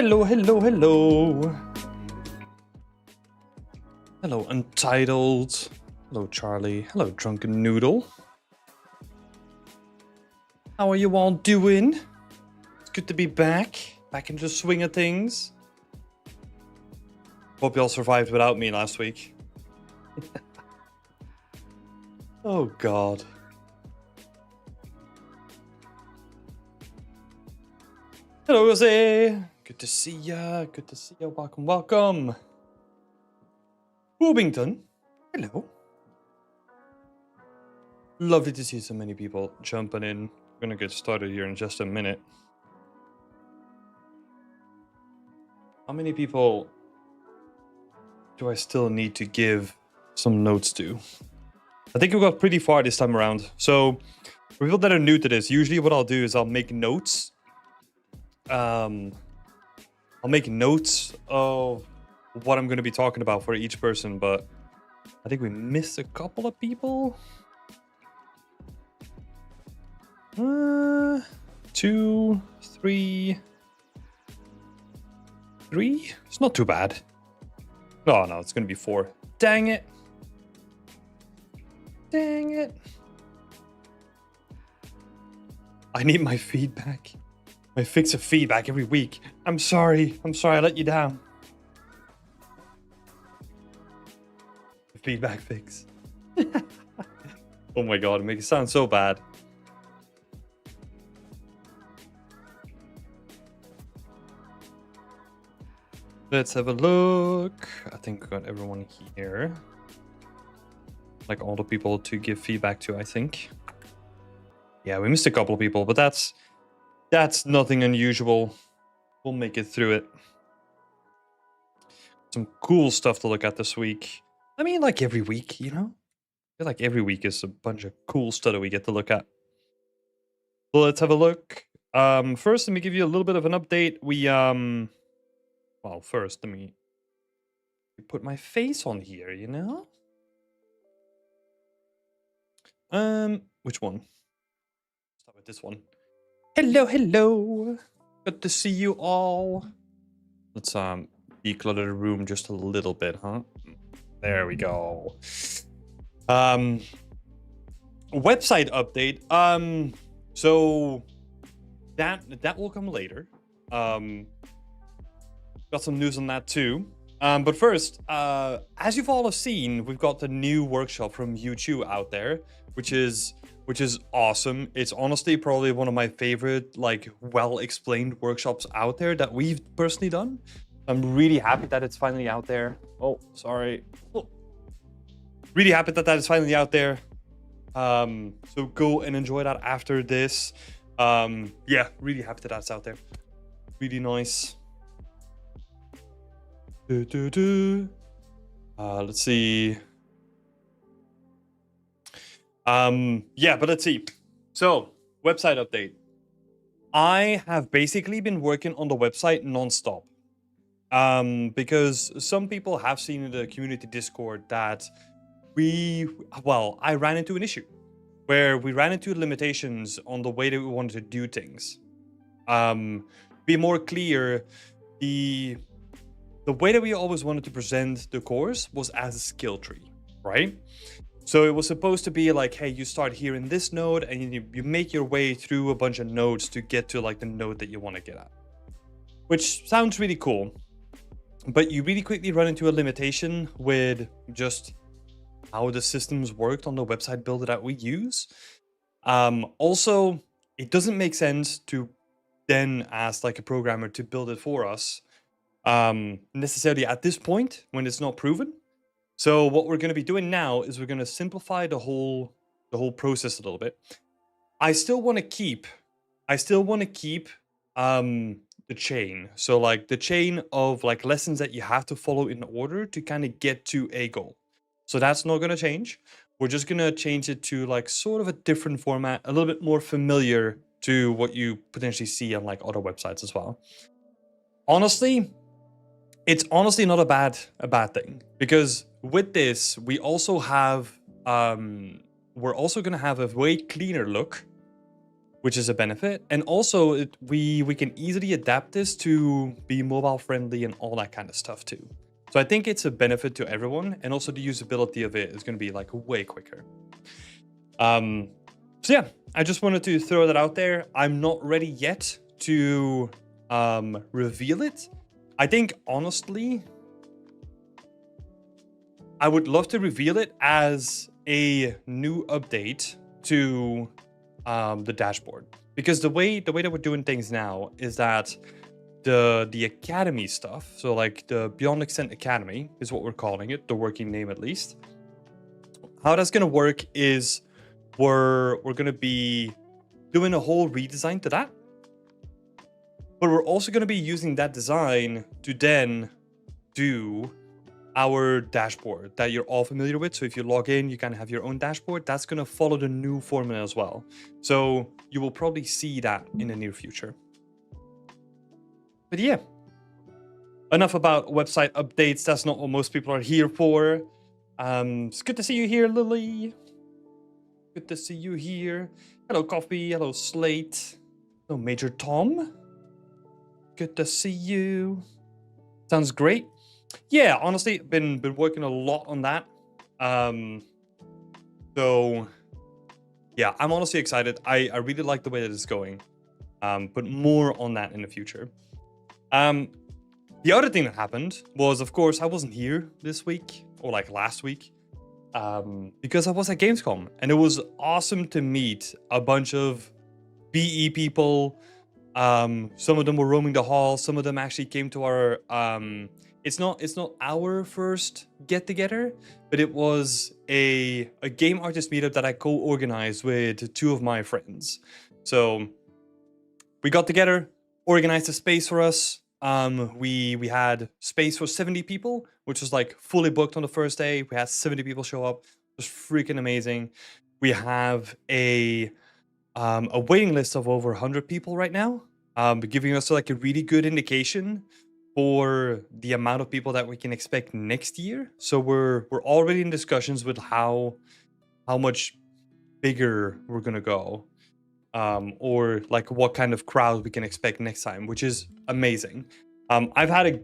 Hello, hello, hello. Hello, Untitled. Hello, Charlie. Hello, Drunken Noodle. How are you all doing? It's good to be back into the swing of things. Hope you all survived without me last week. Oh, God. Hello, Jose. Good to see ya. Good to see ya. Welcome, welcome. Boobington. Hello. Lovely to see so many people jumping in. We're gonna get started here in just a minute. How many people do I still need to give some notes to? I think we got pretty far this time around. So, for people that are new to this, usually what I'll do is I'll make notes. I'll make notes of what I'm going to be talking about for each person, but I think we missed a couple of people. 2, 3. It's not too bad. Oh no, it's going to be 4. Dang it. Dang it. I need my feedback. My fix of feedback every week. I'm sorry I let you down. Feedback fix. Oh my god, it makes it sound so bad. Let's have a look. I think we got everyone here. Like all the people to give feedback to, I think. Yeah, we missed a couple of people, but that's nothing unusual. We'll make it through it. Some cool stuff to look at this week. I mean, like every week, you know? I feel like every week is a bunch of cool stuff that we get to look at. So let's have a look. First, let me give you a little bit of an update. Well, first, let me put my face on here, you know? Which one? Start with this one. Hello, hello. Good to see you all. Let's declutter the room just a little bit, huh? There we go. Website update. So that will come later. Got some news on that too. But first, as you've all have seen, we've got the new workshop from YouTube out there, which is awesome. It's honestly probably one of my favorite, like, well-explained workshops out there that we've personally done. I'm really happy that it's finally out there. Oh, sorry. Oh. Really happy that is finally out there. So go and enjoy that after this. Yeah, really happy that that's out there. Really nice. Let's see. Yeah, but let's see. So, website update. I have basically been working on the website non-stop. Because some people have seen in the community Discord that I ran into an issue where we ran into limitations on the way that we wanted to do things. Be more clear, the way that we always wanted to present the course was as a skill tree, right? So it was supposed to be like, hey, you start here in this node and you make your way through a bunch of nodes to get to like the node that you want to get at, which sounds really cool. But you really quickly run into a limitation with just how the systems worked on the website builder that we use. Also, it doesn't make sense to then ask like a programmer to build it for us necessarily at this point when it's not proven. So what we're going to be doing now is we're going to simplify the whole process a little bit. I still want to keep the chain. So like the chain of like lessons that you have to follow in order to kind of get to a goal. So that's not going to change. We're just going to change it to like sort of a different format, a little bit more familiar to what you potentially see on like other websites as well. Honestly, it's honestly not a bad thing, because with this, we also have we're also going to have a way cleaner look which is a benefit. And also, we can easily adapt this to be mobile friendly and all that kind of stuff too. So I think it's a benefit to everyone, and also the usability of it is going to be like way quicker. So yeah, I just wanted to throw that out there. I'm not ready yet to reveal it. I think honestly, I would love to reveal it as a new update to the dashboard, because the way that we're doing things now is that the academy stuff, so like the Beyond Extent Academy is what we're calling it, the working name at least. How that's gonna work is we're gonna be doing a whole redesign to that, but we're also gonna be using that design to then do our dashboard that you're all familiar with. So if you log in, you kind of have your own dashboard. That's going to follow the new formula as well. So you will probably see that in the near future. But yeah, enough about website updates. That's not what most people are here for. It's good to see you here, Lily. Good to see you here. Hello, Coffee. Hello, Slate. Hello, Major Tom. Good to see you. Sounds great. Yeah, honestly, been working a lot on that. So yeah, I'm honestly excited. I really like the way that it's going. But more on that in the future. The other thing that happened was, of course, I wasn't here this week or like last week, because I was at Gamescom, and it was awesome to meet a bunch of BE people. Some of them were roaming the hall. Some of them actually came to our it's not our first get together, but it was a game artist meetup that I co-organized with two of my friends. So we got together, organized a space for us. We had space for 70 people, which was like fully booked on the first day. We had 70 people show up. It was freaking amazing. We have a waiting list of over 100 people right now, giving us like a really good indication for the amount of people that we can expect next year. So we're already in discussions with how much bigger we're gonna go, or like what kind of crowd we can expect next time, which is amazing. I've had a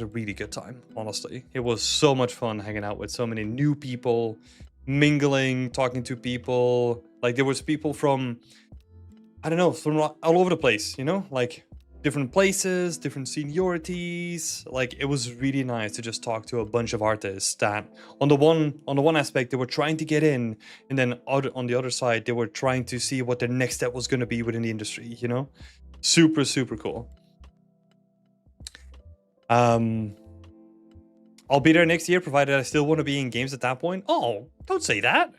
really good time, honestly. It was so much fun hanging out with so many new people, mingling, talking to people. Like there was people from, I don't know, from all over the place, you know, like different places, different seniorities. Like it was really nice to just talk to a bunch of artists that on the one aspect they were trying to get in, and then on the other side they were trying to see what their next step was going to be within the industry, you know. Super cool. I'll be there next year, provided I still want to be in games at that point. Oh, don't say that.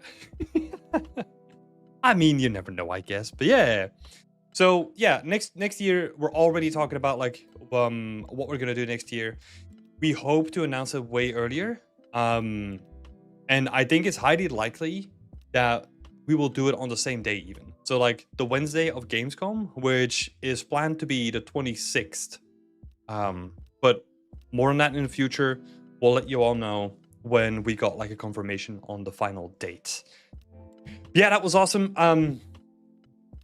I mean, you never know, I guess. But yeah. So yeah, next year we're already talking about like what we're gonna do next year. We hope to announce it way earlier. And I think it's highly likely that we will do it on the same day even. So like the Wednesday of Gamescom, which is planned to be the 26th. But more on that in the future. We'll let you all know when we got like a confirmation on the final date. Yeah, that was awesome.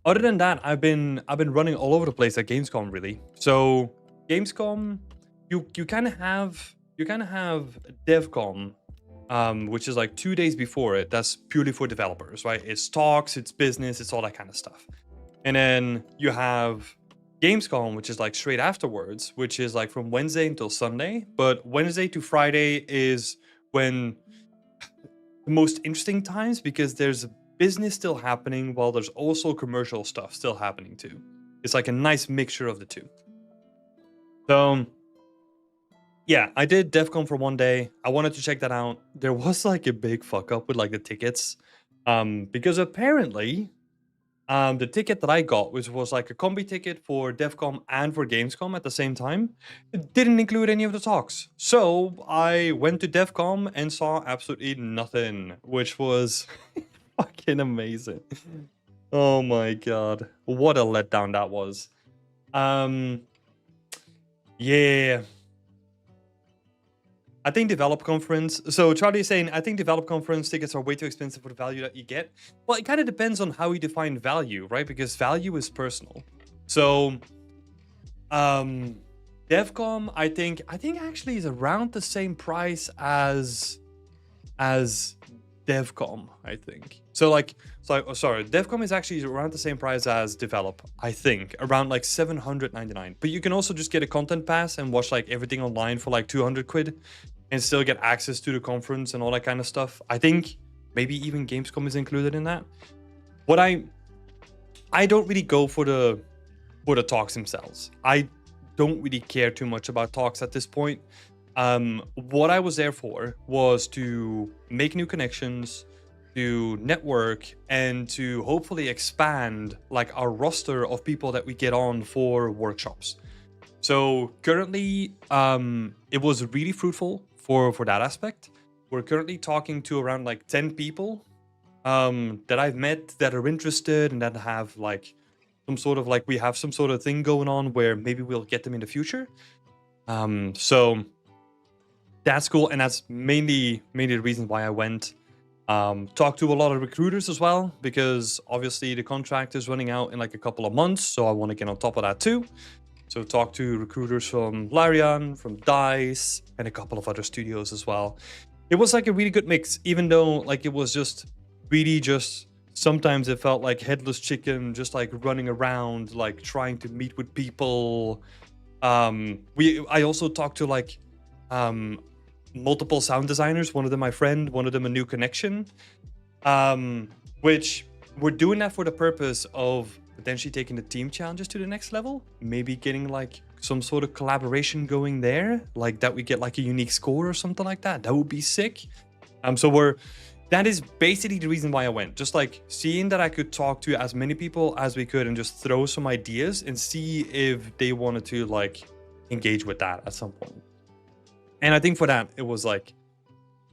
Other than that, I've been running all over the place at Gamescom, really. So Gamescom, you kind of have DevCon, which is like 2 days before it. That's purely for developers, right? It's talks, it's business, it's all that kind of stuff. And then you have Gamescom, which is like straight afterwards, which is like from Wednesday until Sunday. But Wednesday to Friday is when the most interesting times, because there's business still happening while there's also commercial stuff still happening too. It's like a nice mixture of the two. So yeah, I did DevCon for 1 day. I wanted to check that out. There was like a big fuck up with like the tickets, because apparently the ticket that I got, which was like a combi ticket for DevCon and for Gamescom at the same time, it didn't include any of the talks. So I went to DevCon and saw absolutely nothing, which was fucking amazing. Oh my god. What a letdown that was. Yeah. I think Develop Conference. So Charlie is saying, I think Develop Conference tickets are way too expensive for the value that you get. Well, it kind of depends on how you define value, right? Because value is personal. So, DevCom, I think actually is around the same price as DevCom, I think. So DevCom is actually around the same price as Develop, I think, around like 799. But you can also just get a content pass and watch like everything online for like 200 quid and still get access to the conference and all that kind of stuff. I think maybe even Gamescom is included in that. What I don't really go for the talks themselves. I don't really care too much about talks at this point. What I was there for was to make new connections, to network, and to hopefully expand like our roster of people that we get on for workshops. So currently, it was really fruitful for that aspect. We're currently talking to around like 10 people that I've met that are interested and that have like some sort of like, we have some sort of thing going on where maybe we'll get them in the future. So that's cool, and that's mainly the reason why I went. Talked to a lot of recruiters as well, because obviously the contract is running out in like a couple of months, so I want to get on top of that too. So talk to recruiters from Larian, from DICE, and a couple of other studios as well. It was like a really good mix, even though like it was just really just, sometimes it felt like headless chicken, just like running around, like trying to meet with people. I also talked to like multiple sound designers, one of them my friend, one of them a new connection, which we're doing that for the purpose of potentially taking the team challenges to the next level, maybe getting like some sort of collaboration going there, like that we get like a unique score or something like that. That would be sick. That is basically the reason why I went, just like seeing that I could talk to as many people as we could and just throw some ideas and see if they wanted to like engage with that at some point. And I think for that, it was like,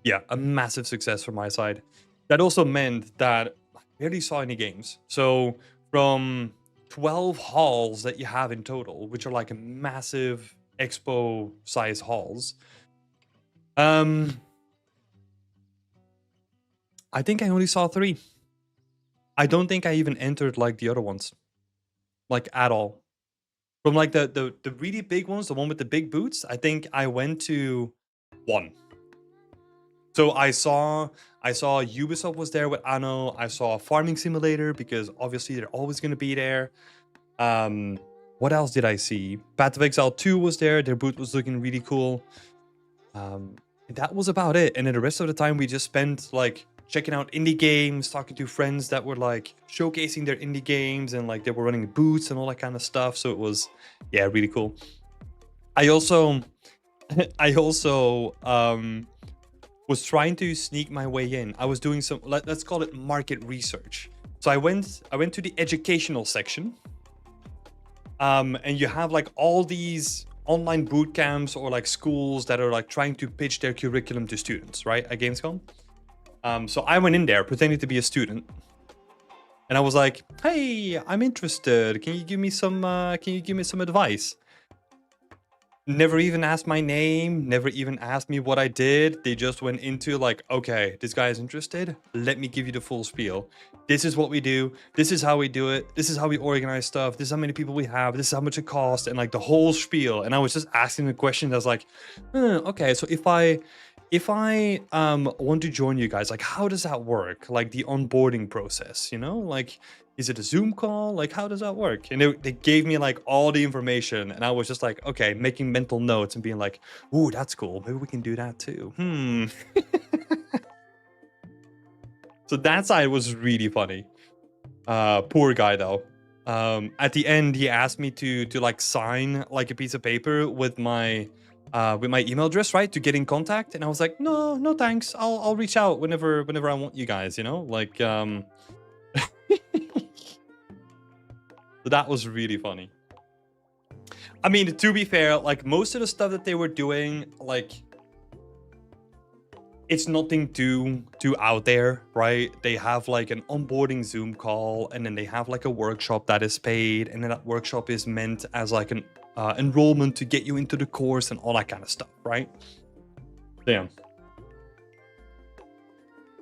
yeah, a massive success from my side. That also meant that I barely saw any games. So from 12 halls that you have in total, which are like a massive expo size halls, I think I only saw 3. I don't think I even entered like the other ones, like at all. From like the really big ones, the one with the big boots, I think I went to 1. So I saw Ubisoft was there with Anno. I saw Farming Simulator because obviously they're always going to be there. What else did I see? Path of Exile 2 was there. Their booth was looking really cool. That was about it. And then the rest of the time we just spent like checking out indie games, talking to friends that were like showcasing their indie games, and like they were running booths and all that kind of stuff. So it was, yeah, really cool. I also was trying to sneak my way in. I was doing some, let's call it market research. So I went to the educational section, and you have like all these online boot camps or like schools that are like trying to pitch their curriculum to students, right, at Gamescom. So I went in there pretending to be a student, and I was like, "Hey, I'm interested. Can you give me some advice?" Never even asked my name, never even asked me what I did. They just went into like, "Okay, this guy is interested. Let me give you the full spiel. This is what we do. This is how we do it. This is how we organize stuff. This is how many people we have. This is how much it costs," and like the whole spiel. And I was just asking the question. I was like, "Okay, so if I want to join you guys, like how does that work? Like the onboarding process, you know, like is it a Zoom call? Like how does that work?" And they gave me like all the information, and I was just like, okay, making mental notes and being like, "Ooh, that's cool. Maybe we can do that too." So that side was really funny. Poor guy though. At the end, he asked me to like sign like a piece of paper with my email address, right, to get in contact, and I was like, no thanks, I'll reach out whenever I want you guys, you know, like so that was really funny. I mean, to be fair, like most of the stuff that they were doing, like it's nothing too out there, right? They have like an onboarding Zoom call, and then they have like a workshop that is paid, and then that workshop is meant as like an enrollment to get you into the course and all that kind of stuff, right? Damn.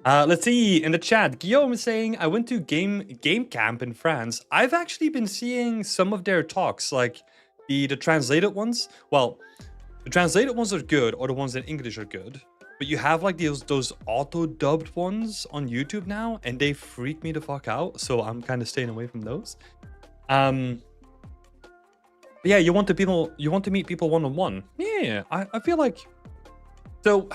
Let's see in the chat. Guillaume is saying, I went to game camp in France. I've actually been seeing some of their talks, like the translated ones. Well, the translated ones are good, or the ones in English are good. But you have like those auto-dubbed ones on YouTube now, and they freak me the fuck out. So I'm kind of staying away from those. But yeah, you want to meet people one-on-one. Yeah, I feel like so.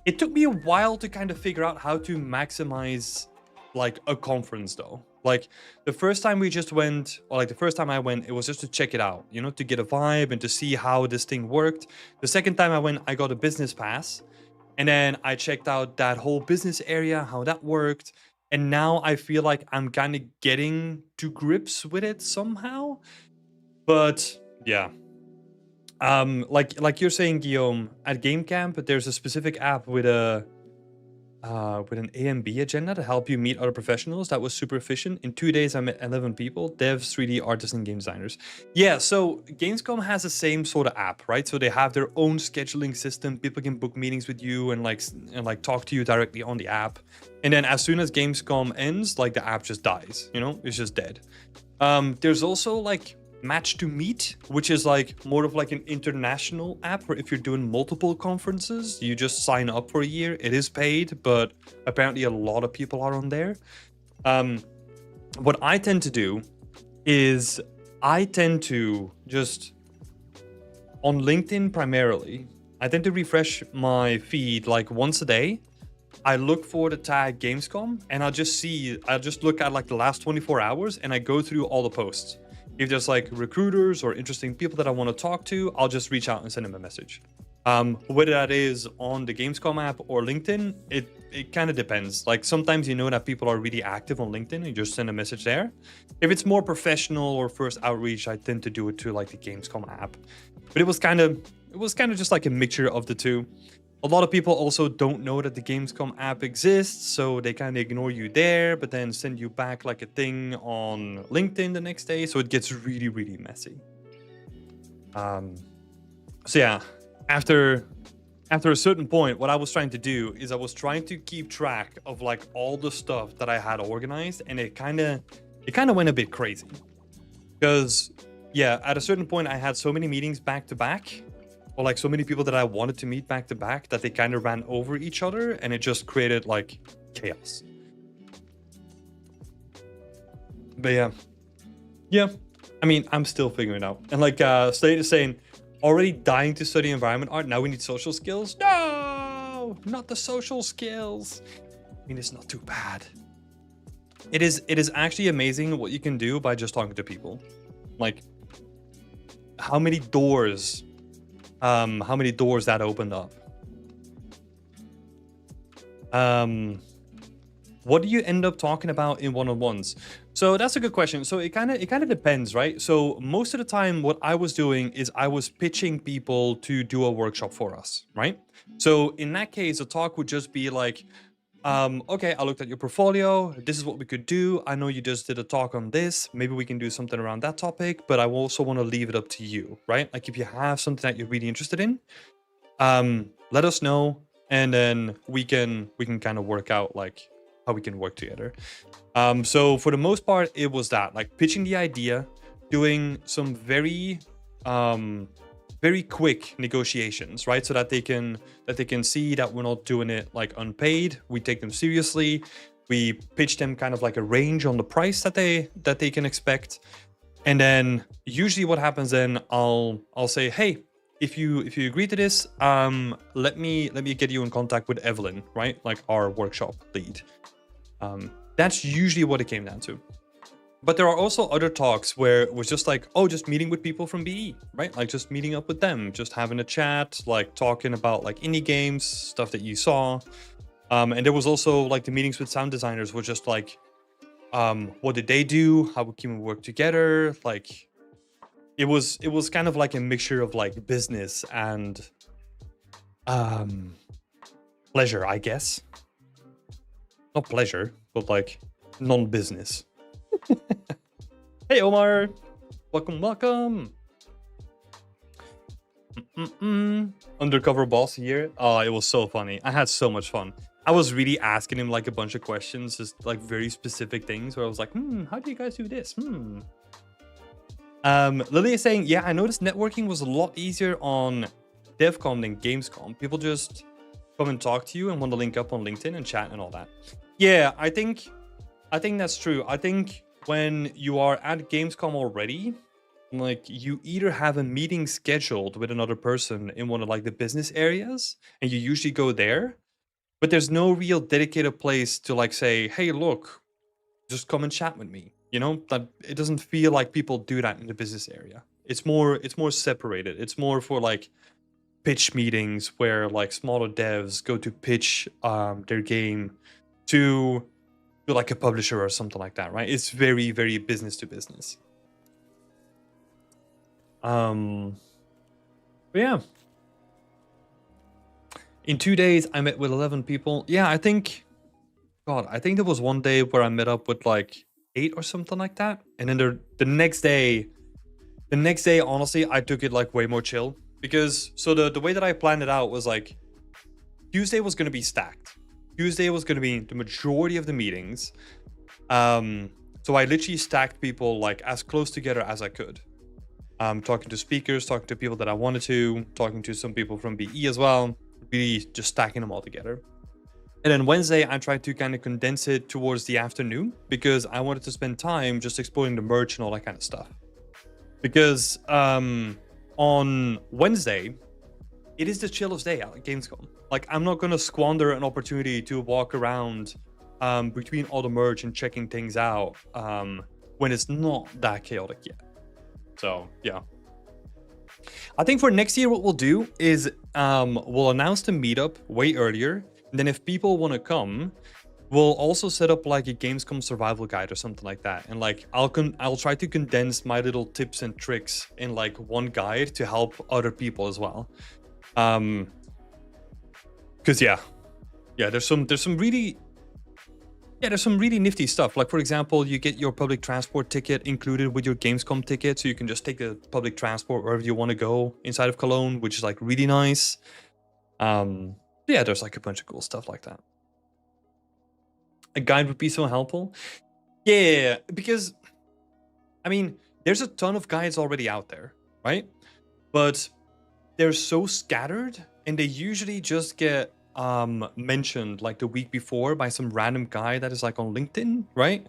It took me a while to kind of figure out how to maximize like a conference though. Like the first time we just went, or like the first time I went, it was just to check it out, you know, to get a vibe and to see how this thing worked. The second time I went, I got a business pass, and then I checked out that whole business area, how that worked. And now I feel like I'm kind of getting to grips with it somehow. But yeah. Like you're saying, Guillaume, at Game Camp, there's a specific app with an A and B agenda to help you meet other professionals. That was super efficient. In 2 days, I met 11 people, devs, 3D artists, and game designers. Yeah, so Gamescom has the same sort of app, right? So they have their own scheduling system. People can book meetings with you and like talk to you directly on the app. And then as soon as Gamescom ends, like the app just dies, you know? It's just dead. There's also like Match to Meet, which is like more of like an international app where if you're doing multiple conferences, you just sign up for a year. It is paid, but apparently a lot of people are on there. What I tend to do is I tend to just on LinkedIn primarily, I tend to refresh my feed like once a day. I look for the tag Gamescom and I'll just look at like the last 24 hours and I go through all the posts. If there's like recruiters or interesting people that I want to talk to, I'll just reach out and send them a message. Whether that is on the Gamescom app or LinkedIn, it kind of depends. Like sometimes you know that people are really active on LinkedIn and you just send a message there. If it's more professional or first outreach, I tend to do it to like the Gamescom app. But it was kind of just like a mixture of the two. A lot of people also don't know that the Gamescom app exists, so they kind of ignore you there, but then send you back like a thing on LinkedIn the next day, so it gets really, really messy. So yeah, after a certain point, what I was trying to do is I was trying to keep track of like all the stuff that I had organized, and it kind of went a bit crazy. Because yeah, at a certain point I had so many meetings back to back, or like so many people that I wanted to meet back to back, that they kind of ran over each other and it just created like chaos. But yeah, I mean, I'm still figuring it out. And like Slade is saying, already dying to study environment art, now we need social skills. No, not the social skills. I mean, it's not too bad. It is actually amazing what you can do by just talking to people. Like how many doors that opened up. What do you end up talking about in one-on-ones? So that's a good question. So it kind of depends, right? So most of the time what I was doing is I was pitching people to do a workshop for us, right? So in that case, a talk would just be like, okay, I looked at your portfolio. This is what we could do. I know you just did a talk on this. Maybe we can do something around that topic, but I also want to leave it up to you, right? Like if you have something that you're really interested in, let us know, and then we can kind of work out like how we can work together. So for the most part, it was that, like pitching the idea, doing some very quick negotiations, right? So that they can see that we're not doing it like unpaid. We take them seriously. We pitch them kind of like a range on the price that they can expect. And then usually what happens then, I'll say, hey, if you agree to this, let me get you in contact with Evelyn, right? Like our workshop lead. That's usually what it came down to. But there are also other talks where it was just like, oh, just meeting with people from BE, right? Like just meeting up with them, just having a chat, like talking about like indie games, stuff that you saw. And there was also like the meetings with sound designers were just like, what did they do? How can we work together? Like it was kind of like a mixture of like business and pleasure, I guess. Not pleasure, but like non-business. Hey Omar, welcome. Undercover boss here. Oh, it was so funny. I had so much fun. I was really asking him like a bunch of questions, just like very specific things where I was like, how do you guys do this? Lily is saying, yeah, I noticed networking was a lot easier on DevCon than Gamescom. People just come and talk to you and want to link up on LinkedIn and chat and all that. Yeah, I think that's true. I think when you are at Gamescom already, like you either have a meeting scheduled with another person in one of like the business areas, and you usually go there, but there's no real dedicated place to like say, hey, look, just come and chat with me. You know, that it doesn't feel like people do that in the business area. It's more separated. It's more for like pitch meetings where like smaller devs go to pitch their game to like a publisher or something like that, right? It's very, very business to business. But yeah. In 2 days, I met with 11 people. Yeah, I think there was one day where I met up with like 8 or something like that. And then the next day, honestly, I took it like way more chill. Because, so the way that I planned it out was like, Tuesday was going to be stacked. Tuesday was going to be the majority of the meetings. So I literally stacked people like as close together as I could. Talking to speakers, talking to people that I wanted to, talking to some people from BE as well. Really just stacking them all together. And then Wednesday, I tried to kind of condense it towards the afternoon because I wanted to spend time just exploring the merch and all that kind of stuff. Because on Wednesday, it is the chillest day at Gamescom. Like, I'm not going to squander an opportunity to walk around between all the merch and checking things out when it's not that chaotic yet. So, yeah. I think for next year, what we'll do is we'll announce the meetup way earlier. And then if people want to come, we'll also set up like a Gamescom survival guide or something like that. And like, I'll try to condense my little tips and tricks in like one guide to help other people as well. Because there's some really nifty stuff. Like, for example, you get your public transport ticket included with your Gamescom ticket, so you can just take the public transport wherever you want to go inside of Cologne, which is like really nice. Yeah, there's like a bunch of cool stuff like that. A guide would be so helpful. Yeah, because I mean, there's a ton of guides already out there, right? But they're so scattered, and they usually just get mentioned like the week before by some random guy that is like on LinkedIn, right?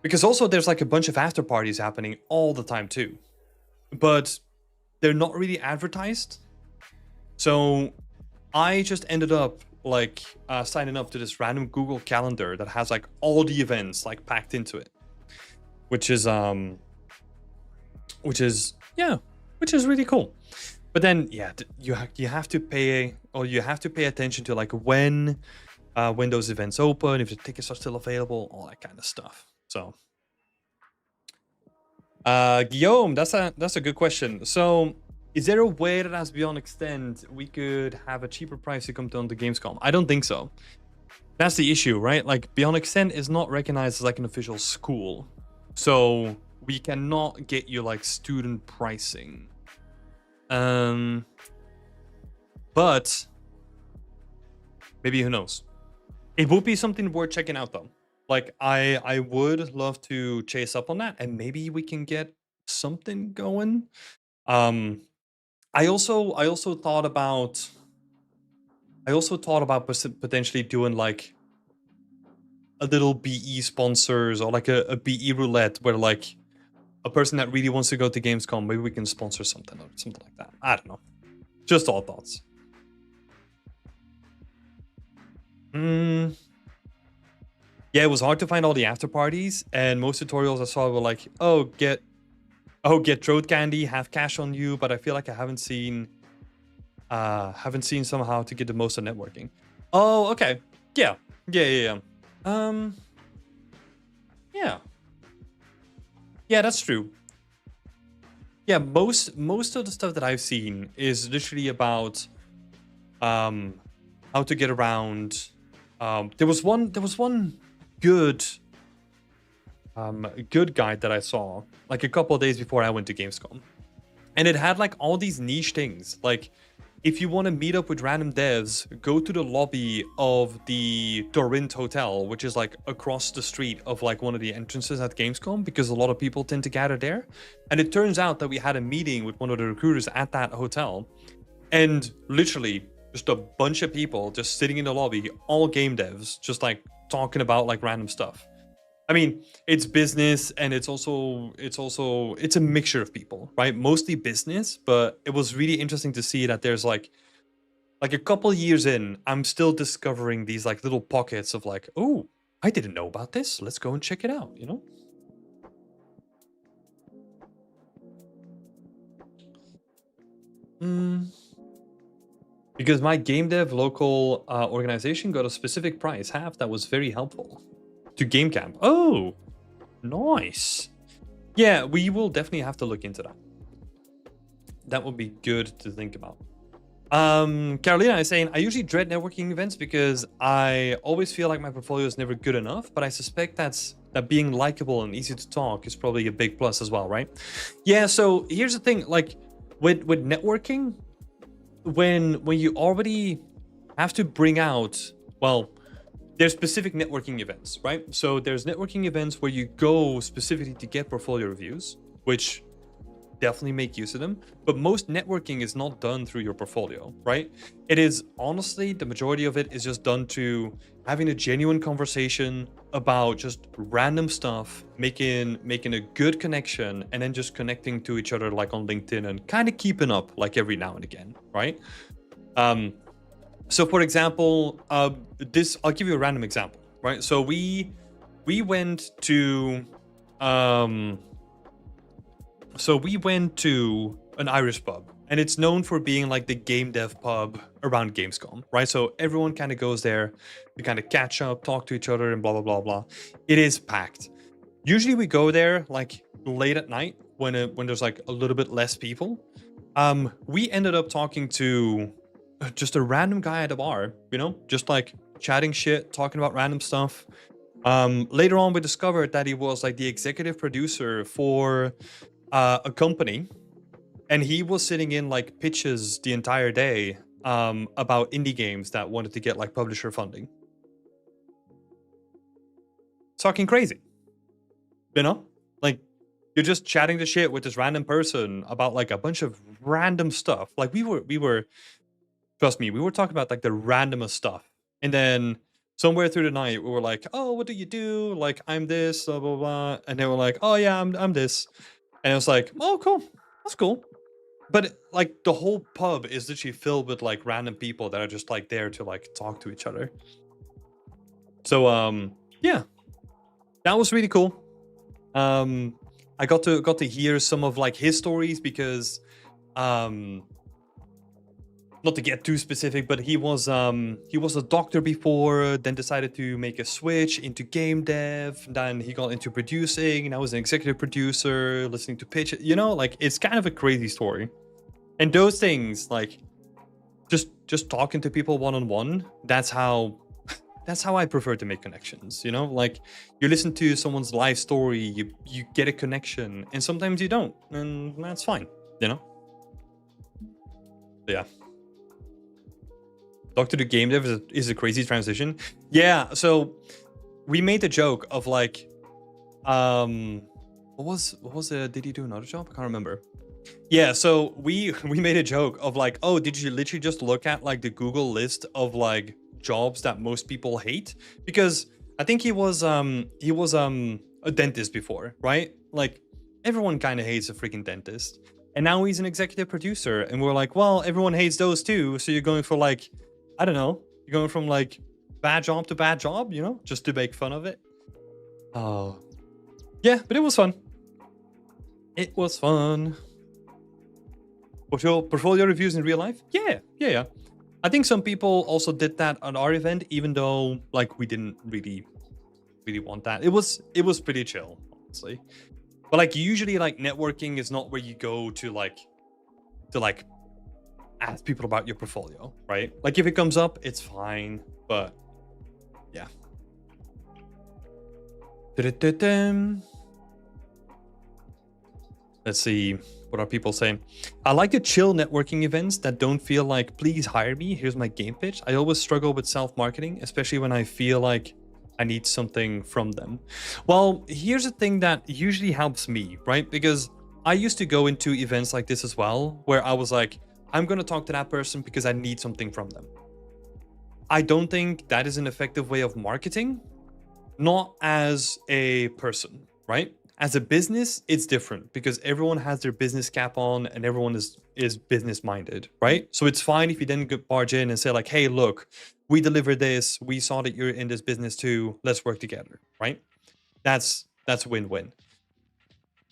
Because also there's like a bunch of after parties happening all the time too, but they're not really advertised. So I just ended up like signing up to this random Google Calendar that has like all the events like packed into it, which is really cool. But then you have to pay attention to like when those events open, if the tickets are still available, all that kind of stuff. So Guillaume, that's a good question. So is there a way that as Beyond Extend we could have a cheaper price to come down to Gamescom? I don't think so. That's the issue, right? Like, Beyond Extend is not recognized as like an official school, so we cannot get you like student pricing. But maybe, who knows? It would be something worth checking out though. Like, I would love to chase up on that, and maybe we can get something going. I also thought about potentially doing like a little BE sponsors, or like a BE roulette where like a person that really wants to go to Gamescom, maybe we can sponsor something or something like that. I don't know. Just all thoughts. Yeah, it was hard to find all the after parties, and most tutorials I saw were like, get Throat Candy, have cash on you, but I feel like I haven't seen somehow to get the most of networking. Oh, okay. Yeah. Yeah, that's true. Yeah, most of the stuff that I've seen is literally about how to get around. There was one good guide that I saw like a couple of days before I went to Gamescom, And it had like all these niche things. Like if you want to meet up with random devs, go to the lobby of the Dorint Hotel, which is like across the street of like one of the entrances at Gamescom, because a lot of people tend to gather there. And it turns out that we had a meeting with one of the recruiters at that hotel, and literally just a bunch of people just sitting in the lobby, all game devs, just like talking about like random stuff. I mean, it's business, and it's a mixture of people, right? Mostly business, but it was really interesting to see that there's like a couple years in, I'm still discovering these like little pockets of like, oh, I didn't know about this. Let's go and check it out, you know? Because my game dev local organization got a specific price, half, that was very helpful to Game Camp. Oh, nice. Yeah, we will definitely have to look into that. That would be good to think about. Carolina is saying, I usually dread networking events because I always feel like my portfolio is never good enough, but I suspect that being likable and easy to talk is probably a big plus as well, right? Yeah, so here's the thing, like with networking, when you already have to bring out, well, there's specific networking events, right? So there's networking events where you go specifically to get portfolio reviews, which definitely make use of them. But most networking is not done through your portfolio, right? It is, honestly, the majority of it is just done to having a genuine conversation about just random stuff, making a good connection, and then just connecting to each other like on LinkedIn and kind of keeping up like every now and again, right? So for example, I'll give you a random example, right? So we went to an Irish pub, and it's known for being like the game dev pub around Gamescom, right? So everyone kind of goes there to kind of catch up, talk to each other, and blah blah blah blah. It is packed. Usually we go there like late at night when there's like a little bit less people. We ended up talking to just a random guy at a bar, you know, just like chatting shit, talking about random stuff. Later on, we discovered that he was like the executive producer for a company, and he was sitting in like pitches the entire day about indie games that wanted to get like publisher funding. Talking crazy, you know, like you're just chatting the shit with this random person about like a bunch of random stuff. Like we were, trust me, we were talking about like the randomest stuff, and then somewhere through the night we were like, oh, what do you do? Like, I'm this, blah blah blah, and they were like, oh yeah, I'm this. And it was like, oh, cool. That's cool. But like the whole pub is literally filled with like random people that are just like there to like talk to each other. So yeah, that was really cool. I got to hear some of like his stories because not to get too specific, but he was a doctor before, then decided to make a switch into game dev. Then he got into producing, and I was an executive producer, listening to pitch. You know, like it's kind of a crazy story. And those things, like just talking to people one on one, that's how I prefer to make connections. You know, like you listen to someone's life story, you get a connection, and sometimes you don't, and that's fine. You know. But yeah. Doctor to game dev is a crazy transition. Yeah, so we made the joke of like, what was did he do another job? I can't remember. Yeah, so we made a joke of like, oh, did you literally just look at like the Google list of like jobs that most people hate? Because I think he was a dentist before, right? Like everyone kind of hates a freaking dentist. And now he's an executive producer, and we're like, well, everyone hates those too, so you're going for like, I don't know, you're going from like bad job to bad job, you know, just to make fun of it. Oh, yeah, but it was fun. It was fun. Portfolio reviews in real life? Yeah. I think some people also did that at our event, even though like we didn't really want that. It was pretty chill, honestly. But like usually like networking is not where you go to ask people about your portfolio, right? Like if it comes up, it's fine, but yeah. Let's see. what are people saying? I like the chill networking events that don't feel like, please hire me, here's my game pitch. I always struggle with self-marketing, especially when I feel like I need something from them. Well, here's the thing that usually helps me, right? Because I used to go into events like this as well, where I was like, I'm going to talk to that person because I need something from them. I don't think that is an effective way of marketing, not as a person, right? As a business, it's different because everyone has their business cap on and everyone is business minded, right? So it's fine if you then barge in and say like, hey, look, we delivered this. We saw that you're in this business too. Let's work together, right? That's win-win.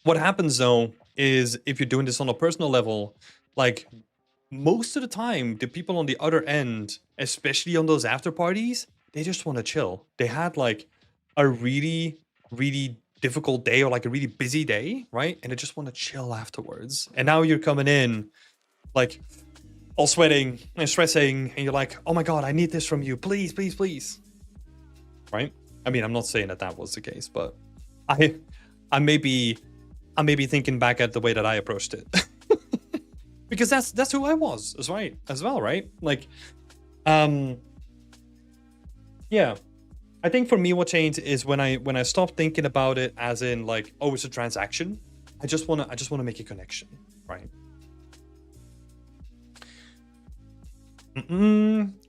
What happens though is if you're doing this on a personal level, like most of the time, the people on the other end, especially on those after parties, they just want to chill. They had like a really, really difficult day or like a really busy day, right? And they just want to chill afterwards. And now you're coming in like all sweating and stressing, and you're like, oh my God, I need this from you. Please, please, please. Right? I mean, I'm not saying that that was the case, but I may be thinking back at the way that I approached it. Because that's who I was as well, right? Like, yeah. I think for me, what changed is when I stopped thinking about it as in like, oh, it's a transaction. I just wanna make a connection, right?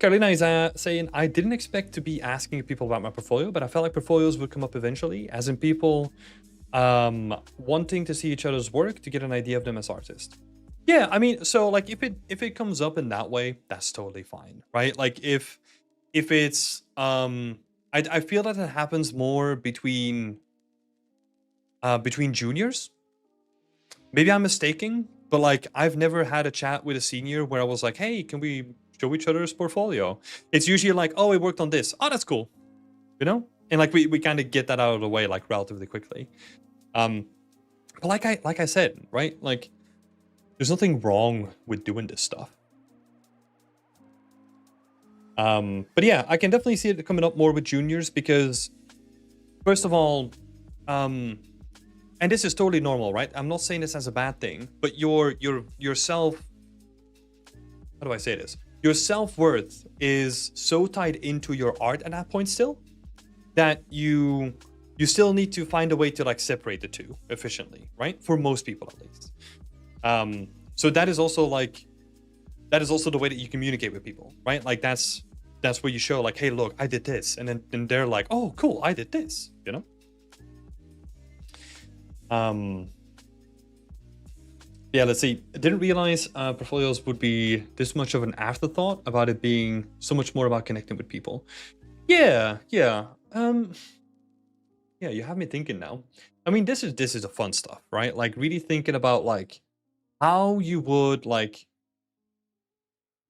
Carolina is saying, I didn't expect to be asking people about my portfolio, but I felt like portfolios would come up eventually, as in people wanting to see each other's work to get an idea of them as artists. Yeah, I mean, so like if it comes up in that way, that's totally fine, right? Like if it's I feel that it happens more between juniors. Maybe I'm mistaken, but like I've never had a chat with a senior where I was like, hey, can we show each other's portfolio? It's usually like, oh, we worked on this. Oh, that's cool. You know? And like we kind of get that out of the way like relatively quickly. But like I said, right? Like there's nothing wrong with doing this stuff. But yeah, I can definitely see it coming up more with juniors because, first of all, and this is totally normal, right? I'm not saying this as a bad thing, but your self, how do I say this? Your self-worth is so tied into your art at that point still that you still need to find a way to like separate the two efficiently, right? For most people at least. So that is also the way that you communicate with people, right? Like that's where you show like, hey, look, I did this. And then they're like, oh, cool, I did this, you know? Yeah, let's see. I didn't realize portfolios would be this much of an afterthought about it being so much more about connecting with people. Yeah. Yeah, you have me thinking now. I mean, this is the fun stuff, right? Like really thinking about like how you would like,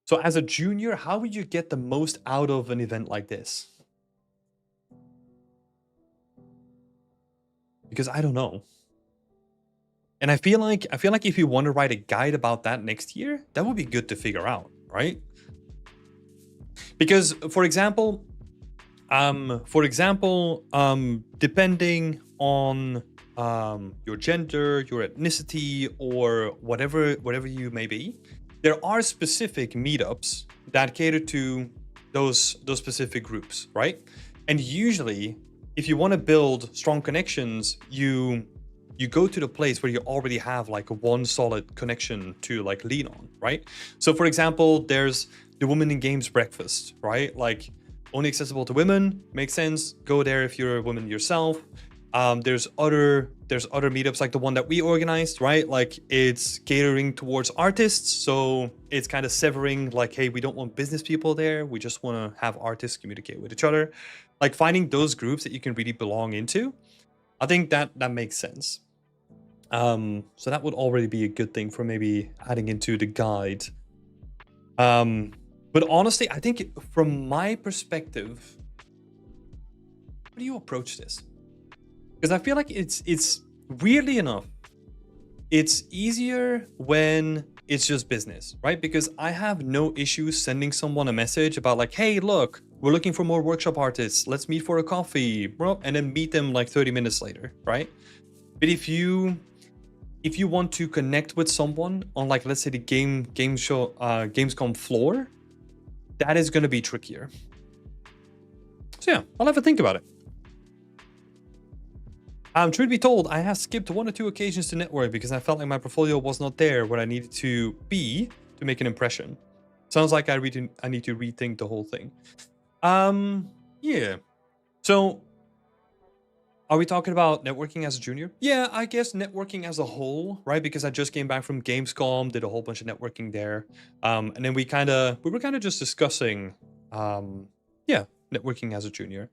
so as a junior, how would you get the most out of an event like this? Because I don't know. And I feel like if you want to write a guide about that next year, that would be good to figure out, right? Because for example, depending on your gender, your ethnicity, or whatever you may be, there are specific meetups that cater to those specific groups, right? And usually, if you want to build strong connections, you go to the place where you already have like one solid connection to like lean on, right? So for example, there's the Women in Games breakfast, right? Like only accessible to women, makes sense. Go there if you're a woman yourself. There's other meetups like the one that we organized, right? Like it's catering towards artists, so it's kind of severing like, hey, we don't want business people there, we just want to have artists communicate with each other. Like finding those groups that you can really belong into, I think that makes sense. So that would already be a good thing for maybe adding into the guide. But honestly, I think from my perspective, how do you approach this? Because I feel like it's weirdly enough, it's easier when it's just business, right? Because I have no issue sending someone a message about like, hey, look, we're looking for more workshop artists. Let's meet for a coffee, bro. And then meet them like 30 minutes later, right? But if you if you want to connect with someone on, like, let's say the Gamescom floor, that is going to be trickier. So yeah, I'll have a think about it. Truth be told, I have skipped 1 or 2 occasions to network because I felt like my portfolio was not there where I needed to be to make an impression. Sounds like I need to rethink the whole thing. Yeah. So, are we talking about networking as a junior? Yeah, I guess networking as a whole, right? Because I just came back from Gamescom, did a whole bunch of networking there, and then we were kind of just discussing, yeah, networking as a junior.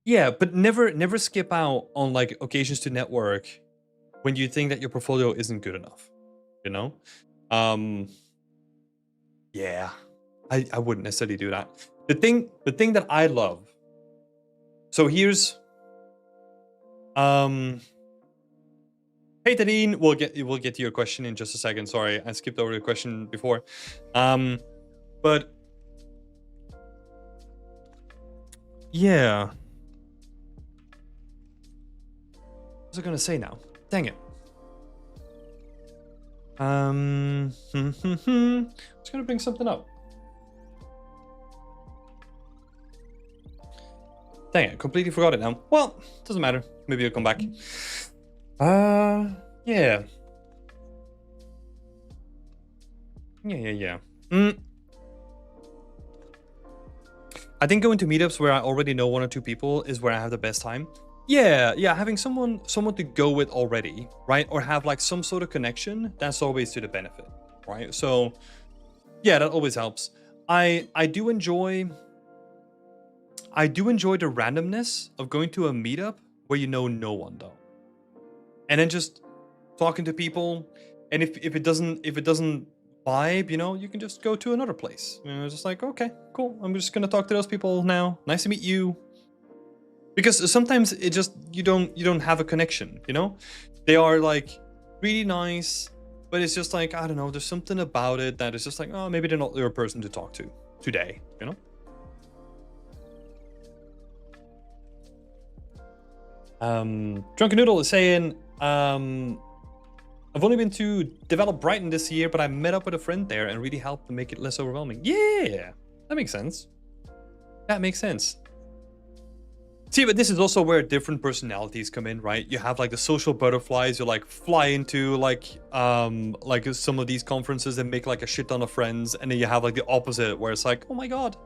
Yeah, but never skip out on, like, occasions to network when you think that your portfolio isn't good enough, you know? Yeah, I wouldn't necessarily do that. The thing that I love. So here's, hey Tadine, we'll get to your question in just a second. Sorry, I skipped over the question before. But yeah. What was I gonna say now? Dang it. I was gonna bring something up. Dang it, completely forgot it now. Well, doesn't matter. Maybe I'll come back. Yeah. Yeah. I think going to meetups where I already know 1 or 2 people is where I have the best time. Yeah, having someone to go with already, right? Or have, like, some sort of connection, that's always to the benefit, right? So, yeah, that always helps. I do enjoy the randomness of going to a meetup where you know no one, though. And then just talking to people, and if it doesn't vibe, you know, you can just go to another place. You know, it's just like, okay, cool. I'm just gonna talk to those people now. Nice to meet you. Because sometimes it just you don't have a connection, you know? They are, like, really nice, but it's just like, I don't know, there's something about it that is just like, oh, maybe they're not your person to talk to today, you know? Drunken Noodle is saying, I've only been to Develop Brighton this year, but I met up with a friend there and really helped to make it less overwhelming. Yeah, that makes sense. That makes sense. See, but this is also where different personalities come in, right? You have, like, the social butterflies, you, like, fly into, like some of these conferences and make, like, a shit ton of friends, and then you have, like, the opposite where it's like, oh my god,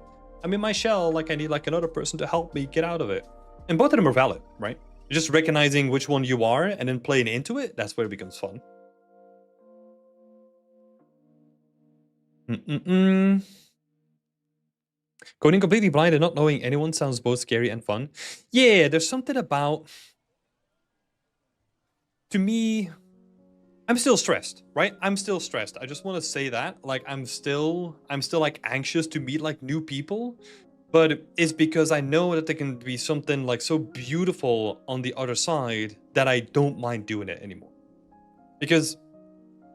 I'm in my shell, like, I need, like, another person to help me get out of it. And both of them are valid, right? Just recognizing which one you are and then playing into it, that's where it becomes fun. Going in completely blind and not knowing anyone sounds both scary and fun. Yeah, there's something about... To me, I'm still stressed, right? I'm still stressed. I just want to say that. Like, I'm still like, anxious to meet, like, new people. But it's because I know that there can be something, like, so beautiful on the other side that I don't mind doing it anymore. Because...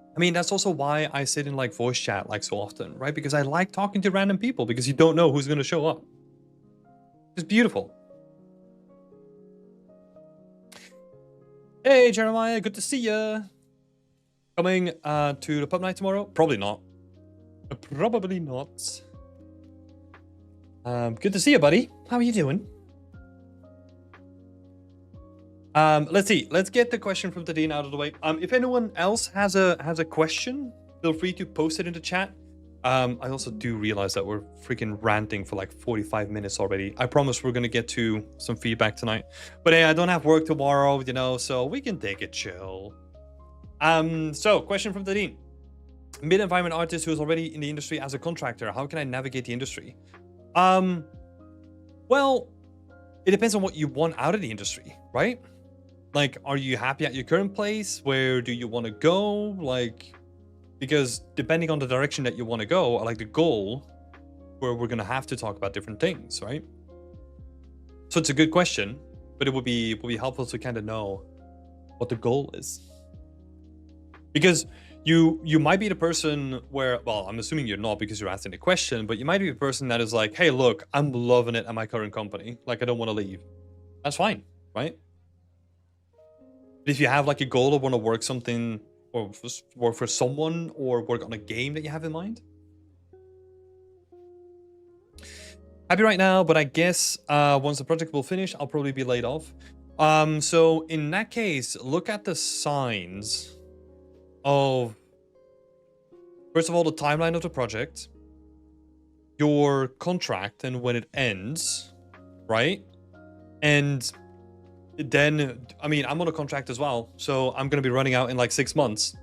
I mean, that's also why I sit in, like, voice chat, like, so often, right? Because I like talking to random people, because you don't know who's going to show up. It's beautiful. Hey, Jeremiah, good to see ya. Coming to the pub night tomorrow? Probably not. Probably not. Good to see you, buddy. How are you doing? Let's see. Let's get the question from Tadine out of the way. If anyone else has a question, feel free to post it in the chat. I also do realize that we're freaking ranting for like 45 minutes already. I promise we're gonna get to some feedback tonight. But hey, I don't have work tomorrow, you know, so we can take it chill. So question from Tadine. Mid-environment artist who is already in the industry as a contractor. How can I navigate the industry? Well, it depends on what you want out of the industry, right? Like, are you happy at your current place? Where do you want to go? Like, because depending on the direction that you want to go, like the goal, where we're going to have to talk about different things, right? So it's a good question, but it would be helpful to kind of know what the goal is. Because you might be the person where, well, I'm assuming you're not because you're asking the question, but you might be the person that is like, hey, look, I'm loving it at my current company. Like, I don't want to leave. That's fine, right? If you have like a goal or want to work something or work for someone or work on a game that you have in mind. Happy right now, but I guess once the project will finish, I'll probably be laid off. So in that case, look at the signs of, first of all, the timeline of the project, your contract and when it ends, right? And then, I mean, I'm on a contract as well, so I'm going to be running out in like 6 months.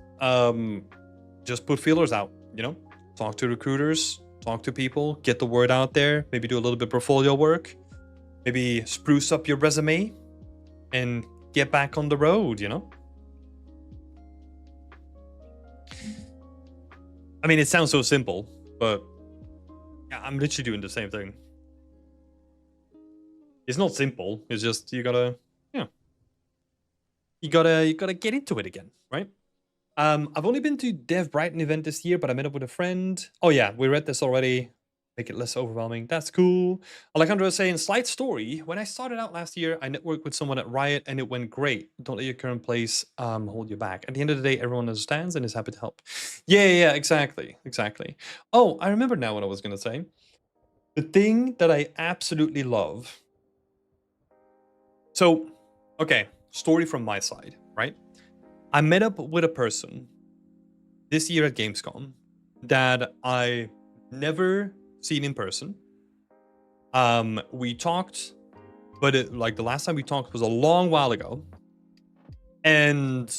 Just put feelers out, you know? Talk to recruiters, talk to people, get the word out there, maybe do a little bit of portfolio work, maybe spruce up your resume, and get back on the road, you know? I mean, it sounds so simple, but yeah, I'm literally doing the same thing. It's not simple. It's just you gotta, yeah, you gotta get into it again, right? I've only been to Dev Brighton event this year, but I met up with a friend. Oh yeah, we read this already. Make it less overwhelming. That's cool. Alejandro is saying, slight story. When I started out last year, I networked with someone at Riot and it went great. Don't let your current place hold you back. At the end of the day, everyone understands and is happy to help. Yeah, exactly. Oh, I remember now what I was going to say. The thing that I absolutely love. So, okay, story from my side, right? I met up with a person this year at Gamescom that I never seen in person. We talked, but like the last time we talked was a long while ago. And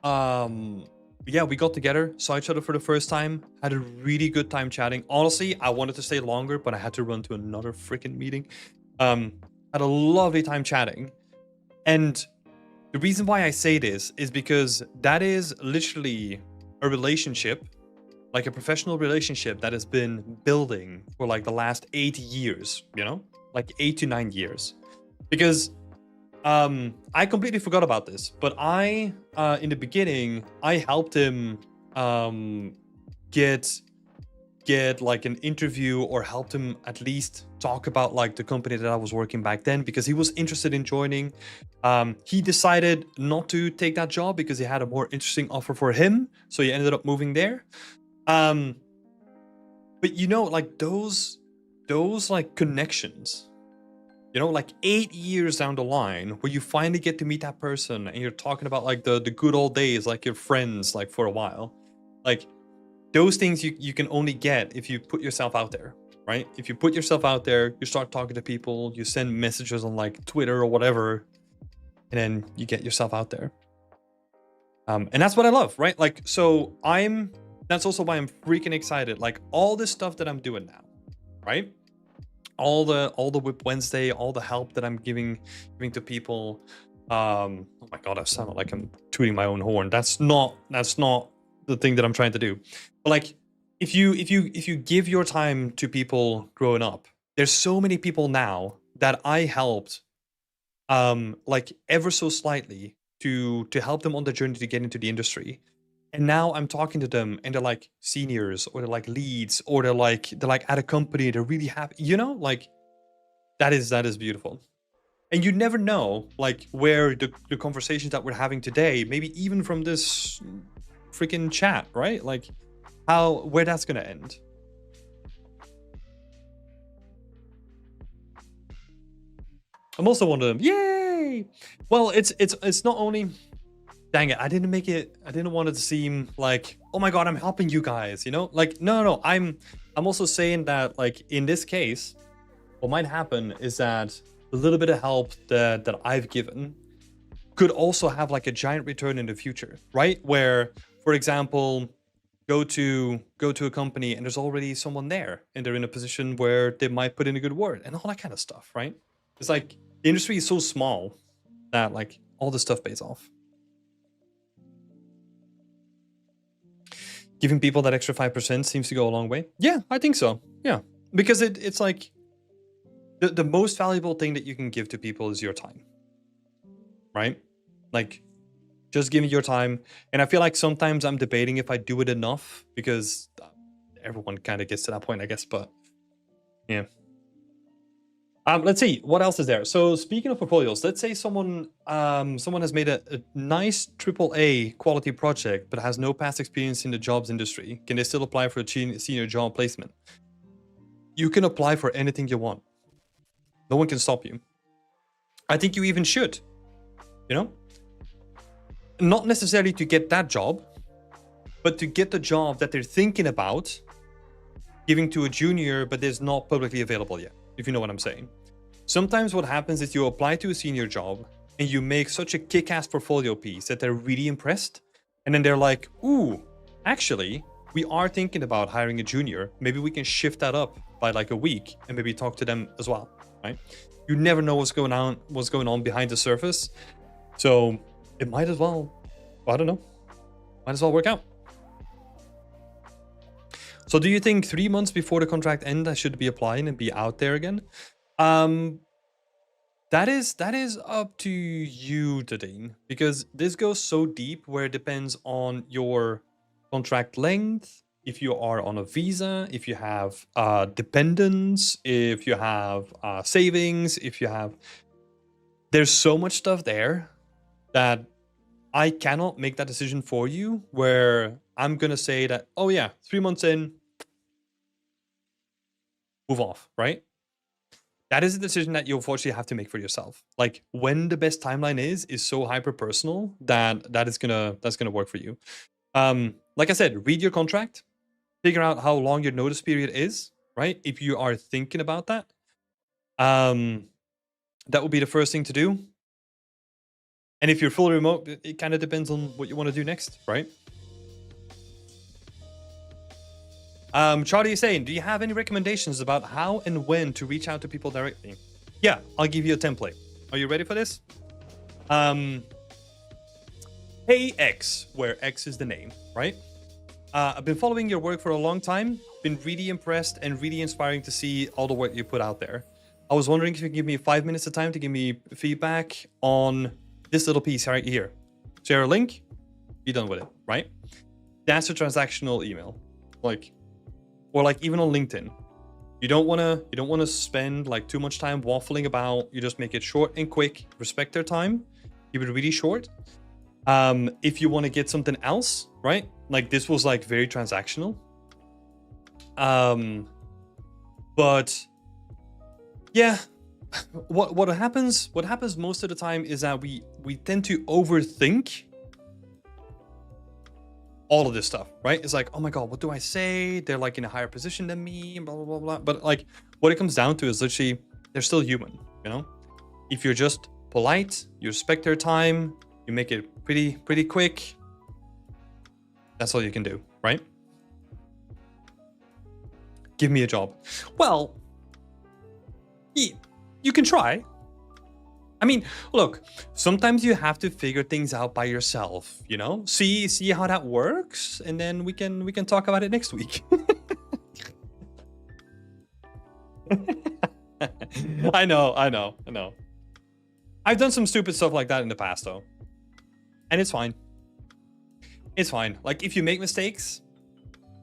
yeah, we got together, saw each other for the first time, had a really good time chatting. Honestly, I wanted to stay longer, but I had to run to another freaking meeting. Had a lovely time chatting. And the reason why I say this is because that is literally a relationship, like a professional relationship that has been building for like the last 8 years, you know, like 8 to 9 years. Because I completely forgot about this, but I in the beginning I helped him get like an interview, or helped him at least talk about like the company that I was working back then, because he was interested in joining. He decided not to take that job because he had a more interesting offer for him, so he ended up moving there. But you know, like those like connections, you know, like 8 years down the line, where you finally get to meet that person and you're talking about like the good old days, like your friends, like for a while, like those things you can only get if you put yourself out there, right? If you put yourself out there, you start talking to people, you send messages on like Twitter or whatever, and then you get yourself out there. And that's what I love, right? Like, so that's also why I'm freaking excited. Like all this stuff that I'm doing now, right? All the Whip Wednesday, all the help that I'm giving to people. Oh my god, I sound like I'm tooting my own horn. That's not the thing that I'm trying to do. But like, if you give your time to people growing up, there's so many people now that I helped, like ever so slightly to help them on the journey to get into the industry. And now I'm talking to them and they're like seniors, or they're like leads, or they're like at a company, they're really happy, you know, like that is beautiful. And you never know like where the conversations that we're having today, maybe even from this freaking chat, right? Like where that's gonna end. I'm also one of them. Yay! Well, it's not only, dang it, I didn't want it to seem like, oh my god, I'm helping you guys, you know? Like, no, I'm also saying that like in this case, what might happen is that a little bit of help that I've given could also have like a giant return in the future, right? Where, for example, go to a company and there's already someone there and they're in a position where they might put in a good word and all that kind of stuff, right? It's like the industry is so small that like all this stuff pays off. Giving people that extra 5% seems to go a long way. Yeah, I think so. Yeah, because it's like the most valuable thing that you can give to people is your time, right? Like just give me your time. And I feel like sometimes I'm debating if I do it enough, because everyone kind of gets to that point, I guess. But yeah. Let's see what else is there. So speaking of portfolios, let's say someone has made a nice AAA quality project but has no past experience in the jobs industry. Can they still apply for a senior job placement? You can apply for anything you want. No one can stop you. I think you even should. You know, not necessarily to get that job, but to get the job that they're thinking about giving to a junior, but is not publicly available yet, if you know what I'm saying. Sometimes what happens is you apply to a senior job and you make such a kick-ass portfolio piece that they're really impressed. And then they're like, ooh, actually, we are thinking about hiring a junior. Maybe we can shift that up by like a week and maybe talk to them as well, right? You never know what's going on behind the surface. So it might as well, I don't know, might as well work out. So do you think 3 months before the contract ends, I should be applying and be out there again? That is up to you, Tadine, because this goes so deep where it depends on your contract length, if you are on a visa, if you have dependents, if you have savings, if you have... There's so much stuff there that I cannot make that decision for you, where I'm going to say that, oh yeah, 3 months in, move off, right? That is a decision that you unfortunately have to make for yourself. Like when the best timeline is so hyper personal that that's gonna work for you. Like I said, read your contract, figure out how long your notice period is, right? If you are thinking about that, that would be the first thing to do. And if you're fully remote, it kind of depends on what you want to do next, right? Charlie is saying, do you have any recommendations about how and when to reach out to people directly? Yeah, I'll give you a template. Are you ready for this? Hey X, where X is the name, right? I've been following your work for a long time. Been really impressed and really inspiring to see all the work you put out there. I was wondering if you could give me 5 minutes of time to give me feedback on this little piece right here. Share a link, be done with it, right? That's a transactional email. Or like even on LinkedIn. You don't wanna spend like too much time waffling about. You just make it short and quick, respect their time, keep it really short. If you want to get something else, right? Like this was like very transactional. But yeah, what happens most of the time is that we tend to overthink all of this stuff, right? It's like, oh my god, what do I say? They're like in a higher position than me, blah blah blah blah. But like what it comes down to is literally they're still human, you know? If you're just polite, you respect their time, you make it pretty quick, that's all you can do, right? Give me a job. Well, you can try. I mean, look, sometimes you have to figure things out by yourself, you know? See how that works, and then we can talk about it next week. I know. I've done some stupid stuff like that in the past though. And it's fine. It's fine. Like if you make mistakes,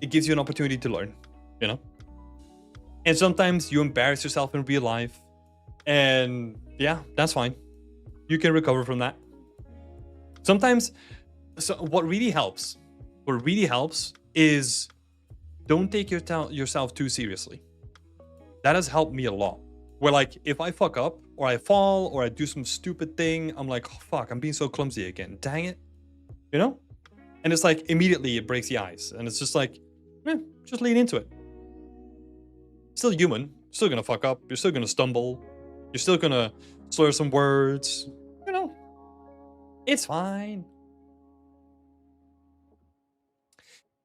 it gives you an opportunity to learn, you know? And sometimes you embarrass yourself in real life. And yeah, that's fine. You can recover from that. Sometimes, so what really helps is don't take yourself too seriously. That has helped me a lot. Where like, if I fuck up or I fall or I do some stupid thing, I'm like, oh, fuck, I'm being so clumsy again. Dang it. You know? And it's like, immediately it breaks the ice. And it's just like, just lean into it. Still human. Still gonna fuck up. You're still gonna stumble. You're still gonna slur some words. You know, it's fine.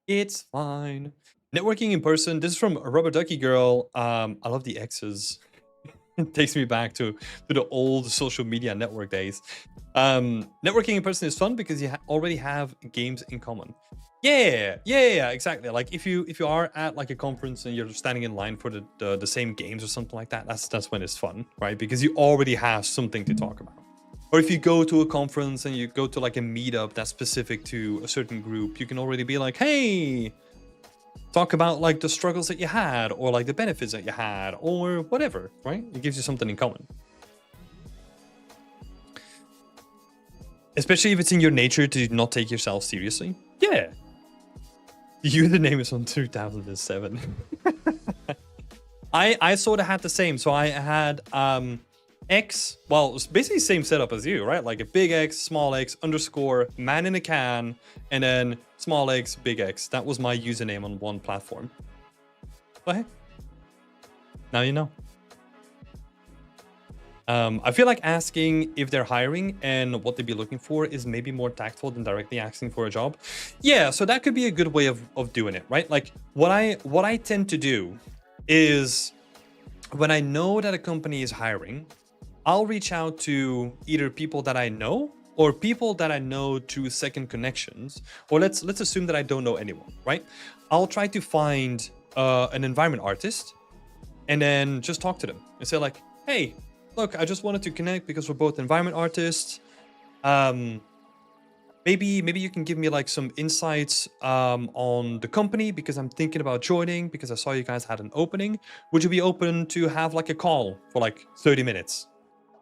It's fine. Networking in person. This is from Rubber Ducky Girl. I love the X's. It takes me back to the old social media network days. Networking in person is fun because you already have games in common. Yeah, exactly. Like if you are at like a conference and you're standing in line for the same games or something like that, that's when it's fun, right? Because you already have something to talk about. Or if you go to a conference and you go to like a meetup that's specific to a certain group, you can already be like, hey, talk about like the struggles that you had, or like the benefits that you had, or whatever, right? It gives you something in common. Especially if it's in your nature to not take yourself seriously. Yeah. The username is on 2007. I sort of had the same. So I had X, well, it was basically the same setup as you, right? Like a big X, small X, underscore, man in a can, and then small X, big X. That was my username on one platform. But hey, now you know. I feel like asking if they're hiring and what they'd be looking for is maybe more tactful than directly asking for a job. Yeah, so that could be a good way of doing it, right? Like what I tend to do is when I know that a company is hiring, I'll reach out to either people that I know or people that I know through second connections, or let's assume that I don't know anyone, right? I'll try to find an environment artist and then just talk to them and say like, hey, look, I just wanted to connect because we're both environment artists. Maybe you can give me like some insights on the company because I'm thinking about joining because I saw you guys had an opening. Would you be open to have like a call for like 30 minutes?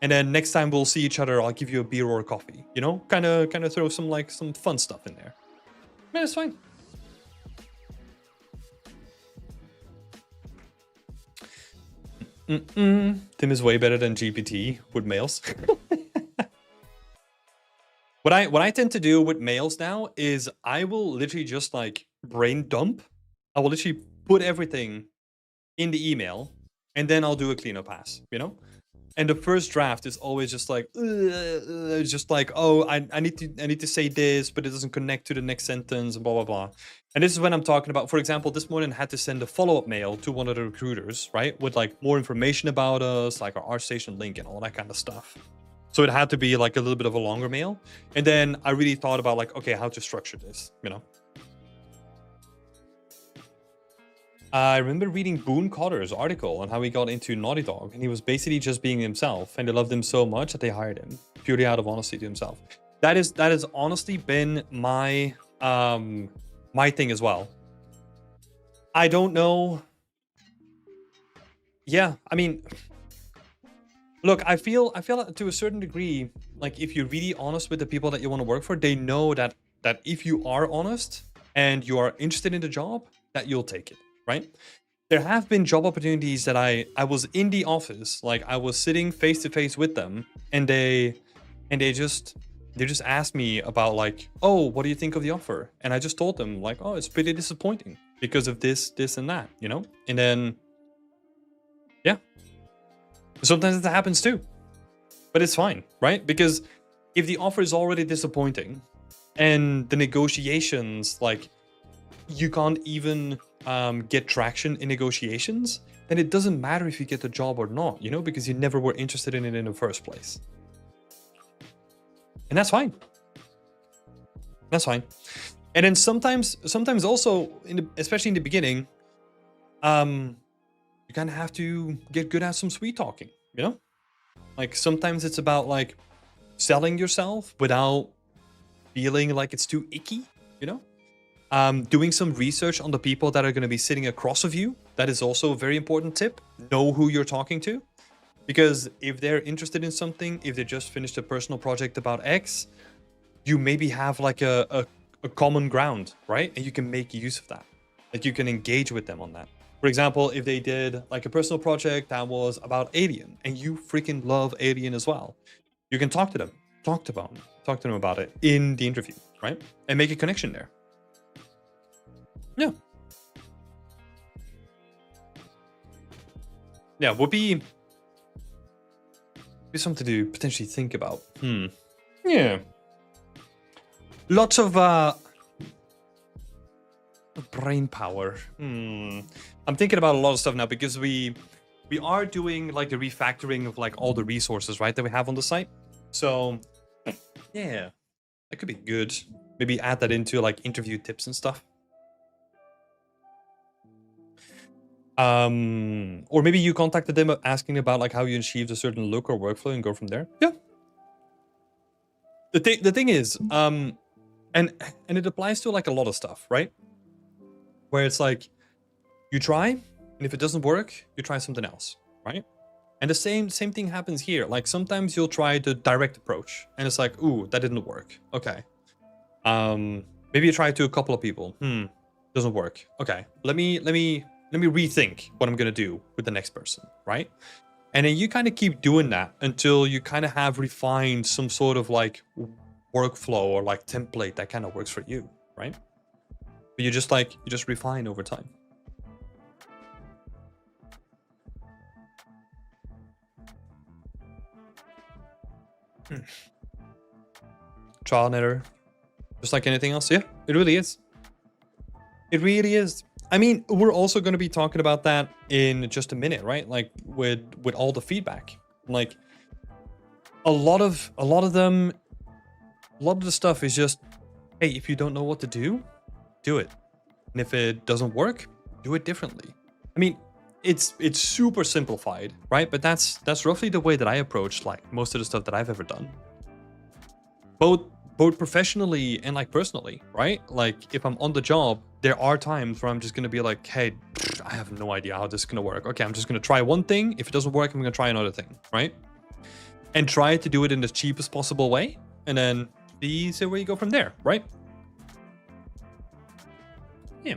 And then next time we'll see each other, I'll give you a beer or a coffee. You know, kind of throw some like some fun stuff in there. Yeah, it's fine. Tim is way better than GPT with mails. What I tend to do with mails now is I will literally just like brain dump. I will literally put everything in the email and then I'll do a cleanup pass, you know? And the first draft is always just like, just like, oh, I need to say this, but it doesn't connect to the next sentence, blah, blah, blah. And this is when I'm talking about, for example, this morning I had to send a follow-up mail to one of the recruiters, right? With like more information about us, like our ArtStation link and all that kind of stuff. So it had to be like a little bit of a longer mail. And then I really thought about like, okay, how to structure this, you know? I remember reading Boone Cotter's article on how he got into Naughty Dog, and he was basically just being himself, and they loved him so much that they hired him purely out of honesty to himself. That has honestly been my my thing as well. I don't know. Yeah, I mean, look, I feel like to a certain degree, like if you're really honest with the people that you want to work for, they know that if you are honest and you are interested in the job, that you'll take it. Right? There have been job opportunities that I was in the office, like I was sitting face to face with them, and they just asked me about like, oh, what do you think of the offer? And I just told them like, oh, it's pretty disappointing because of this, and that, you know? And then, yeah, sometimes that happens too, but it's fine, right? Because if the offer is already disappointing and the negotiations, like you can't even get traction in negotiations, then it doesn't matter if you get the job or not, you know, because you never were interested in it in the first place. And that's fine. That's fine. And then sometimes also, especially in the beginning, you kind of have to get good at some sweet talking, you know? Like sometimes it's about like selling yourself without feeling like it's too icky, you know? Doing some research on the people that are going to be sitting across of you. That is also a very important tip. Know who you're talking to. Because if they're interested in something, if they just finished a personal project about X, you maybe have like a common ground, right? And you can make use of that. Like you can engage with them on that. For example, if they did like a personal project that was about Alien and you freaking love Alien as well, you can talk to them. Talk to them about it in the interview, right? And make a connection there. Yeah. Yeah, would be something to potentially think about. Yeah. Lots of brain power. I'm thinking about a lot of stuff now because we are doing like the refactoring of like all the resources, right, that we have on the site. So yeah, that could be good. Maybe add that into like interview tips and stuff. Or maybe you contacted them asking about like how you achieved a certain look or workflow and go from there. Yeah. The thing is, and it applies to like a lot of stuff, right? Where it's like, You try, and if it doesn't work, you try something else, right? And the same thing happens here. Like sometimes you'll try the direct approach, and it's like, ooh, that didn't work. Okay. Maybe you try it to a couple of people. Doesn't work. Okay. Let me rethink what I'm gonna do with the next person, right? And then you kind of keep doing that until you kind of have refined some sort of like workflow or like template that kind of works for you, right? But you just refine over time. Trial and error, just like anything else. Yeah, it really is. It really is. I mean, we're also going to be talking about that in just a minute, right? Like with all the feedback. Like a lot of the stuff is just, hey, if you don't know what to do, do it. And if it doesn't work, do it differently. I mean, it's super simplified, right? But that's roughly the way that I approach like most of the stuff that I've ever done. Both professionally and like personally, right? Like if I'm on the job, there are times where I'm just going to be like, hey, I have no idea how this is going to work. Okay, I'm just going to try one thing. If it doesn't work, I'm going to try another thing, right? And try to do it in the cheapest possible way. And then see where you go from there, right? Yeah.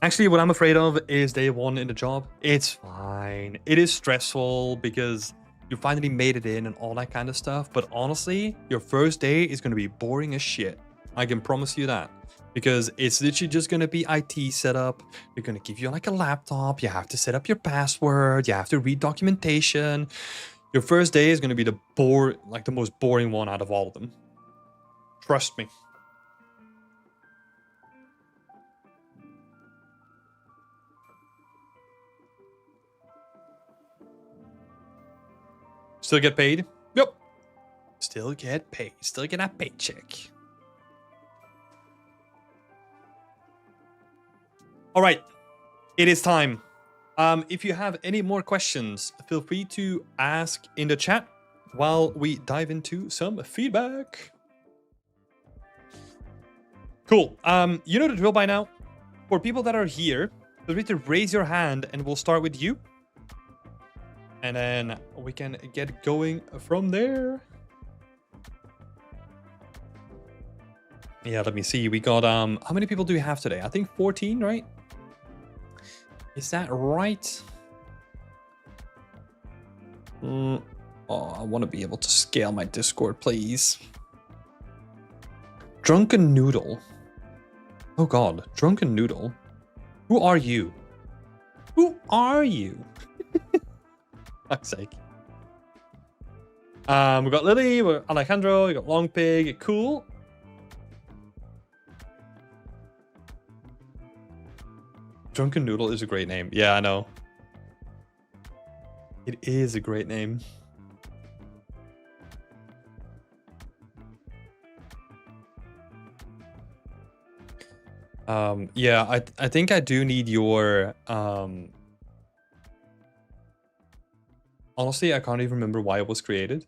Actually, what I'm afraid of is day one in the job. It's fine. It is stressful because you finally made it in and all that kind of stuff. But honestly, your first day is going to be boring as shit. I can promise you that. Because it's literally just going to be IT setup. They're going to give you like a laptop. You have to set up your password. You have to read documentation. Your first day is going to be the most boring one out of all of them. Trust me. Still get paid? Yep. Still get paid. Still get a paycheck. All right. It is time. If you have any more questions, feel free to ask in the chat while we dive into some feedback. Cool. You know the drill by now. For people that are here, feel free to raise your hand and we'll start with you. And then we can get going from there. Yeah, let me see. We got, how many people do we have today? I think 14, right? Is that right? Oh, I want to be able to scale my Discord, please. Drunken Noodle. Oh God, Drunken Noodle. Who are you? Who are you? Fuck's sake. We got Lily, we got Alejandro, we got Long Pig. Cool. Drunken Noodle is a great name. Yeah, I know. It is a great name. Yeah, I think I do need your honestly, I can't even remember why it was created.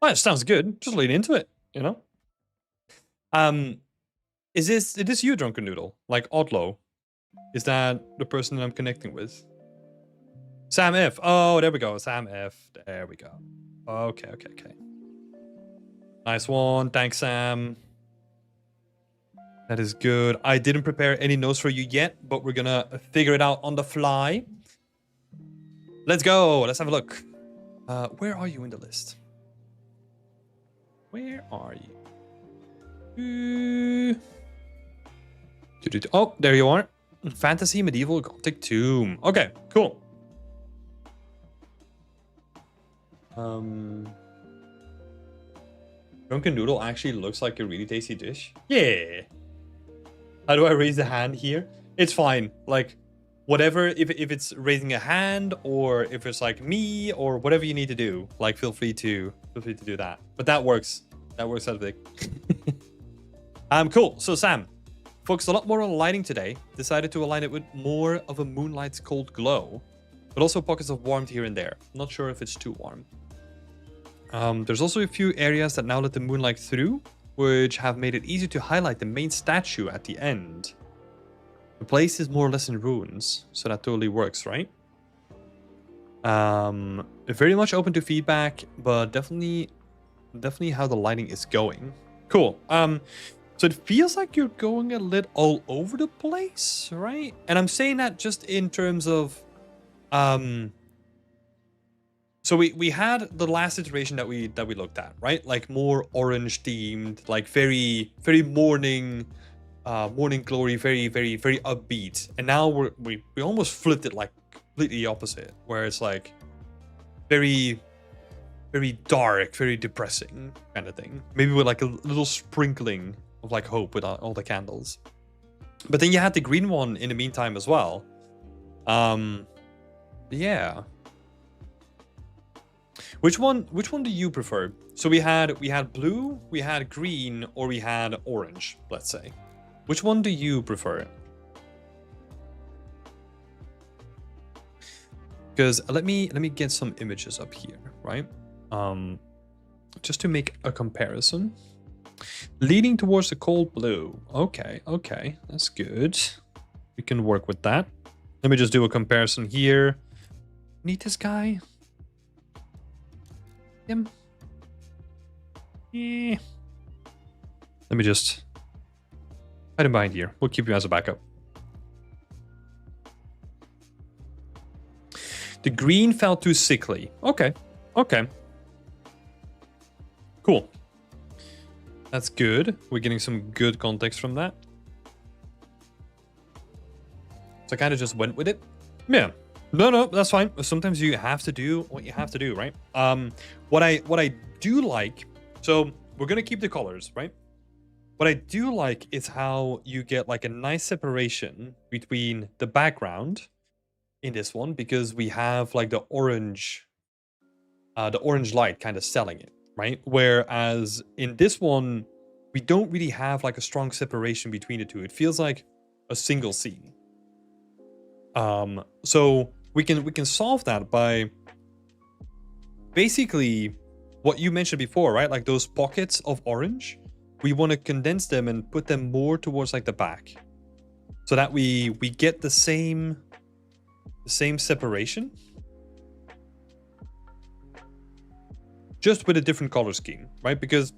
Well, it sounds good. Just lean into it, you know? Is this you, Drunken Noodle? Like Odlo? Is that the person that I'm connecting with? Sam F. Oh, there we go. Sam F. There we go. Okay. Nice one. Thanks, Sam. That is good. I didn't prepare any notes for you yet, but we're gonna figure it out on the fly. Let's go. Let's have a look. Where are you in the list? Where are you? Oh, there you are. Fantasy Medieval Gothic Tomb. Okay, cool. Drunken Noodle actually looks like a really tasty dish. Yeah. How do I raise the hand here? It's fine. Like, whatever, if it's raising a hand or if it's like me or whatever you need to do, like feel free to do that. But that works. That works out big. Cool. So Sam focused a lot more on lighting today. Decided to align it with more of a moonlight's cold glow, but also pockets of warmth here and there. Not sure if it's too warm. There's also a few areas that now let the moonlight through, which have made it easy to highlight the main statue at the end. The place is more or less in ruins, so that totally works, right? Very much open to feedback, but definitely how the lighting is going. Cool. So it feels like you're going a little all over the place, right? And I'm saying that just in terms of, so we had the last iteration that we looked at, right? Like more orange themed, like very morning glory, very upbeat. And now we almost flipped it like completely opposite, where it's like very dark, very depressing kind of thing. Maybe with like a little sprinkling of like hope with all the candles. But then you had the green one in the meantime as well. Yeah. Which one do you prefer? So we had blue, we had green, or we had orange, let's say. Which one do you prefer? Because let me get some images up here, right? Just to make a comparison. Leaning towards the cold blue. Okay, that's good. We can work with that. Let me just do a comparison here. Need this guy? Him? Yeah. Let me just hide him behind here. We'll keep you as a backup. The green felt too sickly. Okay. Cool. That's good. We're getting some good context from that. So I kind of just went with it. Yeah. No, that's fine. Sometimes you have to do what you have to do, right? What I do like, so we're gonna keep the colors, right? What I do like is how you get like a nice separation between the background in this one, because we have like the orange light kind of selling it, right? Whereas in this one, we don't really have like a strong separation between the two. It feels like a single scene. So we can solve that by basically what you mentioned before, right? Like those pockets of orange, we want to condense them and put them more towards like the back, so that we get the same separation, just with a different color scheme, right? Because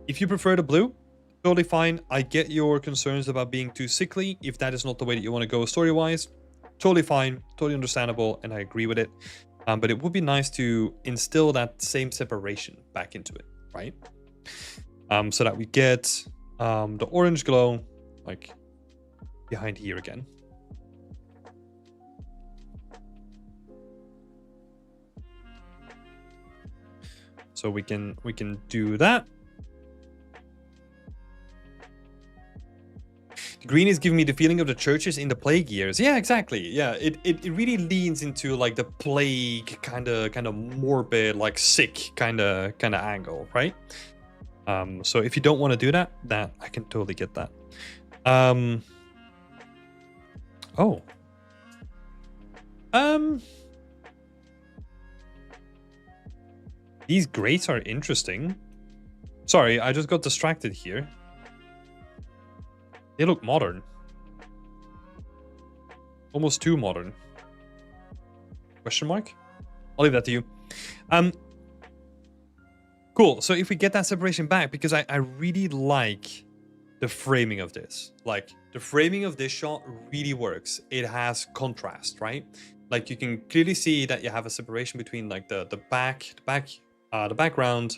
if you prefer the blue, totally fine. I get your concerns about being too sickly. If that is not the way that you want to go story-wise, totally fine, totally understandable, and I agree with it. But it would be nice to instill that same separation back into it, right? So that we get the orange glow like behind here again. So we can do that. Green is giving me the feeling of the churches in the plague years. Yeah, exactly. Yeah, it really leans into like the plague kind of morbid, like sick kind of angle, right? So if you don't want to do that, I can totally get that. These grates are interesting. Sorry, I just got distracted here. They look modern. Almost too modern. Question mark? I'll leave that to you. Cool. So if we get that separation back, because I really like the framing of this. Like the framing of this shot really works. It has contrast, right? Like you can clearly see that you have a separation between like the background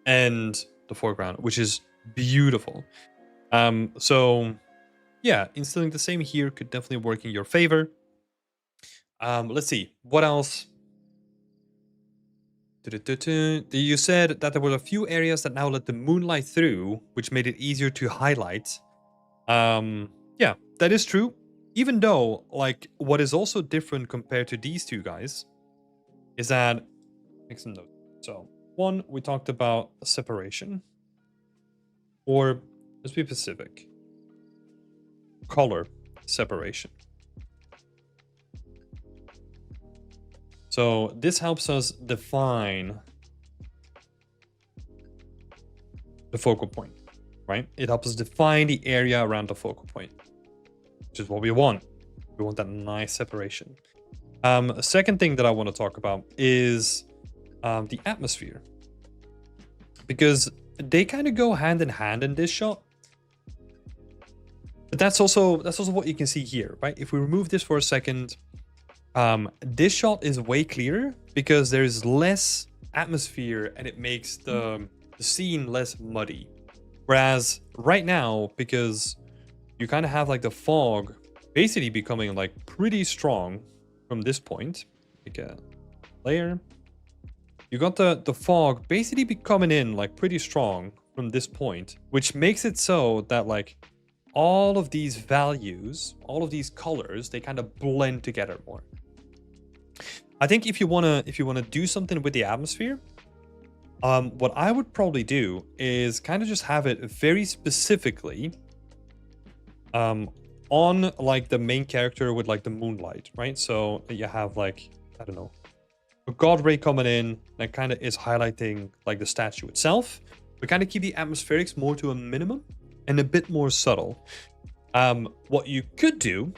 and the foreground, which is beautiful. So yeah, instilling the same here could definitely work in your favor. Let's see what else. You said that there were a few areas that now let the moonlight through, which made it easier to highlight. Yeah, that is true. Even though, like, what is also different compared to these two guys is that, make some notes. So, one, we talked about separation, or let's be specific, color separation. So this helps us define the focal point, right? It helps us define the area around the focal point, which which is what we want. We want that nice separation. A second thing that I want to talk about is the atmosphere, because they kind of go hand in hand in this shot. But that's also what you can see here, right? If we remove this for a second, this shot is way clearer because there's less atmosphere and it makes the scene less muddy. Whereas right now, because you kind of have like the fog basically becoming like pretty strong from this point, like a layer, you got the fog basically coming in like pretty strong from this point, which makes it so that like all of these values, all of these colors, they kind of blend together more. I think if you wanna do something with the atmosphere, what I would probably do is kind of just have it very specifically on like the main character with like the moonlight, right? So you have like, I don't know, a god ray coming in that kind of is highlighting like the statue itself. We kind of keep the atmospherics more to a minimum and a bit more subtle. What you could do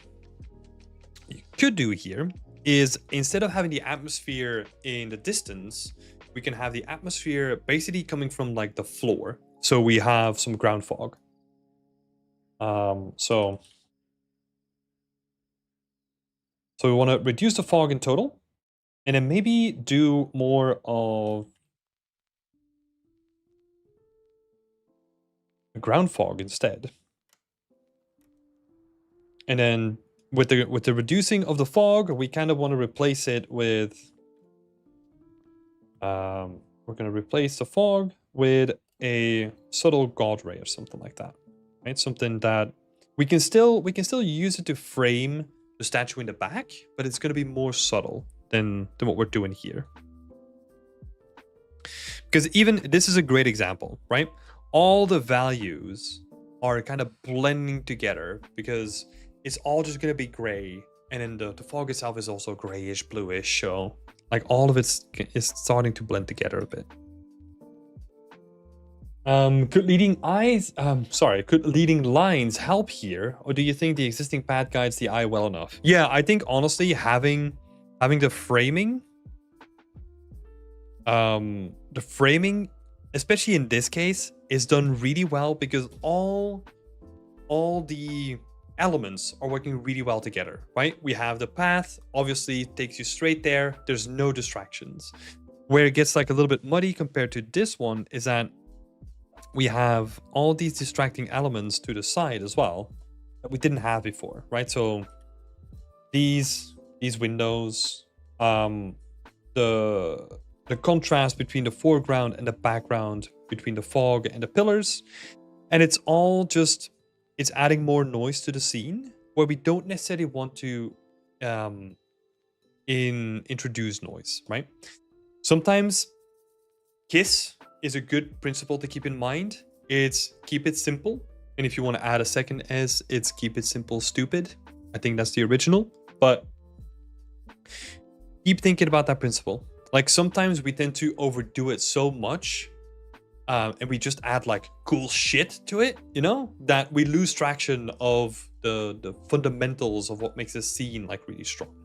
here is, instead of having the atmosphere in the distance, we can have the atmosphere basically coming from like the floor. So we have some ground fog. So we want to reduce the fog in total, and then maybe do more of a ground fog instead. And then with the reducing of the fog, we kind of want to replace it with we're going to replace the fog with a subtle god ray or something like that, right? Something that we can still use it to frame the statue in the back, but it's going to be more subtle than what we're doing here. Because even this is a great example, right? All the values are kind of blending together because it's all just going to be gray, and then the fog itself is also grayish, bluish. So like all of it is starting to blend together a bit. Could leading lines help here, or do you think the existing path guides the eye well enough? Yeah, I think honestly having the framing, especially in this case, is done really well because all the elements are working really well together, right? We have the path, obviously takes you straight there. There's no distractions. Where it gets like a little bit muddy compared to this one is that we have all these distracting elements to the side as well that we didn't have before, right? So these windows, the contrast between the foreground and the background, between the fog and the pillars, and it's all just, it's adding more noise to the scene where we don't necessarily want to introduce noise, right? Sometimes KISS is a good principle to keep in mind. It's keep it simple. And if you want to add a second S, it's keep it simple, stupid. I think that's the original, but keep thinking about that principle. Like sometimes we tend to overdo it so much and we just add like cool shit to it, you know, that we lose traction of the fundamentals of what makes a scene like really strong.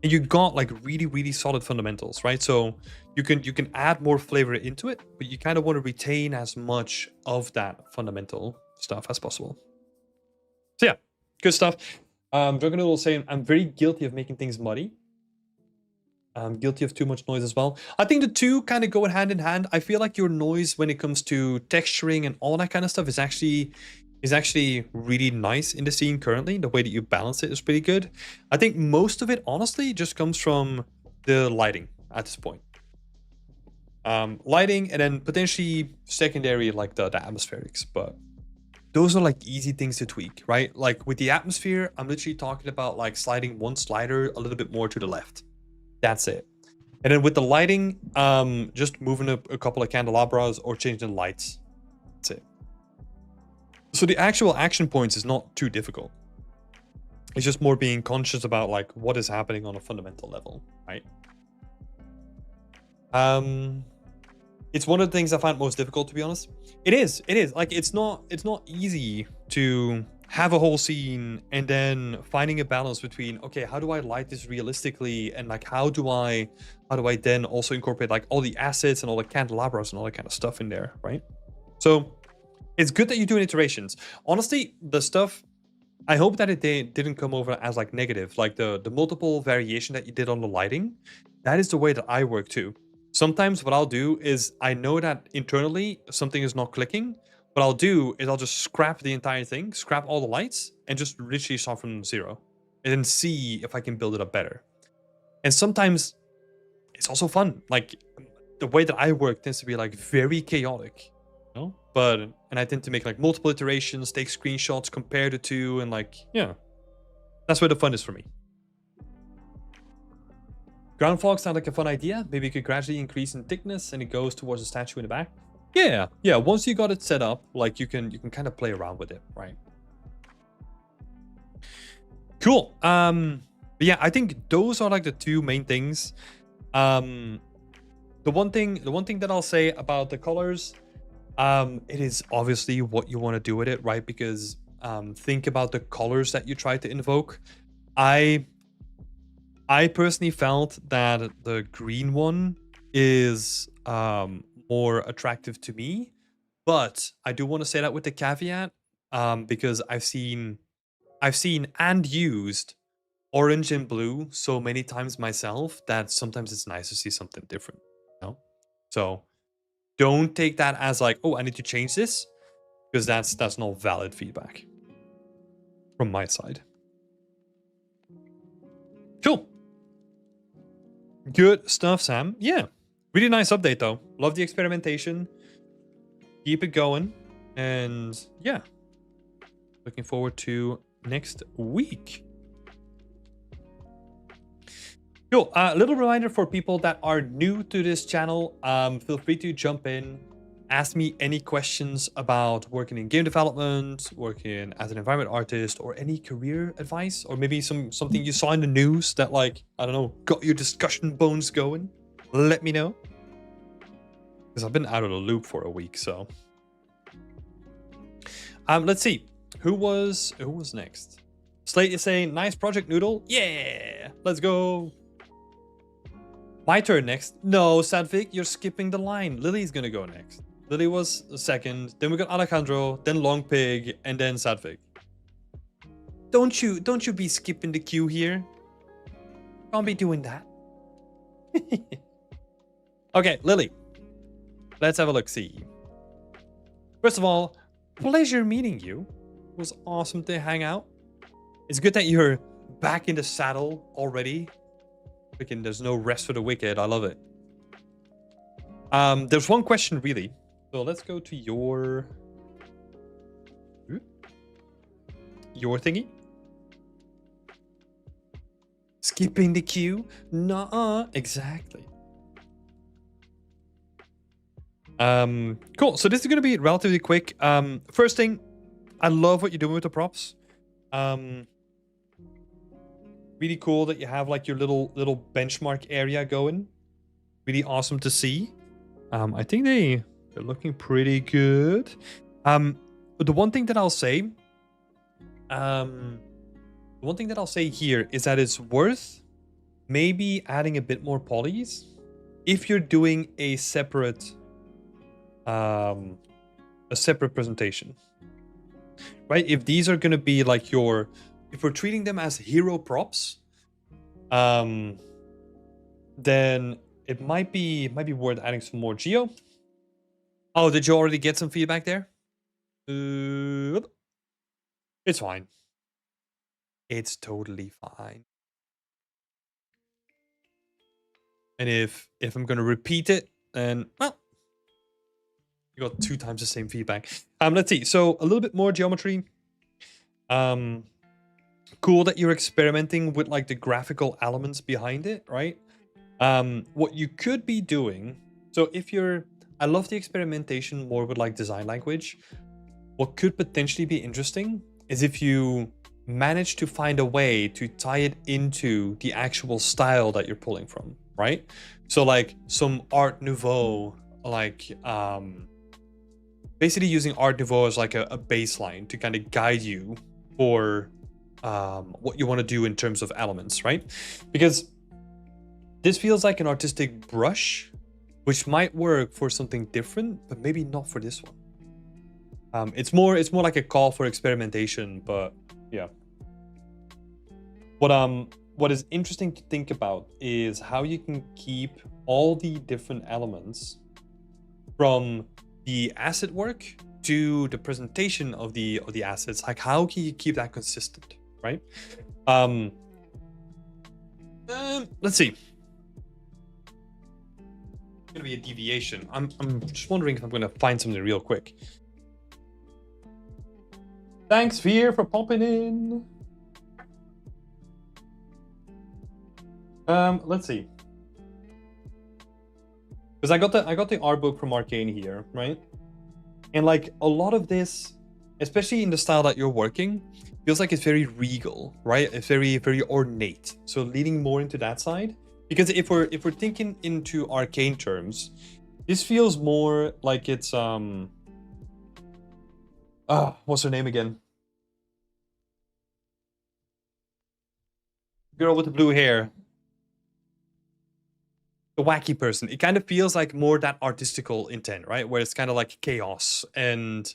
And you got like really, really solid fundamentals, right? So you can add more flavor into it, but you kind of want to retain as much of that fundamental stuff as possible. So yeah, good stuff. Druganoodle saying, I'm very guilty of making things muddy. I'm guilty of too much noise as well. I think the two kind of go hand in hand. I feel like your noise when it comes to texturing and all that kind of stuff is actually really nice in the scene currently. The way that you balance it is pretty good. I think most of it, honestly, just comes from the lighting at this point. Lighting and then potentially secondary like the atmospherics, but those are like easy things to tweak, right? Like with the atmosphere, I'm literally talking about like sliding one slider a little bit more to the left. That's it. And then with the lighting, just moving a couple of candelabras or changing lights. That's it. So the actual action points is not too difficult. It's just more being conscious about like what is happening on a fundamental level, right? It's one of the things I find most difficult, to be honest. It is like it's not easy to have a whole scene and then finding a balance between, okay, how do I light this realistically, and like how do I then also incorporate like all the assets and all the candelabras and all that kind of stuff in there, right? So it's good that you do in iterations. Honestly, the stuff, I hope that it didn't come over as like negative, like the multiple variation that you did on the lighting. That is the way that I work too. Sometimes what I'll do is, I know that internally something is not clicking. What I'll do is I'll just scrap the entire thing, scrap all the lights, and just literally start from zero, and then see if I can build it up better. And sometimes it's also fun. Like the way that I work tends to be like very chaotic, you know? And I tend to make like multiple iterations, take screenshots, compare the two, and like, yeah, that's where the fun is for me. Ground fog sounds like a fun idea. Maybe you could gradually increase in thickness and it goes towards the statue in the back. Yeah. Once you got it set up, like you can kind of play around with it, right? Cool. But yeah, I think those are like the two main things. The one thing that I'll say about the colors, it is obviously what you want to do with it, right? Because think about the colors that you try to invoke. I personally felt that the green one is more attractive to me, but I do want to say that with the caveat, because I've seen and used orange and blue so many times myself that sometimes it's nice to see something different, you know? So don't take that as like, oh, I need to change this, because that's not valid feedback from my side. Cool. Good stuff, Sam. Yeah. Really nice update, though. Love the experimentation. Keep it going. And yeah. Looking forward to next week. Cool. A little reminder for people that are new to this channel. Feel free to jump in. Ask me any questions about working in game development, working as an environment artist, or any career advice, or maybe something you saw in the news that, like, I don't know, got your discussion bones going. Let me know, because I've been out of the loop for a week. So, let's see, who was next? Slate is saying, "Nice project, Noodle. Yeah, let's go." My turn next. No, Sadvik, you're skipping the line. Lily's gonna go next. Lily was second, then we got Alejandro, then Long Pig, and then Sadvik. Don't you be skipping the queue here. Can't be doing that. Okay, Lily. Let's have a look, see. First of all, pleasure meeting you. It was awesome to hang out. It's good that you're back in the saddle already. Freaking, there's no rest for the wicked. I love it. There's one question really. So let's go to your thingy. Skipping the queue? Nuh-uh. Exactly. Cool. So this is going to be relatively quick. First thing, I love what you're doing with the props. Really cool that you have like your little benchmark area going. Really awesome to see. I think they're looking pretty good. But the one thing that I'll say, here is that it's worth maybe adding a bit more polys if you're doing a separate presentation, right? If these are going to be like if we're treating them as hero props, then it might be worth adding some more geo. Oh, did you already get some feedback there? It's fine. It's totally fine. And if I'm gonna repeat it, then well, you got 2 times the same feedback. Let's see. So a little bit more geometry. Cool that you're experimenting with like the graphical elements behind it, right? What you could be doing, so I love the experimentation more with like design language. What could potentially be interesting is if you manage to find a way to tie it into the actual style that you're pulling from, right? So like some Art Nouveau, like basically using Art Nouveau as like a baseline to kind of guide you for what you want to do in terms of elements, right? Because this feels like an artistic brush, which might work for something different, but maybe not for this one. It's more like a call for experimentation, but yeah. What is interesting to think about is how you can keep all the different elements, from the asset work to the presentation of the assets. Like, how can you keep that consistent, right? Let's see. It's gonna be a deviation. I'm just wondering if I'm gonna find something real quick. Thanks, Fear, for popping in. Let's see. Because I got the art book from Arcane here, right? And like a lot of this, especially in the style that you're working, feels like it's very regal, right? It's very, very ornate. So leaning more into that side. Because if we're thinking into Arcane terms, this feels more like it's what's her name again? Girl with the blue hair. The wacky person. It kind of feels like more that artistical intent, right? Where it's kind of like chaos, and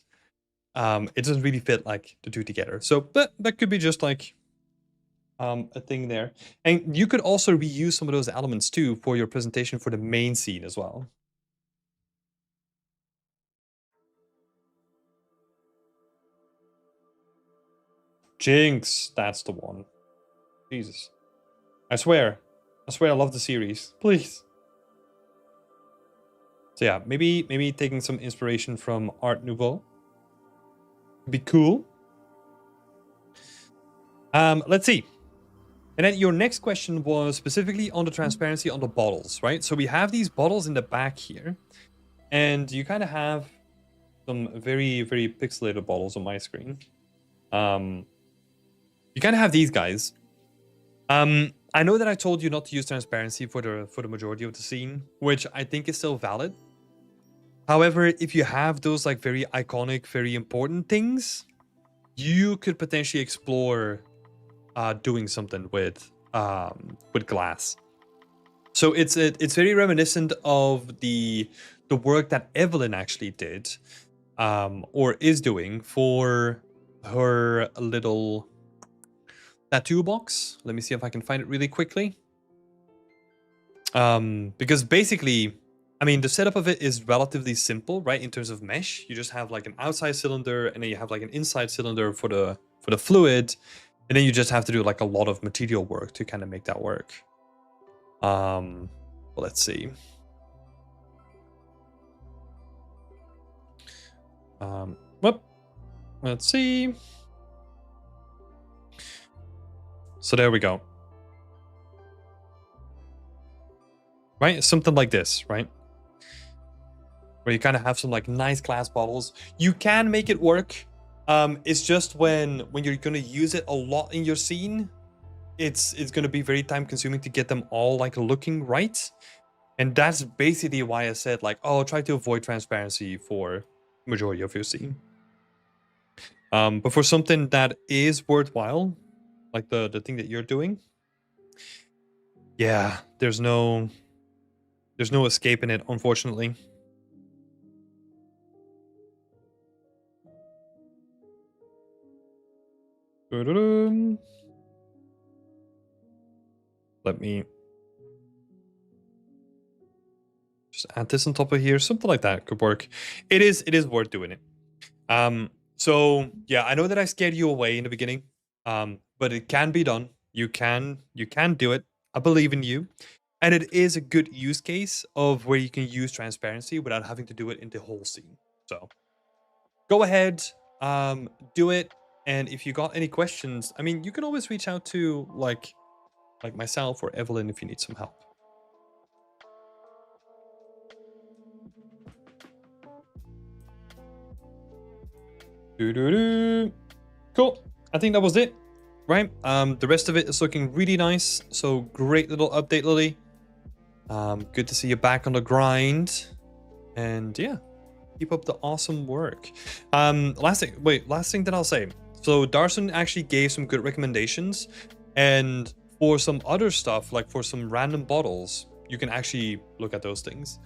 it doesn't really fit like the two together. So that could be just like a thing there. And you could also reuse some of those elements too for your presentation for the main scene as well. Jinx, that's the one. Jesus. I swear I love the series. Please. So yeah, maybe taking some inspiration from Art Nouveau would be cool. Let's see. And then your next question was specifically on the transparency on the bottles, right? So we have these bottles in the back here, and you kind of have some very, very pixelated bottles on my screen. You kind of have these guys. I know that I told you not to use transparency for the majority of the scene, which I think is still valid. However, if you have those like very iconic, very important things, you could potentially explore doing something with glass. So it's very reminiscent of the work that Evelyn actually did, or is doing for her little tattoo box. Let me see if I can find it really quickly. Because basically, I mean, the setup of it is relatively simple, right? In terms of mesh, you just have like an outside cylinder, and then you have like an inside cylinder for the fluid, and then you just have to do like a lot of material work to kind of make that work. Well, let's see. Whoop. Let's see. So there we go. Right? Something like this, right? Where you kind of have some like nice glass bottles. You can make it work. It's just when you're going to use it a lot in your scene, it's going to be very time consuming to get them all like looking right. And that's basically why I said like, oh, try to avoid transparency for majority of your scene. But for something that is worthwhile, like the thing that you're doing, yeah, there's no escaping it, unfortunately. Let me just add this on top of here. Something like that could work. It is worth doing it. So yeah, I know that I scared you away in the beginning, but it can be done. You can do it. I believe in you. And it is a good use case of where you can use transparency without having to do it in the whole scene. So go ahead, do it. And if you got any questions, I mean, you can always reach out to like myself or Evelyn if you need some help. Cool. I think that was it, right? The rest of it is looking really nice. So great little update, Lily. Good to see you back on the grind. And yeah, keep up the awesome work. Last thing that I'll say. So Darson actually gave some good recommendations, and for some other stuff, like for some random bottles, you can actually look at those things.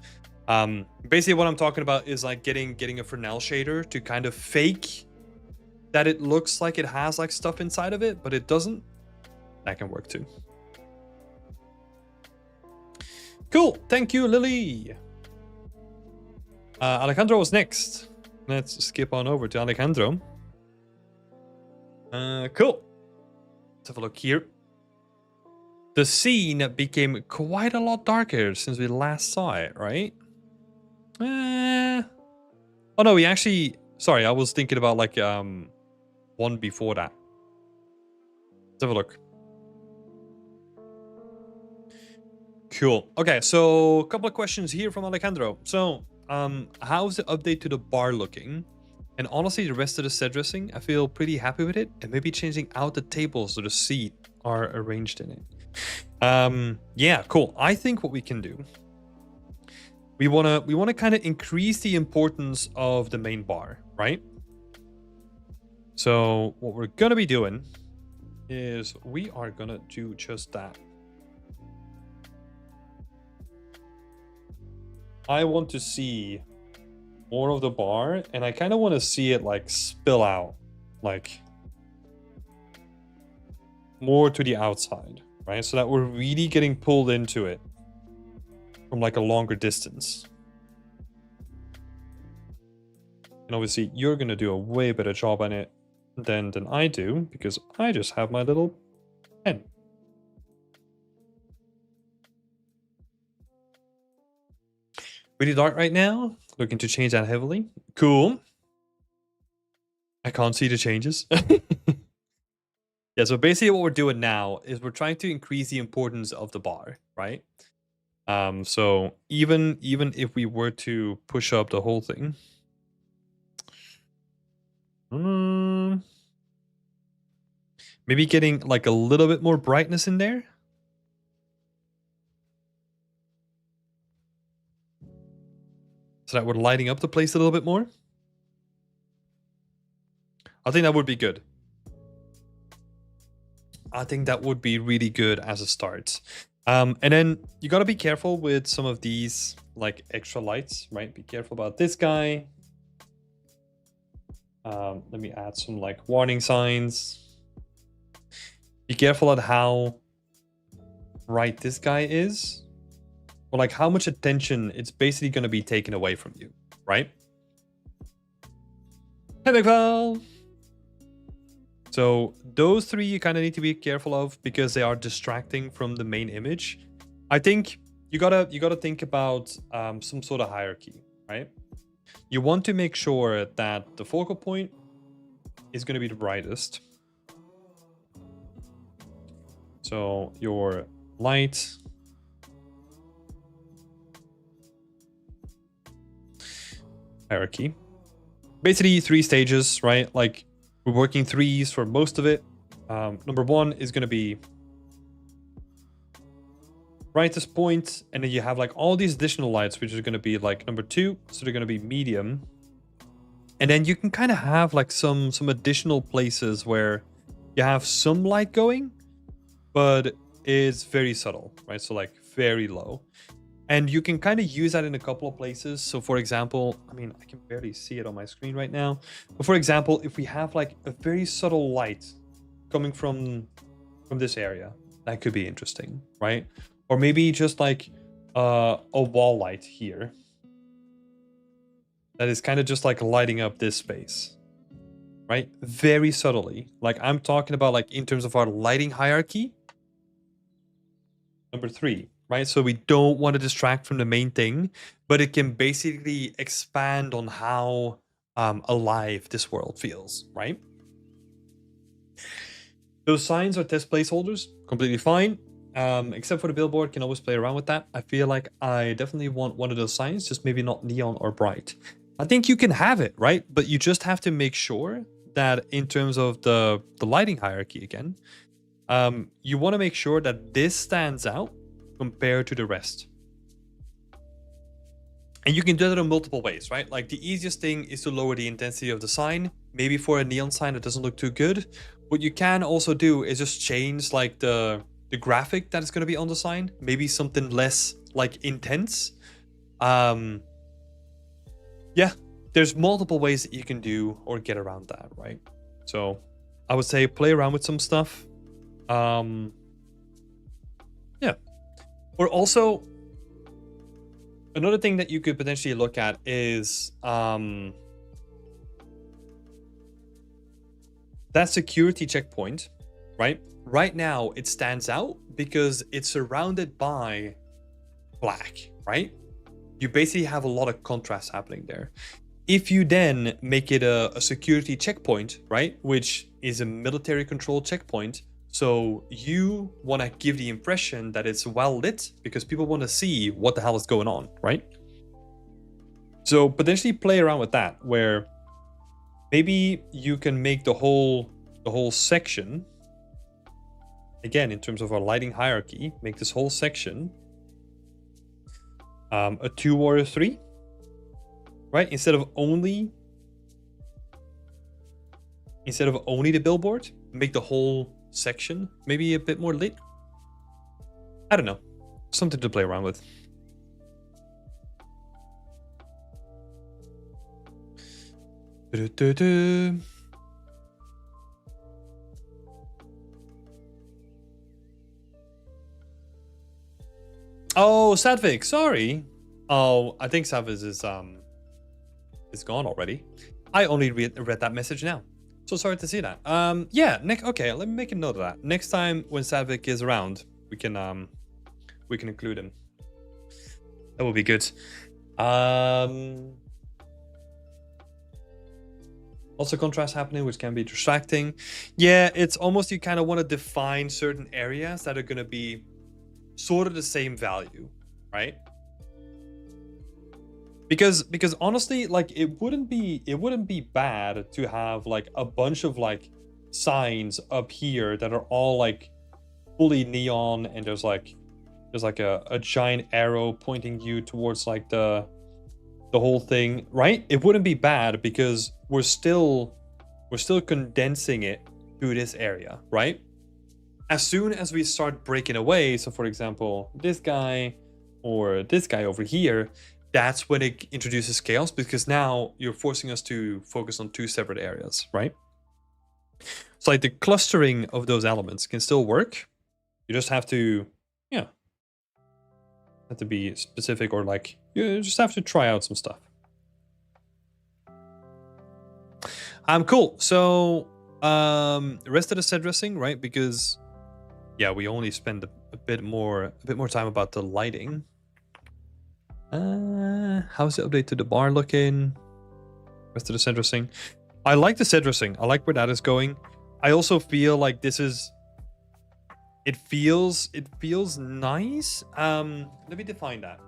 Basically what I'm talking about is like getting a Fresnel shader to kind of fake that it looks like it has like stuff inside of it, but it doesn't. That can work too. Cool, thank you, Lily. Alejandro was next. Let's skip on over to Alejandro. Cool. Let's have a look here. The scene became quite a lot darker since we last saw it, right? Oh no, we actually... Sorry, I was thinking about like one before that. Let's have a look. Cool. Okay, so a couple of questions here from Alejandro. So, how's the update to the bar looking? And honestly, the rest of the set dressing, I feel pretty happy with it. And maybe changing out the tables so the seat are arranged in it. Yeah, cool. I think what we can do, we wanna kind of increase the importance of the main bar, right? So what we're gonna be doing is we are gonna do just that. I want to see more of the bar, and I kind of want to see it like spill out, like more to the outside, right? So that we're really getting pulled into it from like a longer distance. And obviously you're going to do a way better job on it than I do, because I just have my little pen. Really dark right now. Looking to change that heavily. Cool. I can't see the changes. Yeah, so basically what we're doing now is we're trying to increase the importance of the bar, right? So even if we were to push up the whole thing, maybe getting like a little bit more brightness in there. So that we're lighting up the place a little bit more. I think that would be good. I think that would be really good as a start. And then you got to be careful with some of these like extra lights, right? Be careful about this guy. Let me add some like warning signs. Be careful at how bright this guy is, or like how much attention it's basically going to be taken away from you, right? Hey, McVal! So those three you kind of need to be careful of because they are distracting from the main image. I think you gotta think about some sort of hierarchy, right? You want to make sure that the focal point is going to be the brightest. So your light, hierarchy, basically 3 stages, right? Like we're working 3s for most of it. Number 1 is going to be brightest point, and then you have like all these additional lights, which is going to be like number 2, so they're going to be medium. And then you can kind of have like some additional places where you have some light going, but it's very subtle, right? So like very low. And you can kind of use that in a couple of places. So for example, I mean, I can barely see it on my screen right now. But for example, if we have like a very subtle light coming from this area, that could be interesting, right? Or maybe just like a wall light here. That is kind of just like lighting up this space, right? Very subtly. Like I'm talking about like in terms of our lighting hierarchy. Number 3. Right? So we don't want to distract from the main thing, but it can basically expand on how alive this world feels, right? Those signs are test placeholders, completely fine. Except for the billboard, can always play around with that. I feel like I definitely want one of those signs, just maybe not neon or bright. I think you can have it, right? But you just have to make sure that in terms of the lighting hierarchy again, you want to make sure that this stands out compared to the rest. And you can do that in multiple ways, right? Like the easiest thing is to lower the intensity of the sign. Maybe for a neon sign that doesn't look too good. What you can also do is just change like the graphic that is going to be on the sign. Maybe something less like intense. Yeah, there's multiple ways that you can do or get around that, right? So I would say play around with some stuff. Yeah. Or also, another thing that you could potentially look at is that security checkpoint, right? Right now, it stands out because it's surrounded by black, right? You basically have a lot of contrast happening there. If you then make it a security checkpoint, right, which is a military control checkpoint, so you want to give the impression that it's well lit because people want to see what the hell is going on, right? So potentially play around with that, where maybe you can make the whole section, again, in terms of our lighting hierarchy, make this whole section a 2 or a 3, right? Instead of only the billboard, make the whole section maybe a bit more lit. I don't know, something to play around with. Oh, Sadvik, sorry. Oh, I think Savas is gone already. I only read that message now. So sorry to see that. Yeah, Nick. Okay, let me make a note of that. Next time when Sadvik is around, we can include him. That would be good. Also contrast happening, which can be distracting. Yeah, it's almost you kind of want to define certain areas that are going to be sort of the same value, right? Because honestly, like it wouldn't be bad to have like a bunch of like signs up here that are all like fully neon, and there's like a giant arrow pointing you towards like the whole thing, right? It wouldn't be bad because we're still condensing it to this area, right? As soon as we start breaking away, so for example, this guy or this guy over here, that's when it introduces chaos, because now you're forcing us to focus on two separate areas, right? So like the clustering of those elements can still work. You just have to, yeah, have to be specific, or like you just have to try out some stuff. Cool. So rest of the set dressing, right? Because yeah, we only spend a bit more time about the lighting. How's the update to the bar looking? Rest of the set dressing. I like the set dressing. I like where that is going. I also feel like this is. It feels nice. Let me define that.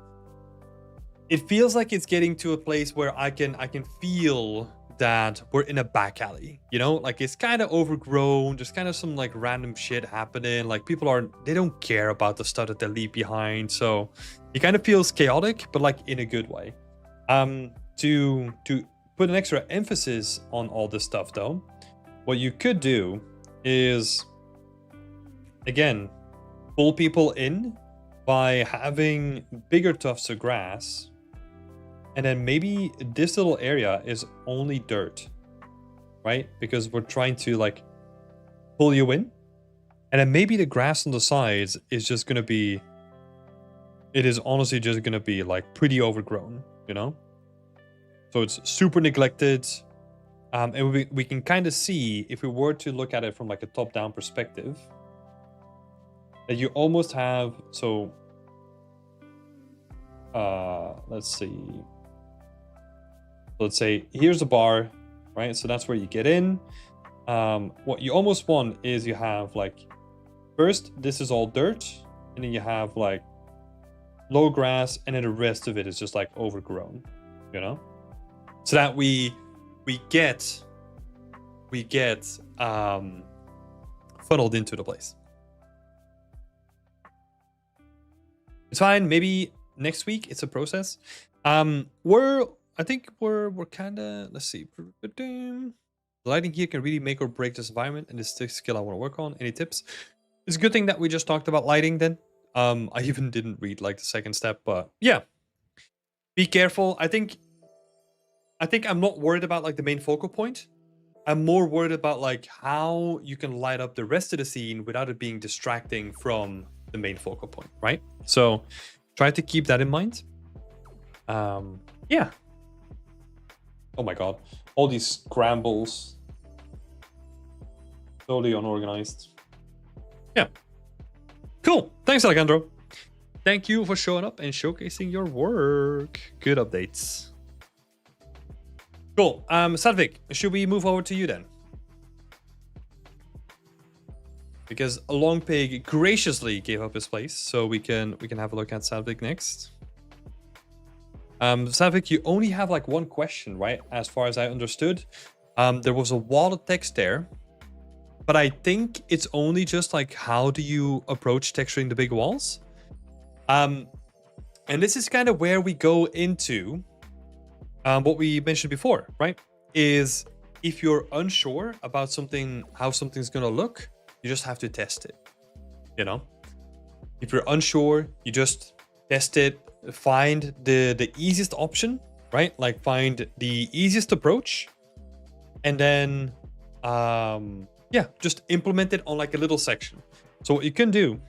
It feels like it's getting to a place where I can feel that we're in a back alley, you know, like it's kind of overgrown. There's kind of some like random shit happening. Like they don't care about the stuff that they leave behind. So it kind of feels chaotic, but like in a good way. To put an extra emphasis on all this stuff though, what you could do is, again, pull people in by having bigger tufts of grass. And then maybe this little area is only dirt, right? Because we're trying to like pull you in. And then maybe the grass on the sides is just going to be, it is honestly just going to be like pretty overgrown, you know? So it's super neglected. And we can kind of see, if we were to look at it from like a top-down perspective, that you almost have, so let's see. Let's say here's a bar, right? So that's where you get in. What you almost want is you have like, first, this is all dirt, and then you have like low grass, and then the rest of it is just like overgrown, you know? So that we get funneled into the place. It's fine. Maybe next week it's a process. I think we're kind of, let's see. The lighting here can really make or break this environment, and this is the skill I want to work on. Any tips? It's a good thing that we just talked about lighting then. I even didn't read like the second step, but yeah. Be careful. I think I'm not worried about like the main focal point. I'm more worried about like how you can light up the rest of the scene without it being distracting from the main focal point, right? So try to keep that in mind. Yeah. Oh my god. All these scrambles. Totally unorganized. Yeah. Cool. Thanks, Alejandro. Thank you for showing up and showcasing your work. Good updates. Cool. Sadvik, should we move over to you then? Because Longpig graciously gave up his place, so we can have a look at Sadvik next. Sadvik, you only have like one question, right? As far as I understood. There was a wall of text there, but I think it's only just like how do you approach texturing the big walls? And this is kind of where we go into what we mentioned before, right? Is if you're unsure about something, how something's gonna look, you just have to test it. You know, if you're unsure, you just test it, find the easiest option, right? Like find the easiest approach, and then yeah, just implement it on like a little section. So what you can do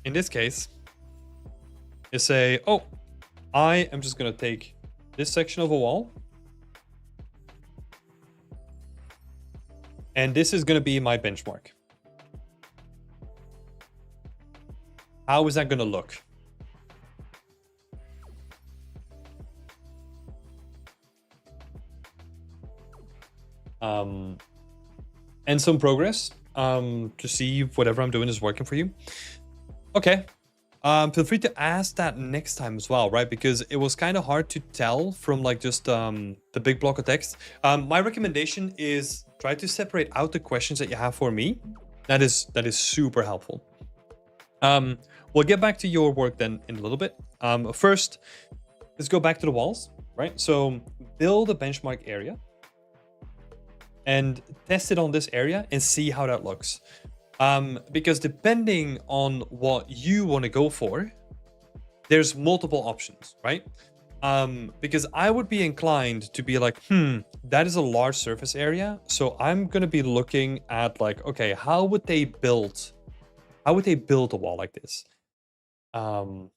in this case is say, oh, I am just gonna take this section of a wall, and this is gonna be my benchmark. How is that gonna look? And some progress to see if whatever I'm doing is working for you. Okay. Feel free to ask that next time as well, right? Because it was kind of hard to tell from like just the big block of text. My recommendation is try to separate out the questions that you have for me. That is super helpful. We'll get back to your work then in a little bit. First, let's go back to the walls, right? So build a benchmark area and test it on this area and see how that looks. Because depending on what you want to go for, there's multiple options, right? Because I would be inclined to be like, that is a large surface area. So I'm going to be looking at like, okay, how would they build a wall like this? Oh,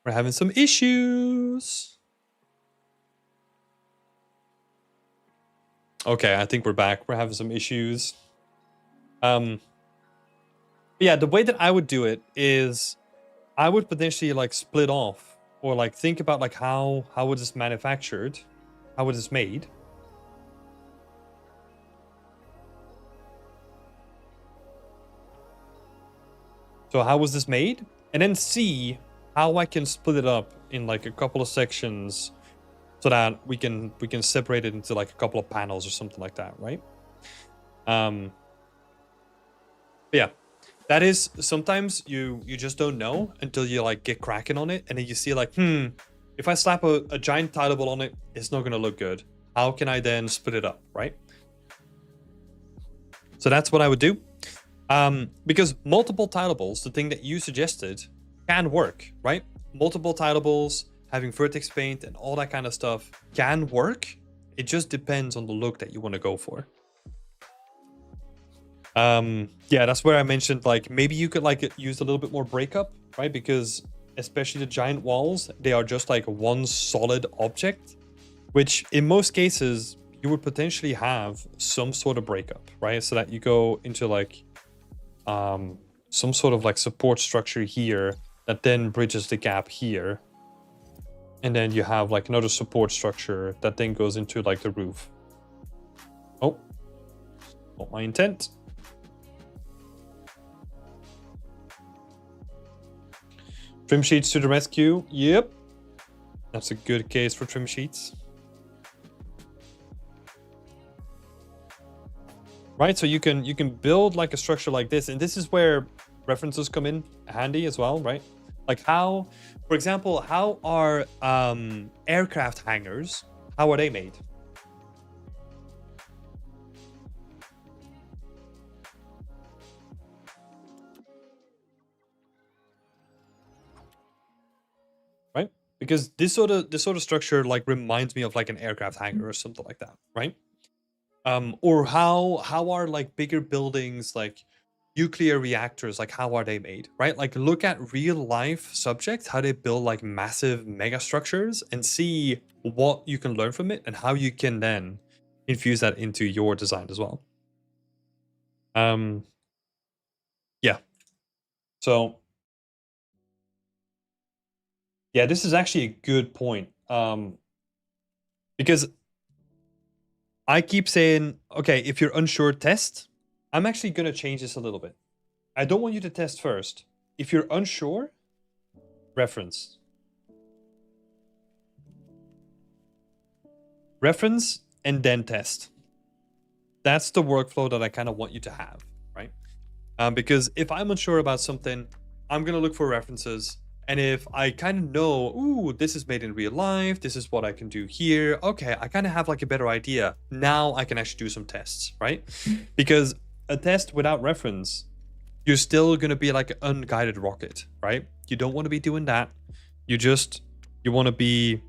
we're having some issues. Okay, I think we're back. We're having some issues. Yeah, the way that I would do it is I would potentially like split off or like think about like how was this manufactured? How was this made? So how was this made? And then see how I can split it up in like a couple of sections so that we can separate it into like a couple of panels or something like that, right? Yeah, that is sometimes you just don't know until you like get cracking on it, and then you see like, if I slap a giant tileable on it, it's not gonna look good. How can I then split it up, right? So that's what I would do. Because multiple tileables, the thing that you suggested, can work, right? Multiple tileables, having vertex paint and all that kind of stuff can work. It just depends on the look that you want to go for. Yeah, that's where I mentioned like maybe you could like use a little bit more breakup, right? Because especially the giant walls, they are just like one solid object, which in most cases you would potentially have some sort of breakup, right? So that you go into like some sort of like support structure here that then bridges the gap here. And then you have like another support structure that then goes into like the roof. Oh, not my intent. Trim sheets to the rescue. Yep. That's a good case for trim sheets. Right, so you can build like a structure like this, and this is where references come in handy as well, right? Like how, for example, how are aircraft hangars, how are they made? Right? Because this sort of structure like reminds me of like an aircraft hangar or something like that, right? Or how are like bigger buildings like nuclear reactors, like how are they made, right? Like look at real life subjects, how they build like massive mega structures, and see what you can learn from it and how you can then infuse that into your design as well. Yeah. So yeah, this is actually a good point. Because I keep saying, okay, if you're unsure, test. I'm actually going to change this a little bit. I don't want you to test first. If you're unsure, reference. Reference and then test. That's the workflow that I kind of want you to have, right? Because if I'm unsure about something, I'm going to look for references. And if I kind of know, ooh, this is made in real life, this is what I can do here. Okay, I kind of have like a better idea. Now I can actually do some tests, right? Because a test without reference, you're still going to be like an unguided rocket, right? You don't want to be doing that. You want to be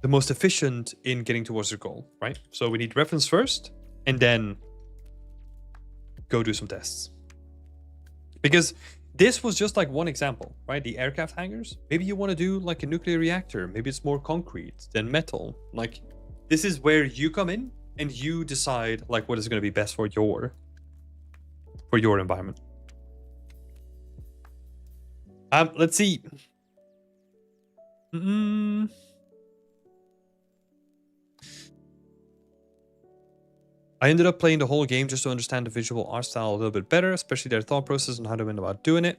the most efficient in getting towards your goal, right? So we need reference first and then go do some tests. Because this was just like one example, right? The aircraft hangars. Maybe you want to do like a nuclear reactor. Maybe it's more concrete than metal. Like this is where you come in and you decide like what is going to be best for your environment. Let's see. I ended up playing the whole game just to understand the visual art style a little bit better, especially their thought process and how they went about doing it.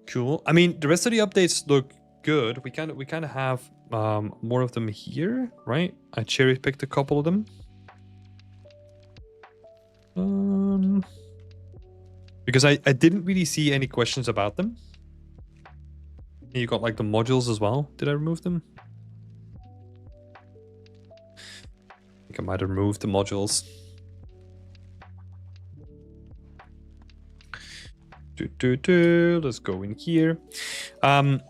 Cool. I mean, the rest of the updates look good. We kind of have more of them here, right? I cherry picked a couple of them. Because I didn't really see any questions about them. And you got like the modules as well. Did I remove them? I think I might have removed the modules. Let's go in here. Can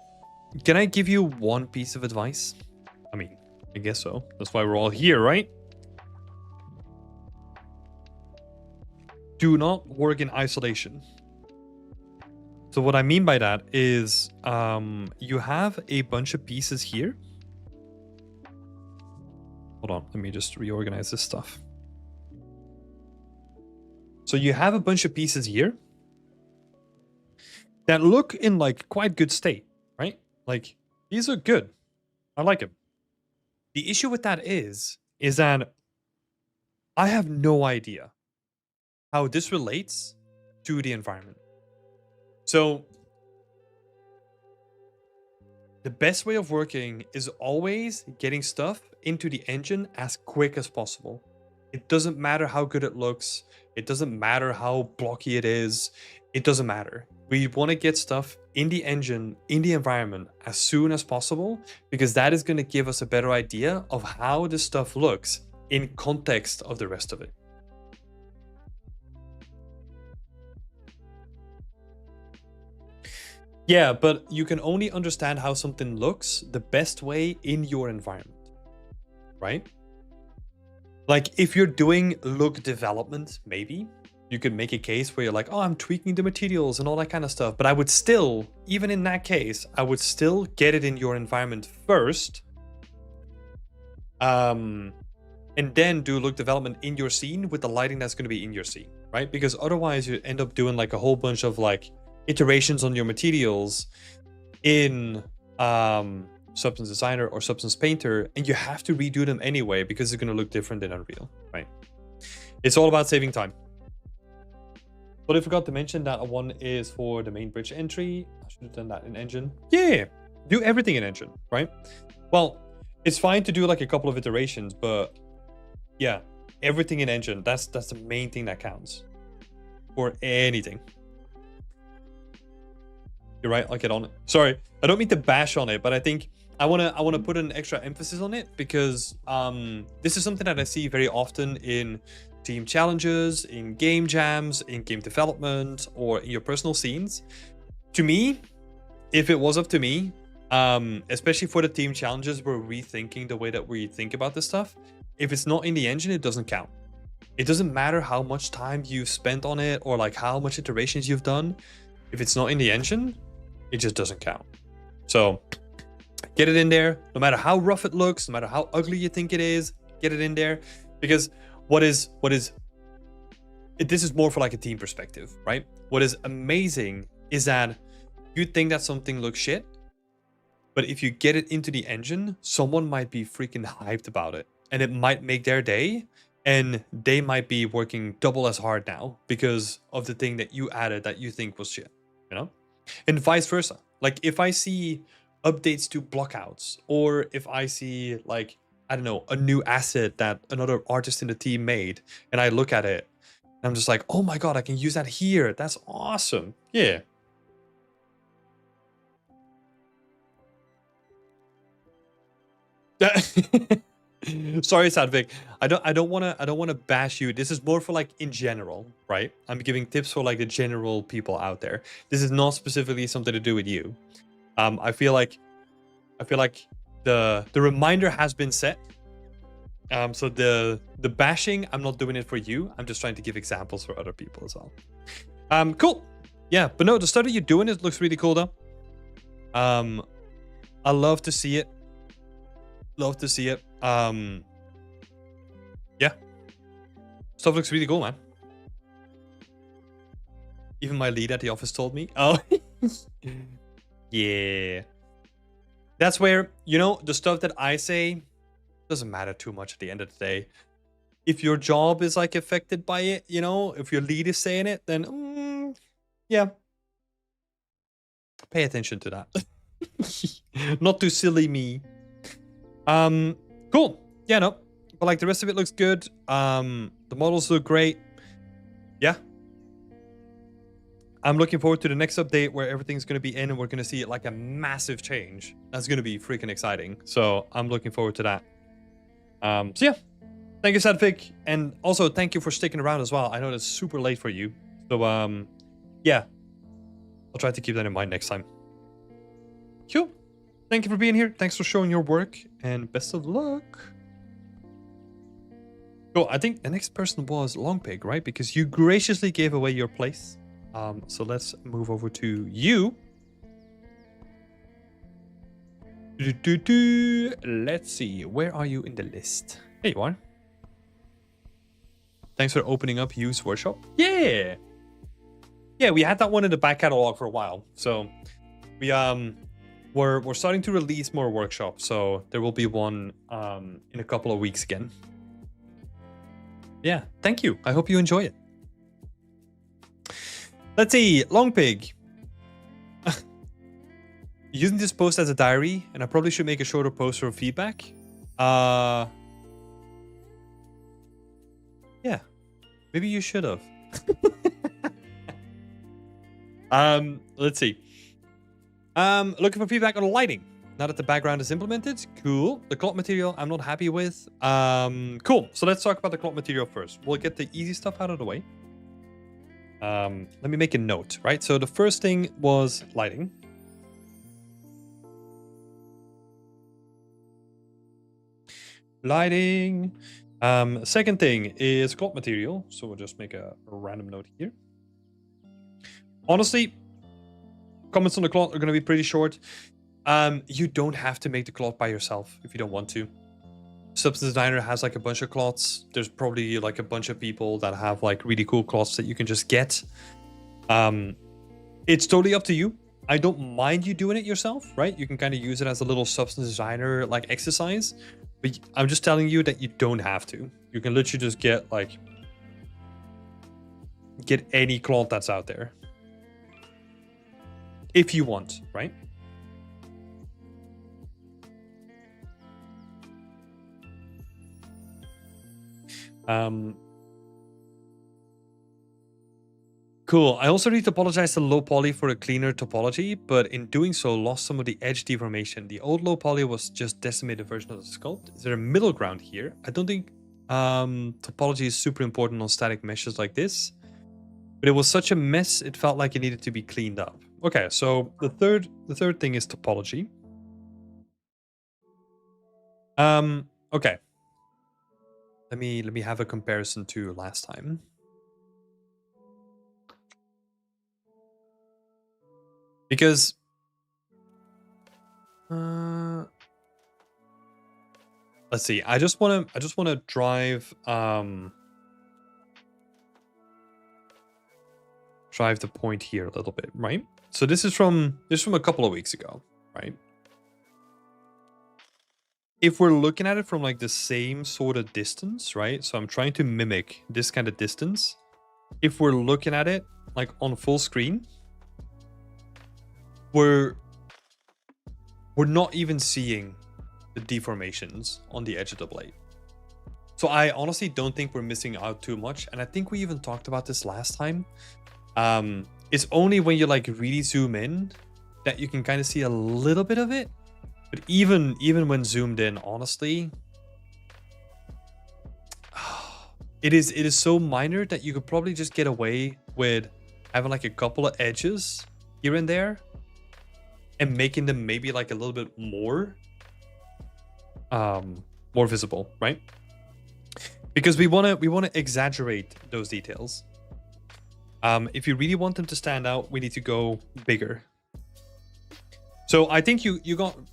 I give you one piece of advice? I mean, I guess so. That's why we're all here, right? Do not work in isolation. So what I mean by that is you have a bunch of pieces here. Hold on, let me just reorganize this stuff. So you have a bunch of pieces here that look in like quite good state, right? Like these are good. I like them. The issue with that is that I have no idea how this relates to the environment. So the best way of working is always getting stuff into the engine as quick as possible. It doesn't matter how good it looks. It doesn't matter how blocky it is. It doesn't matter. We want to get stuff in the engine, in the environment as soon as possible, because that is going to give us a better idea of how this stuff looks in context of the rest of it. Yeah, but you can only understand how something looks the best way in your environment, right? Like if you're doing look development, maybe you could make a case where you're like, oh, I'm tweaking the materials and all that kind of stuff. But I would still, even in that case, I would still get it in your environment first. And then do look development in your scene with the lighting that's going to be in your scene, right? Because otherwise you end up doing like a whole bunch of like iterations on your materials in Substance Designer or Substance Painter, and you have to redo them anyway because it's going to look different in Unreal, right? It's all about saving time. But I forgot to mention that one is for the main bridge entry. I should have done that in Engine. Yeah, do everything in Engine, right? Well, it's fine to do like a couple of iterations, but yeah, everything in engine. That's the main thing that counts for anything. You're right, I'll get on it. Sorry, I don't mean to bash on it, but I think I wanna put an extra emphasis on it because this is something that I see very often in team challenges, in game jams, in game development, or in your personal scenes. To me, if it was up to me, especially for the team challenges, we're rethinking the way that we think about this stuff. If it's not in the engine, it doesn't count. It doesn't matter how much time you've spent on it or like how much iterations you've done. If it's not in the engine, it just doesn't count. So get it in there, no matter how rough it looks, no matter how ugly you think it is, get it in there. Because this is more for like a team perspective, right? What is amazing is that you think that something looks shit, but if you get it into the engine, someone might be freaking hyped about it and it might make their day, and they might be working double as hard now because of the thing that you added that you think was shit, you know? And vice versa. Like if I see updates to blockouts, or if I see like, I don't know, a new asset that another artist in the team made, and I look at it, and I'm just like, oh my god, I can use that here. That's awesome. Yeah. Sorry, Sadvik. I don't wanna bash you. This is more for like in general, right? I'm giving tips for like the general people out there. This is not specifically something to do with you. I feel like the reminder has been set. So the bashing, I'm not doing it for you. I'm just trying to give examples for other people as well. Cool. Yeah, but no, the stuff that you're doing, it looks really cool though. I love to see it. Love to see it. Yeah. Stuff looks really cool, man. Even my lead at the office told me. Oh. Yeah. That's where, you know, the stuff that I say doesn't matter too much at the end of the day. If your job is like affected by it, you know, if your lead is saying it, then yeah. Pay attention to that. Not too silly me. Cool. Yeah, no. But like the rest of it looks good. The models look great. Yeah. I'm looking forward to the next update where everything's going to be in and we're going to see it like a massive change. That's going to be freaking exciting. So I'm looking forward to that. So yeah. Thank you, Sadvik. And also thank you for sticking around as well. I know that's super late for you. So yeah. I'll try to keep that in mind next time. Cool. Thank you for being here. Thanks for showing your work and best of luck. Cool. I think the next person was Longpig, right? Because you graciously gave away your place. So let's move over to you. Let's see. Where are you in the list? There you are. Thanks for opening up You's Workshop. Yeah. Yeah, we had that one in the back catalog for a while. So we we're starting to release more workshops, so there will be one in a couple of weeks again. Yeah, thank you. I hope you enjoy it. Let's see, Longpig. Using this post as a diary, and I probably should make a shorter post for feedback. Yeah, maybe you should have. Let's see. Looking for feedback on the lighting. Now that the background is implemented, cool. The cloth material I'm not happy with. Cool. So let's talk about the cloth material first. We'll get the easy stuff out of the way. Let me make a note, right? So the first thing was lighting. Lighting. Second thing is cloth material. So we'll just make a random note here. Honestly, comments on the cloth are going to be pretty short. You don't have to make the cloth by yourself if you don't want to. Substance Designer has like a bunch of cloths. There's probably like a bunch of people that have like really cool cloths that you can just get. It's totally up to you. I don't mind you doing it yourself, right? You can kind of use it as a little Substance Designer like exercise. But I'm just telling you that you don't have to. You can literally just get any cloth that's out there. If you want, right? Cool. I also need to apologize to low poly for a cleaner topology, but in doing so, lost some of the edge deformation. The old low poly was just decimated version of the sculpt. Is there a middle ground here? I don't think topology is super important on static meshes like this, but it was such a mess, it felt like it needed to be cleaned up. Okay, so the third thing is topology. Okay. Let me have a comparison to last time. Because let's see. I just want to drive the point here a little bit, right? So this is from a couple of weeks ago, right? If we're looking at it from like the same sort of distance, right? So I'm trying to mimic this kind of distance. If we're looking at it like on full screen, we're not even seeing the deformations on the edge of the blade. So I honestly don't think we're missing out too much. And I think we even talked about this last time. It's only when you like really zoom in that you can kind of see a little bit of it. But even when zoomed in, honestly, it is so minor that you could probably just get away with having like a couple of edges here and there and making them maybe like a little bit more visible, right? Because we want to exaggerate those details. If you really want them to stand out, we need to go bigger. So I think you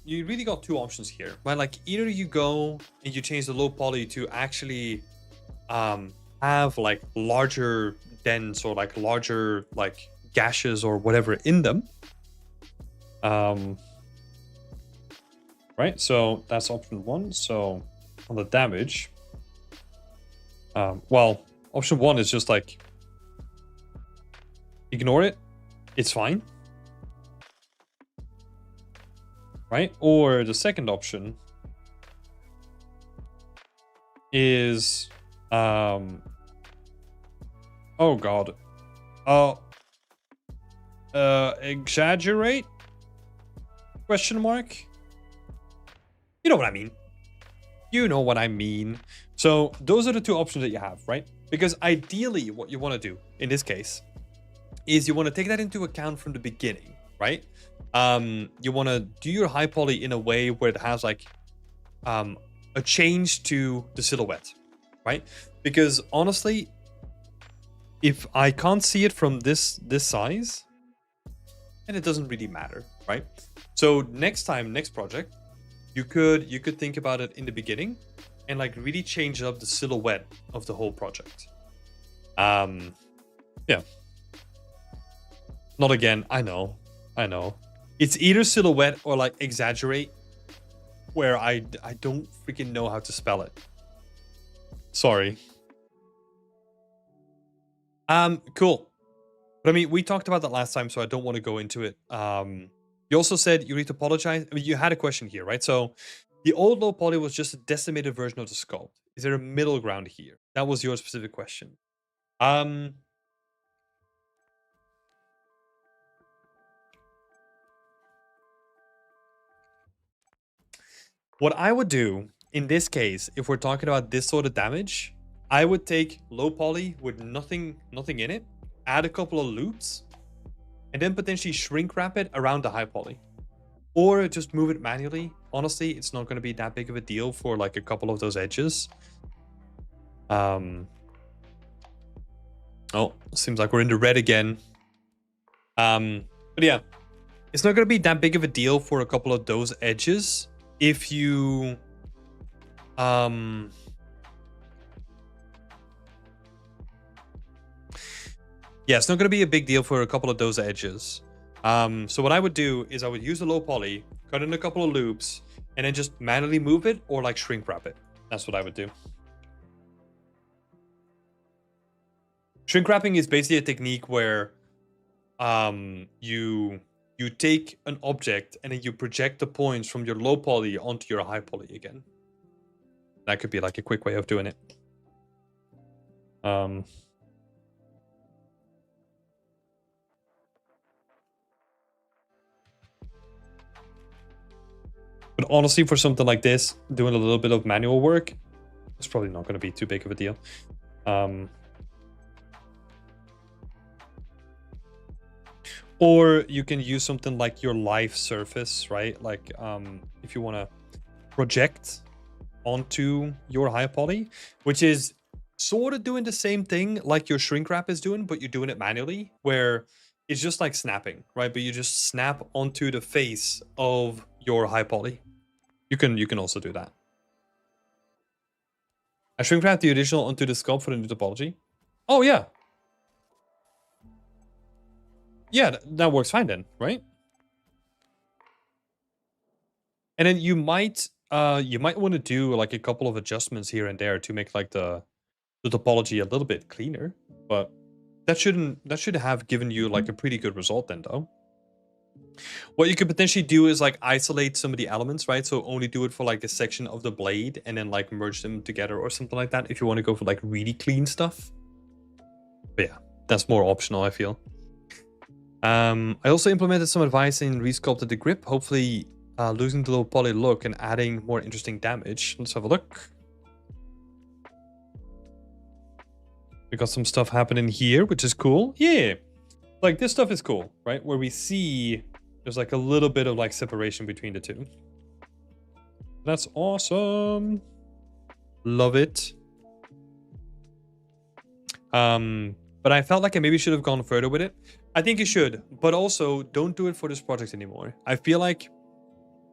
really got two options here, right? Like either you go and you change the low poly to actually have like larger dents or like larger like gashes or whatever in them. Right, so that's option one. So on the damage, well, option one is just like ignore it, it's fine, right? Or the second option is oh god, exaggerate? Question mark? You know what I mean. You know what I mean. So those are the two options that you have, right? Because ideally what you want to do in this case is you want to take that into account from the beginning, right? You want to do your high poly in a way where it has like a change to the silhouette, right? Because honestly, if I can't see it from this size, then it doesn't really matter, right? So next project, you could think about it in the beginning and like really change up the silhouette of the whole project. Yeah. Not again, I know. It's either silhouette or like exaggerate, where I don't freaking know how to spell it. Sorry. Cool. But I mean, we talked about that last time, so I don't want to go into it. You also said you need to apologize. I mean, you had a question here, right? So the old low poly was just a decimated version of the sculpt. Is there a middle ground here? That was your specific question. What I would do in this case, if we're talking about this sort of damage, I would take low poly with nothing in it, add a couple of loops, and then potentially shrink wrap it around the high poly. Or just move it manually. Honestly, it's not going to be that big of a deal for like a couple of those edges. Oh, seems like we're in the red again. But yeah, it's not going to be that big of a deal for a couple of those edges if you yeah, it's not going to be a big deal for a couple of those edges. So what I would do is I would use the low poly, cut in a couple of loops, and then just manually move it or like shrink wrap it. That's what I would do. Shrink wrapping is basically a technique where you take an object and then you project the points from your low poly onto your high poly again. That could be like a quick way of doing it. Um, but honestly, for something like this, doing a little bit of manual work, it's probably not going to be too big of a deal. Or you can use something like your live surface, right? Like if you want to project onto your high poly, which is sort of doing the same thing like your shrink wrap is doing, but you're doing it manually, where it's just like snapping, right? But you just snap onto the face of your high poly. You can also do that. I shrink wrap the original onto the sculpt for the new topology. Oh yeah. Yeah, that works fine then, right? And then you might want to do like a couple of adjustments here and there to make like the topology a little bit cleaner, but that should have given you like a pretty good result then though. What you could potentially do is like isolate some of the elements, right? So only do it for like a section of the blade and then like merge them together or something like that if you want to go for like really clean stuff. But yeah, that's more optional, I feel. I also implemented some advice in resculpted the grip, hopefully losing the low poly look and adding more interesting damage. Let's have a look. We got some stuff happening here, which is cool. Yeah, like this stuff is cool, right? Where we see there's like a little bit of like separation between the two. That's awesome. Love it. But I felt like I maybe should have gone further with it. I think you should, but also don't do it for this project anymore. I feel like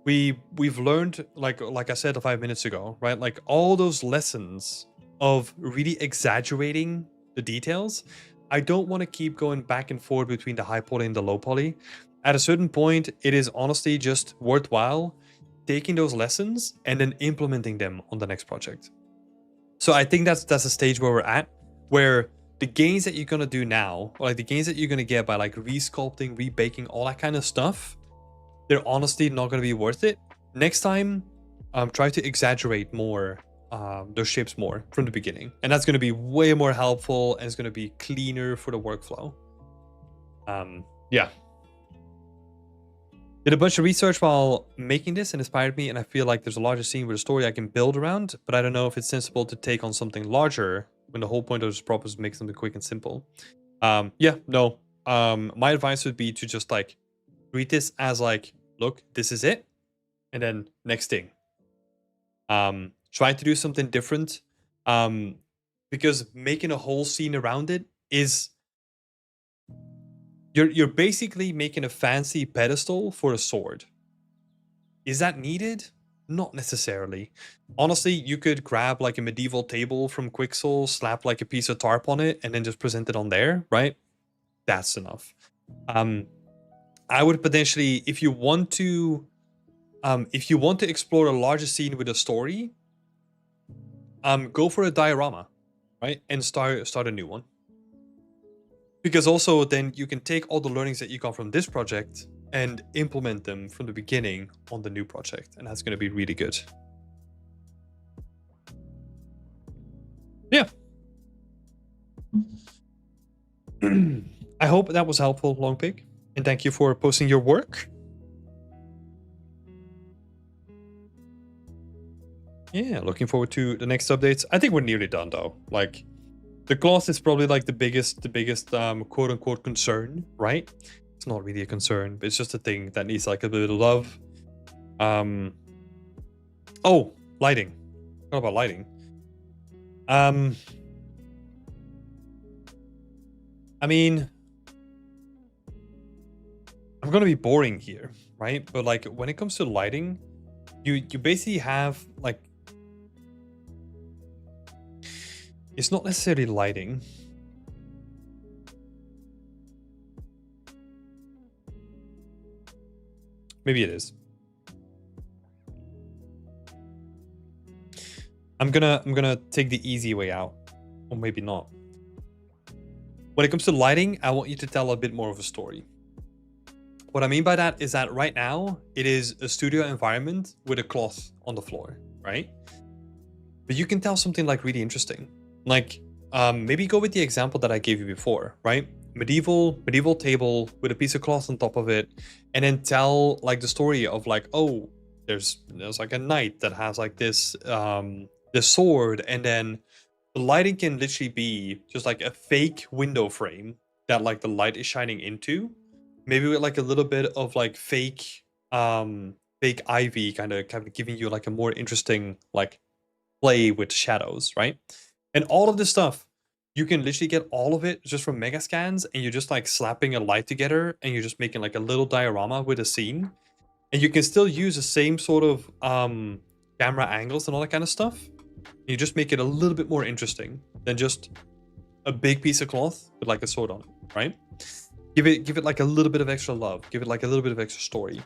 we've learned, like I said 5 minutes ago, right? Like all those lessons of really exaggerating the details. I don't want to keep going back and forth between the high poly and the low poly. At a certain point, it is honestly just worthwhile taking those lessons and then implementing them on the next project. So I think that's a stage where we're at, where the gains that you're going to do now, or like the gains that you're going to get by like resculpting, rebaking, all that kind of stuff, they're honestly not going to be worth it. Next time, try to exaggerate more those shapes more from the beginning. And that's going to be way more helpful and it's going to be cleaner for the workflow. Yeah. Did a bunch of research while making this and inspired me, and I feel like there's a larger scene with a story I can build around, but I don't know if it's sensible to take on something larger when the whole point of this prop is to make something quick and simple. Yeah, no. My advice would be to just like treat this as like, look, this is it, and then next thing. Try to do something different, because making a whole scene around it is you're basically making a fancy pedestal for a sword. Is that needed? Not necessarily. Honestly, you could grab like a medieval table from Quixel, slap like a piece of tarp on it, and then just present it on there, right? That's enough. I would potentially, if you want to explore a larger scene with a story, go for a diorama, right? And start a new one. Because also then you can take all the learnings that you got from this project and implement them from the beginning on the new project. And that's going to be really good. Yeah. I hope that was helpful, Longpig. And thank you for posting your work. Yeah, looking forward to the next updates. I think we're nearly done though. Like, the cloth is probably like the biggest quote unquote concern, right? It's not really a concern, but it's just a thing that needs like a bit of love. Oh, lighting. What about lighting? I mean, I'm gonna be boring here, right? But like when it comes to lighting, you basically have like, it's not necessarily lighting. Maybe it is. I'm gonna take the easy way out, or maybe not. When it comes to lighting, I want you to tell a bit more of a story. What I mean by that is that right now it is a studio environment with a cloth on the floor, right? But you can tell something like really interesting. Like, maybe go with the example that I gave you before, right? Medieval table with a piece of cloth on top of it, and then tell like the story of like, oh, there's like a knight that has like this this sword, and then the lighting can literally be just like a fake window frame that like the light is shining into, maybe with like a little bit of like fake fake ivy kind of giving you like a more interesting like play with shadows, right? And all of this stuff, you can literally get all of it just from Megascans, and you're just like slapping a light together, and you're just making like a little diorama with a scene. And you can still use the same sort of camera angles and all that kind of stuff. You just make it a little bit more interesting than just a big piece of cloth with like a sword on it, right? Give it like a little bit of extra love. Give it like a little bit of extra story.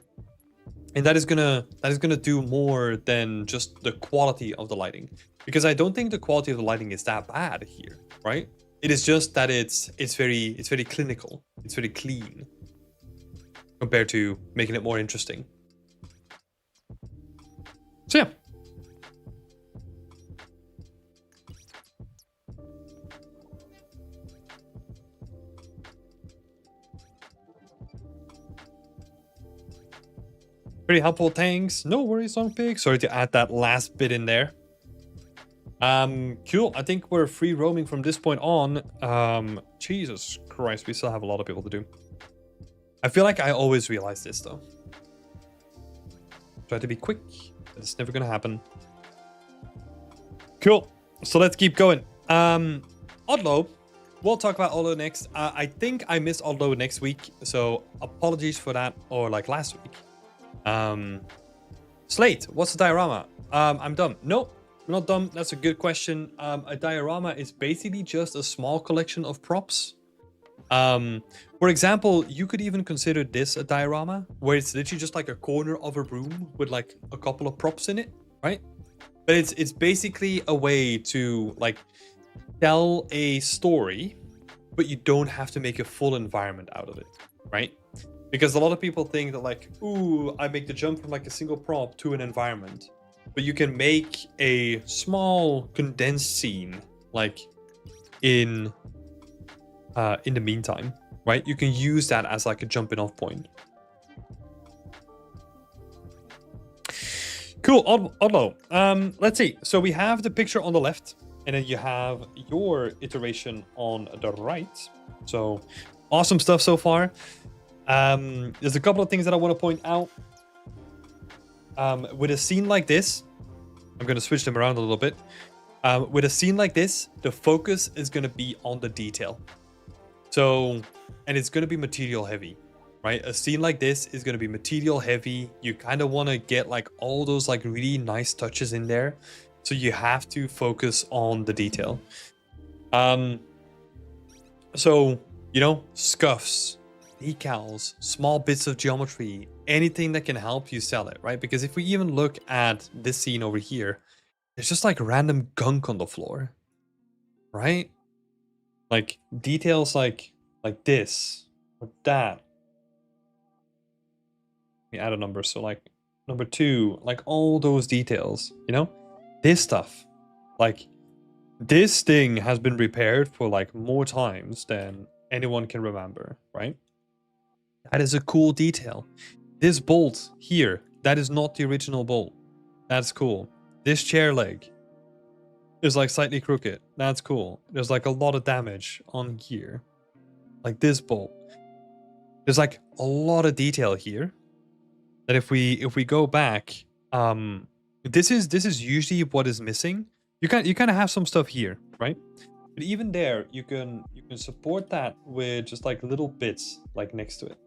And that is gonna do more than just the quality of the lighting, because I don't think the quality of the lighting is that bad here, right? It is just that it's very clinical, it's very clean compared to making it more interesting. So yeah. Pretty helpful, thanks. No worries, Songpig. Sorry to add that last bit in there. Cool. I think we're free roaming from this point on. Jesus Christ, we still have a lot of people to do. I feel like I always realize this though. Try to be quick, but it's never gonna happen. Cool. So let's keep going. Odlo. We'll talk about Odlo next. I think I missed Odlo next week, so apologies for that, or like last week. Slate, what's a diorama? I'm dumb. Nope, I'm not dumb. That's a good question. A diorama is basically just a small collection of props. For example, you could even consider this a diorama, where it's literally just like a corner of a room with like a couple of props in it, right? But it's basically a way to like tell a story, but you don't have to make a full environment out of it, right? Because a lot of people think that like, ooh, I make the jump from like a single prop to an environment. But you can make a small condensed scene like in the meantime, right? You can use that as like a jumping off point. Cool, Odlo. Let's see. So we have the picture on the left, and then you have your iteration on the right. So awesome stuff so far. There's a couple of things that I want to point out. With a scene like this, I'm going to switch them around a little bit. With a scene like this, the focus is going to be on the detail. So, and it's going to be material heavy, right? A scene like this is going to be material heavy. You kind of want to get like all those like really nice touches in there. So you have to focus on the detail. So, you know, scuffs, decals, small bits of geometry, anything that can help you sell it, right? Because if we even look at this scene over here, there's just like random gunk on the floor, right? Like details like this or that. Let me add a number. So like number 2, like all those details, you know, this stuff, like this thing has been repaired for like more times than anyone can remember, right? That is a cool detail. This bolt here, that is not the original bolt. That's cool. This chair leg is like slightly crooked. That's cool. There's like a lot of damage on here. Like this bolt. There's like a lot of detail here. That if we go back, this is usually what is missing. You kind of have some stuff here, right? But even there, you can support that with just like little bits like next to it.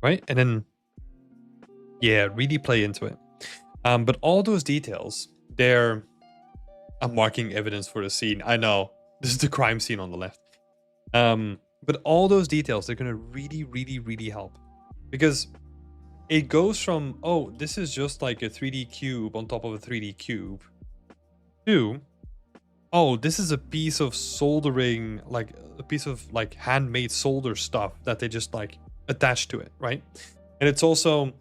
Right? And then, yeah, really play into it. But all those details, I'm marking evidence for the scene. I know, this is the crime scene on the left. But all those details, they're going to really, really, really help. Because it goes from, oh, this is just like a 3D cube on top of a 3D cube, to, oh, this is a piece of soldering, like a piece of like handmade solder stuff that they just like attached to it, right? And it's also,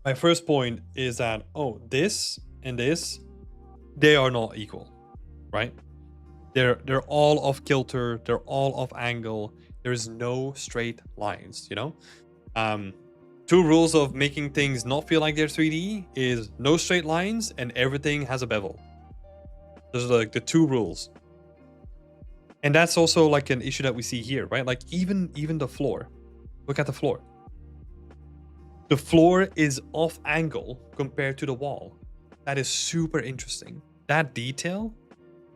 my first point is that, oh, this and this they are not equal, right? They're all off kilter, they're all off angle. There's no straight lines, you know? Two rules of making things not feel like they're 3D is no straight lines and everything has a bevel. Those are like the two rules. And that's also like an issue that we see here, right? Like even the floor. Look at the floor. The floor is off angle compared to the wall. That is super interesting. That detail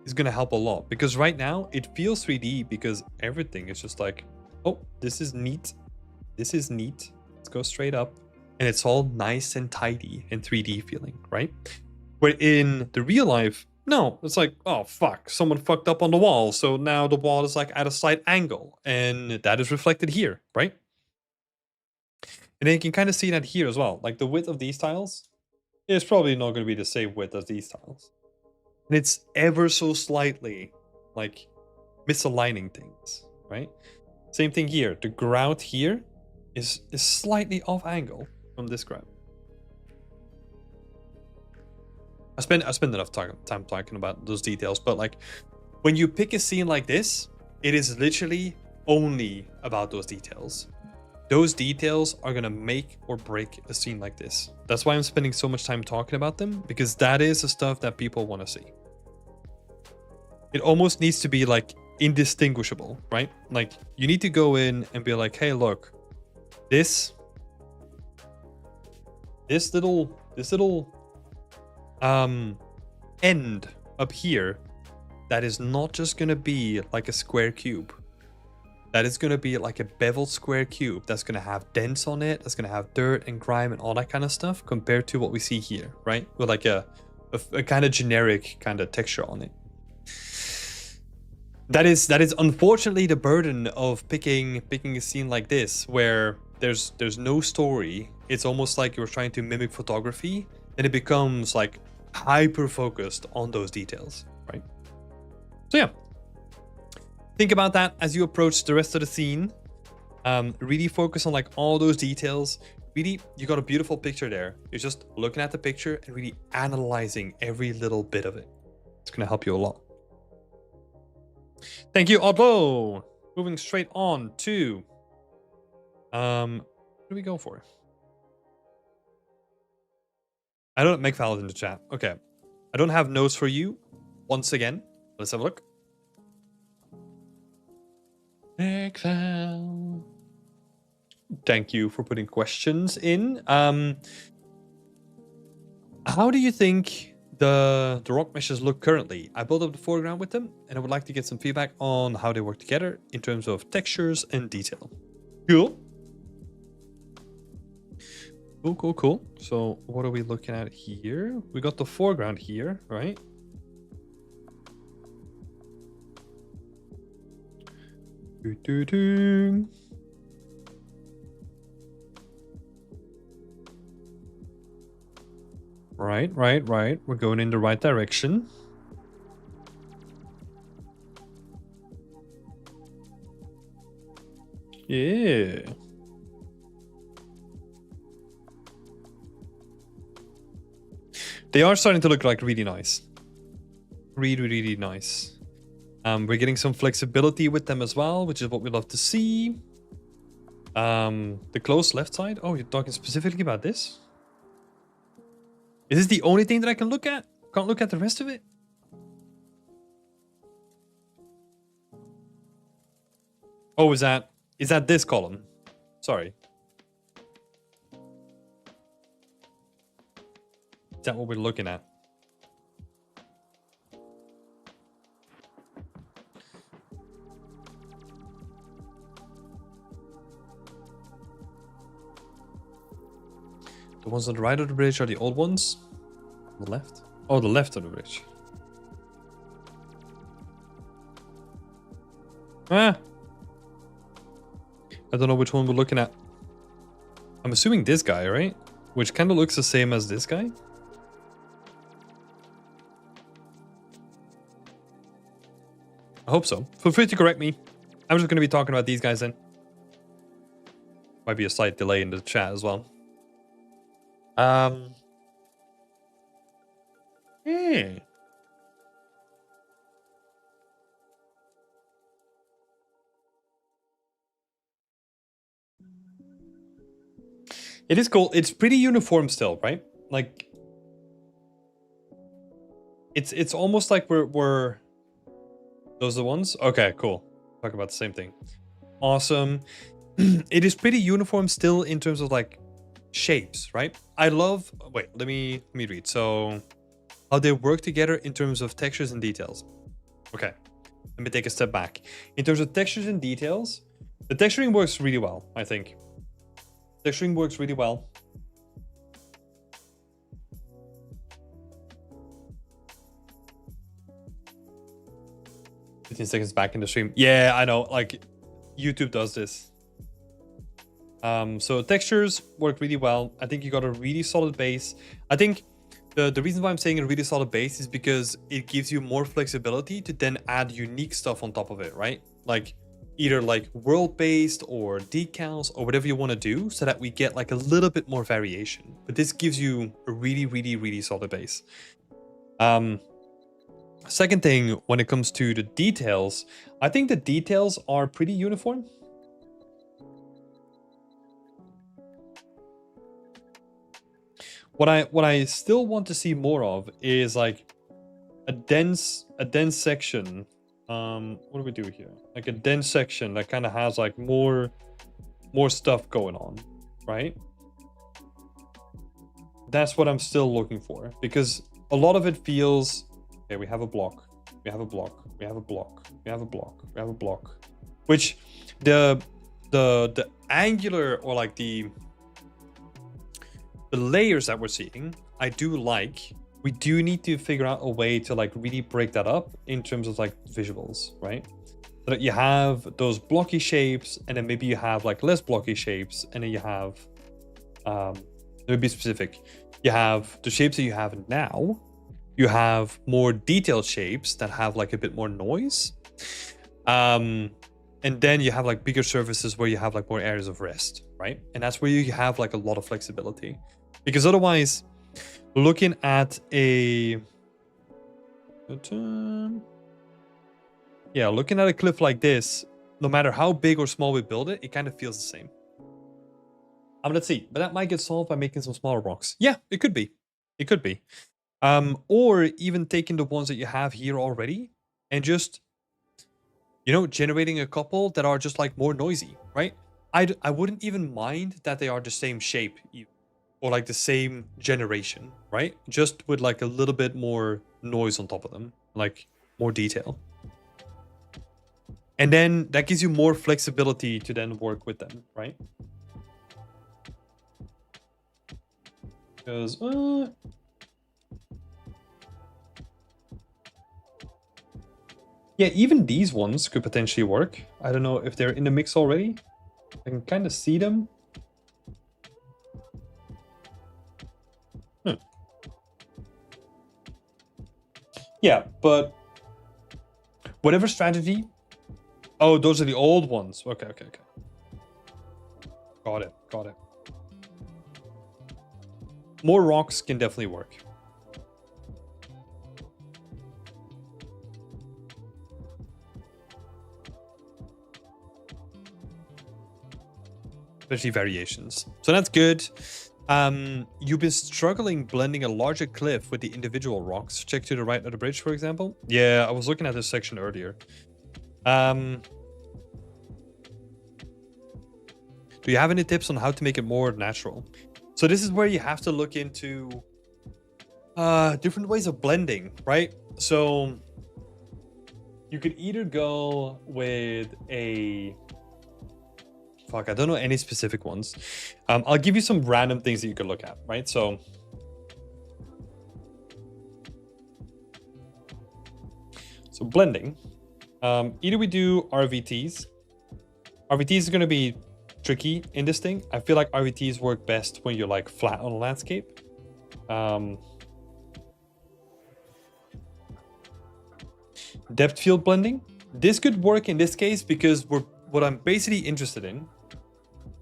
is going to help a lot because right now it feels 3D because everything is just like, oh, this is neat. This is neat. Let's go straight up. And it's all nice and tidy and 3D feeling, right? Where in the real life, no, it's like, oh, fuck, someone fucked up on the wall. So now the wall is like at a slight angle and that is reflected here, right? And then you can kind of see that here as well. Like the width of these tiles is probably not going to be the same width as these tiles. And it's ever so slightly like misaligning things, right? Same thing here. The grout here is slightly off angle from this grout. I spend enough time talking about those details, but like when you pick a scene like this, it is literally only about those details. Those details are gonna make or break a scene like this. That's why I'm spending so much time talking about them, because that is the stuff that people want to see. It almost needs to be like indistinguishable, right? Like you need to go in and be like, hey, look, this little end up here, that is not just gonna be like a square cube. That is gonna be like a beveled square cube that's gonna have dents on it, that's gonna have dirt and grime and all that kind of stuff, compared to what we see here, right? With like a kind of generic kind of texture on it. That is unfortunately the burden of picking a scene like this, where there's no story. It's almost like you're trying to mimic photography, and it becomes like hyper focused on those details, right? So yeah, think about that as you approach the rest of the scene. Really focus on like all those details. Really, you got a beautiful picture there. You're just looking at the picture and really analyzing every little bit of it. It's gonna help you a lot. Thank you, Odlo. Moving straight on to what do we go for? I don't make Valid in the chat. Okay. I don't have notes for you. Once again, let's have a look. Excel. Thank you for putting questions in. How do you think the rock meshes look currently? I built up the foreground with them, and I would like to get some feedback on how they work together in terms of textures and detail. Cool. Cool. So what are we looking at here? We got the foreground here, right? Right. We're going in the right direction. Yeah. They are starting to look like really nice. Really nice. We're getting some flexibility with them as well, which is what we love to see. The close left side. Oh, you're talking specifically about this? Is this the only thing that I can look at? Can't look at the rest of it? Oh, is that this column? Sorry. Is that what we're looking at? The ones on the right of the bridge are the old ones? On the left? Oh, the left of the bridge. Ah! I don't know which one we're looking at. I'm assuming this guy, right? Which kind of looks the same as this guy. I hope so. Feel free to correct me. I'm just going to be talking about these guys then. Might be a slight delay in the chat as well. Yeah. It is cool. It's pretty uniform still, right? Like, it's almost like we're those are the ones? Okay, cool. Talk about the same thing. Awesome. It is pretty uniform still in terms of like shapes, right? I love, wait, let me read. So how they work together in terms of textures and details. Okay, let me take a step back. In terms of textures and details, the texturing works really well, I think. Texturing works really well. Seconds back in the stream. Yeah, I know, like YouTube does this. So textures work really well. I think you got a really solid base. I think the reason why I'm saying a really solid base is because it gives you more flexibility to then add unique stuff on top of it, right? Like either like world-based or decals or whatever you want to do so that we get like a little bit more variation. But this gives you a really, really, really solid base. Second thing, when it comes to the details, I think the details are pretty uniform. What I still want to see more of is like a dense section. What do we do here? Like a dense section that kind of has like more stuff going on, right? That's what I'm still looking for, because a lot of it feels, okay, we have a block, we have a block, we have a block, we have a block, we have a block, which the angular or like the layers that we're seeing, I do like. We do need to figure out a way to like really break that up in terms of like visuals, right? So that you have those blocky shapes, and then maybe you have like less blocky shapes, and then you have, let me be specific. You have the shapes that you have now. You have more detailed shapes that have like a bit more noise. And then you have like bigger surfaces where you have like more areas of rest, right? And that's where you have like a lot of flexibility. Because otherwise, looking at a cliff like this, no matter how big or small we build it, it kind of feels the same. Let's see, but that might get solved by making some smaller rocks. Yeah, it could be. It could be. Or even taking the ones that you have here already and just, you know, generating a couple that are just like more noisy, right? I wouldn't even mind that they are the same shape or like the same generation, right? Just with like a little bit more noise on top of them, like more detail. And then that gives you more flexibility to then work with them, right? Because, yeah, even these ones could potentially work. I don't know if they're in the mix already. I can kind of see them. Yeah, but whatever strategy. Oh, those are the old ones. Okay. Got it. More rocks can definitely work. Especially variations. So that's good. You've been struggling blending a larger cliff with the individual rocks. Check to the right of the bridge, for example. Yeah, I was looking at this section earlier. Do you have any tips on how to make it more natural? So this is where you have to look into different ways of blending, right? So you could either go with a... Fuck, I don't know any specific ones. I'll give you some random things that you could look at, right? So blending. Either we do RVTs. RVTs is going to be tricky in this thing. I feel like RVTs work best when you're like flat on a landscape. Depth field blending. This could work in this case because what I'm basically interested in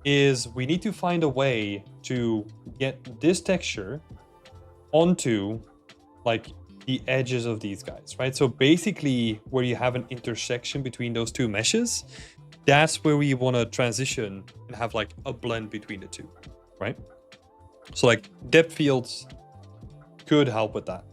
is we need to find a way to get this texture onto like the edges of these guys, right? So basically where you have an intersection between those two meshes, that's where we want to transition and have like a blend between the two, right? So like depth fields could help with that.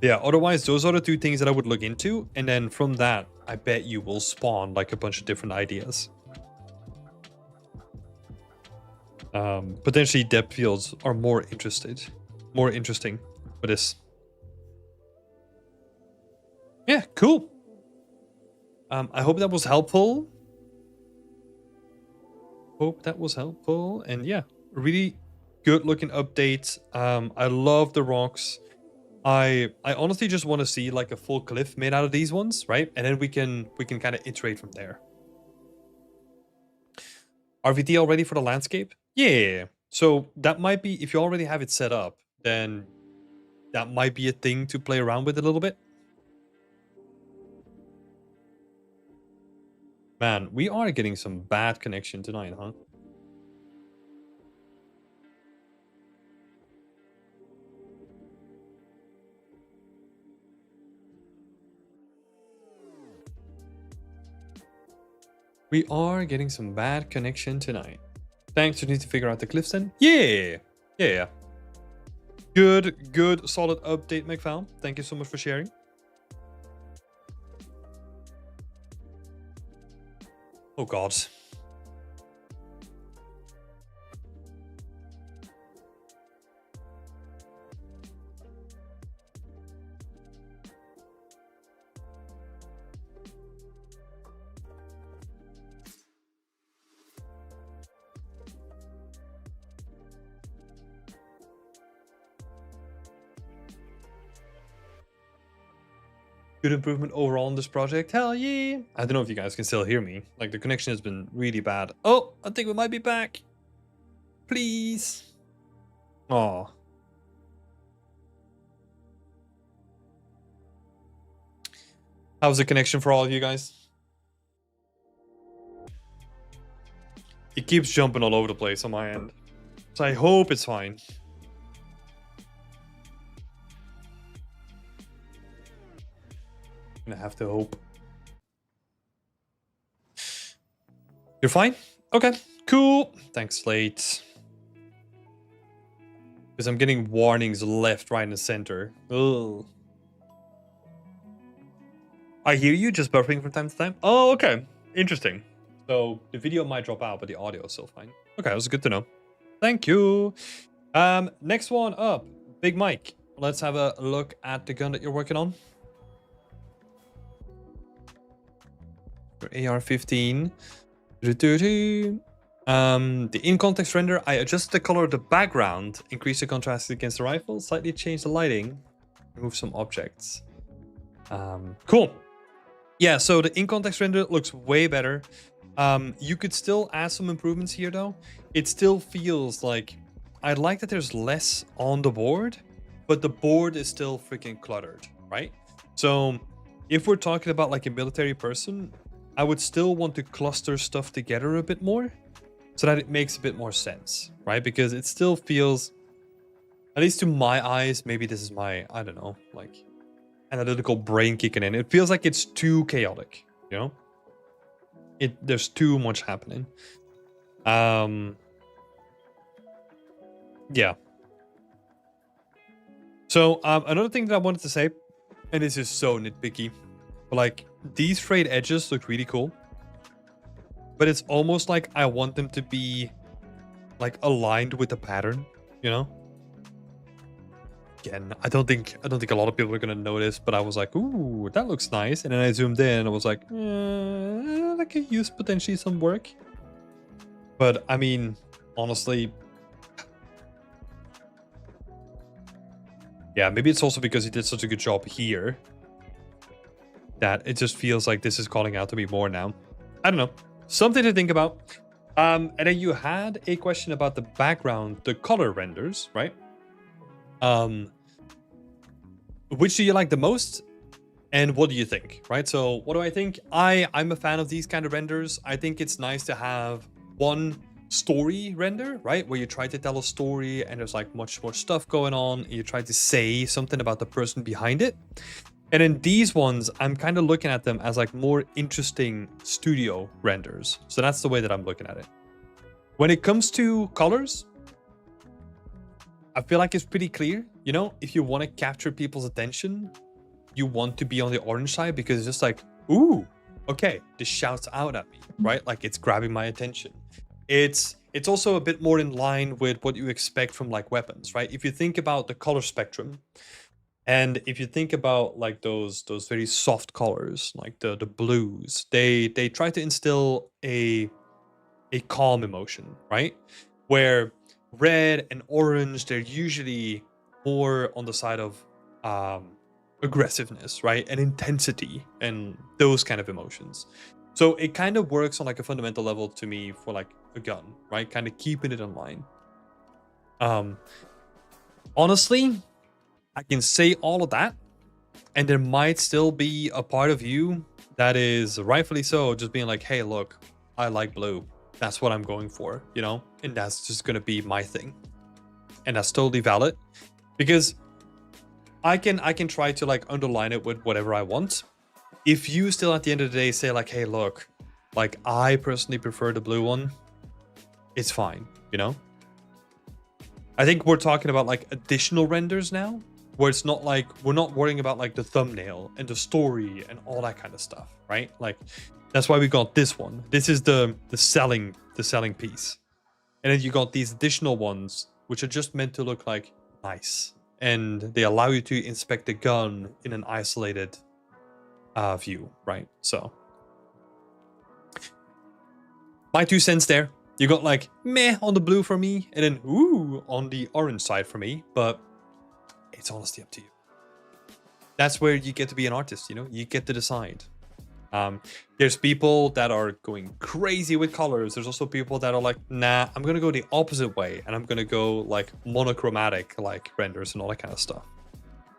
Yeah, otherwise those are the two things that I would look into, and then from that I bet you will spawn like a bunch of different ideas. Potentially depth fields are more interesting for this. Yeah, cool. I hope that was helpful. And yeah, really good looking update. I love the rocks. I honestly just want to see like a full cliff made out of these ones, right? And then we can kind of iterate from there. RVD all ready for the landscape? Yeah. So that might be, if you already have it set up, then that might be a thing to play around with a little bit. Man, we are getting some bad connection tonight, huh? We are getting some bad connection tonight. Thanks, you need to figure out the cliffs then? Yeah. Good, solid update, McFound. Thank you so much for sharing. Oh God. Good improvement overall in this project. Hell yeah. I don't know if you guys can still hear me. Like the connection has been really bad. Oh, I think we might be back. Please. Oh. How's the connection for all of you guys? It keeps jumping all over the place on my end. So I hope it's fine. Gonna have to hope. You're fine? Okay, cool. Thanks, Slate. Because I'm getting warnings left, right, and center. Ugh. I hear you, just buffering from time to time. Oh, okay. Interesting. So the video might drop out, but the audio is still fine. Okay, that was good to know. Thank you. Next one up, Big Mike. Let's have a look at the gun that you're working on. Your AR-15. The in-context render, I adjusted the color of the background, increased the contrast against the rifle, slightly changed the lighting, remove some objects. Cool. Yeah, so the in-context render looks way better. You could still add some improvements here though. It still feels like, I like that there's less on the board, but the board is still freaking cluttered, right? So if we're talking about like a military person, I would still want to cluster stuff together a bit more so that it makes a bit more sense, right? Because it still feels, at least to my eyes, maybe this is my, I don't know, like analytical brain kicking in. It feels like it's too chaotic, you know? There's too much happening. Yeah. So another thing that I wanted to say, and this is so nitpicky, but like these frayed edges look really cool, but it's almost like I want them to be like aligned with the pattern, you know? Again, I don't think a lot of people are gonna notice, but I was like, ooh, that looks nice. And then I zoomed in and I was like, that could use potentially some work. But I mean, honestly, yeah, maybe it's also because he did such a good job here that it just feels like this is calling out to me more now. I don't know. Something to think about. And then you had a question about the background, the color renders, right? Which do you like the most? And what do you think, right? So what do I think? I'm a fan of these kind of renders. I think it's nice to have one story render, right? Where you try to tell a story and there's like much more stuff going on. And you try to say something about the person behind it. And in these ones, I'm kind of looking at them as like more interesting studio renders. So that's the way that I'm looking at it. When it comes to colors, I feel like it's pretty clear. You know, if you want to capture people's attention, you want to be on the orange side because it's just like, ooh, okay, this shouts out at me, right? Like it's grabbing my attention. It's also a bit more in line with what you expect from like weapons, right? If you think about the color spectrum, and if you think about like those very soft colors, like the blues, they try to instill a calm emotion, right? Where red and orange, they're usually more on the side of aggressiveness, right? And intensity and those kind of emotions. So it kind of works on like a fundamental level to me for like a gun, right? Kind of keeping it in line. Honestly, I can say all of that, and there might still be a part of you that is rightfully so just being like, hey, look, I like blue. That's what I'm going for, you know? And that's just gonna be my thing. And that's totally valid. Because I can try to like underline it with whatever I want. If you still at the end of the day say like, hey, look, like I personally prefer the blue one, it's fine, you know? I think we're talking about like additional renders now, where it's not like we're not worrying about like the thumbnail and the story and all that kind of stuff, right? Like that's why we got this one. This is the selling piece. And then you got these additional ones which are just meant to look like nice, and they allow you to inspect the gun in an isolated view, right? So my 2 cents there. You got like meh on the blue for me, and then ooh on the orange side for me, but it's honestly up to you. That's where you get to be an artist, you know? You get to decide. There's people that are going crazy with colors. There's also people that are like, nah, I'm gonna go the opposite way, and I'm gonna go like monochromatic like renders and all that kind of stuff.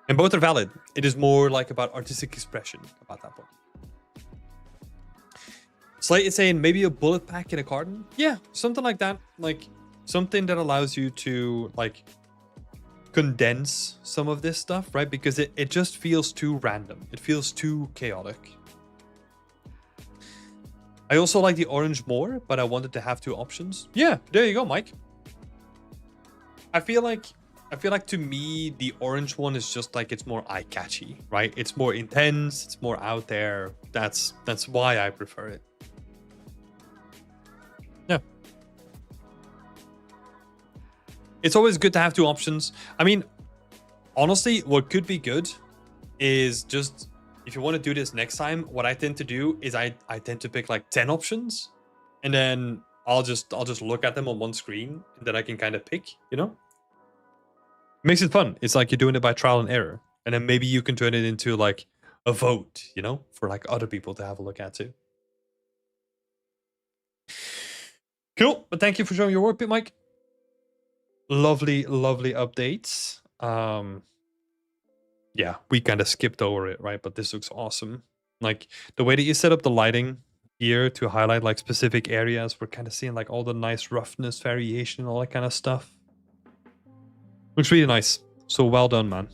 And both are valid. It is more like about artistic expression about that point. Slate is saying maybe a bullet pack in a carton. Yeah, something like that. Like something that allows you to like condense some of this stuff, right? Because it just feels too random. It feels too chaotic. I also like the orange more, but I wanted to have 2 options. Yeah, there you go, Mike. I feel like to me, the orange one is just like, it's more eye-catchy, right? It's more intense, it's more out there. That's why I prefer it. Yeah. It's always good to have 2 options. I mean, honestly, what could be good is just, if you want to do this next time, what I tend to do is I tend to pick like 10 options, and then I'll just look at them on one screen, and then I can kind of pick, you know? Makes it fun. It's like you're doing it by trial and error. And then maybe you can turn it into like a vote, you know, for like other people to have a look at too. Cool. But thank you for showing your work, Bit Mike. Lovely, lovely updates. Yeah, we kind of skipped over it, right? But this looks awesome. Like the way that you set up the lighting here to highlight like specific areas, we're kind of seeing like all the nice roughness variation and all that kind of stuff. Looks really nice. So well done, man.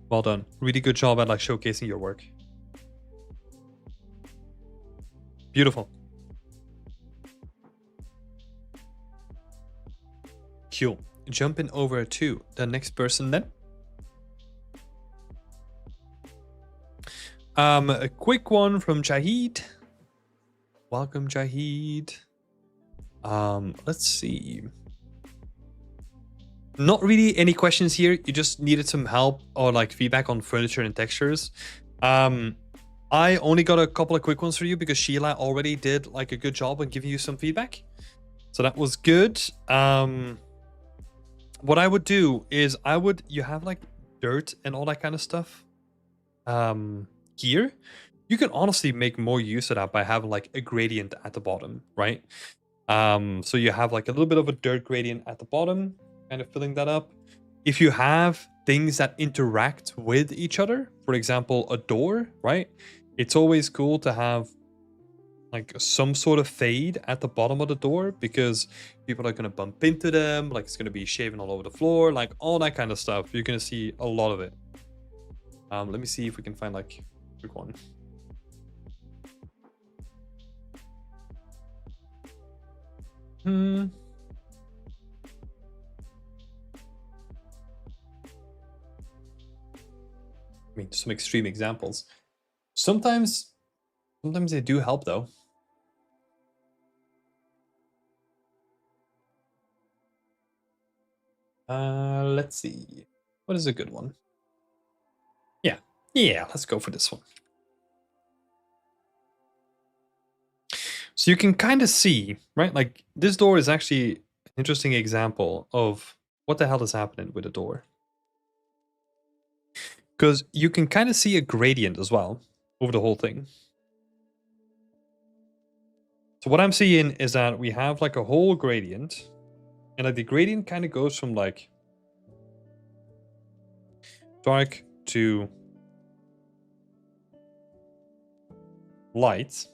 Well done. Really good job at like showcasing your work. Beautiful. Cool. Jumping over to the next person then. A quick one from Jahid. Welcome, Jahid. Let's see. Not really any questions here. You just needed some help or like feedback on furniture and textures. I only got a couple of quick ones for you because Sheila already did like a good job on giving you some feedback. So that was good. What I would do is you have like dirt and all that kind of stuff here. You can honestly make more use of that by having like a gradient at the bottom, right? So you have like a little bit of a dirt gradient at the bottom, kind of filling that up. If you have things that interact with each other, for example, a door, right? It's always cool to have like some sort of fade at the bottom of the door because people are going to bump into them, like it's going to be shaving all over the floor, like all that kind of stuff. You're going to see a lot of it. Let me see if we can find like a quick one. Hmm. I mean, some extreme examples. Sometimes they do help though. Let's see. What is a good one? Yeah, let's go for this one. So you can kind of see, right? Like this door is actually an interesting example of what the hell is happening with the door. Because you can kind of see a gradient as well over the whole thing. So what I'm seeing is that we have like a whole gradient, and like the gradient kind of goes from like dark to light.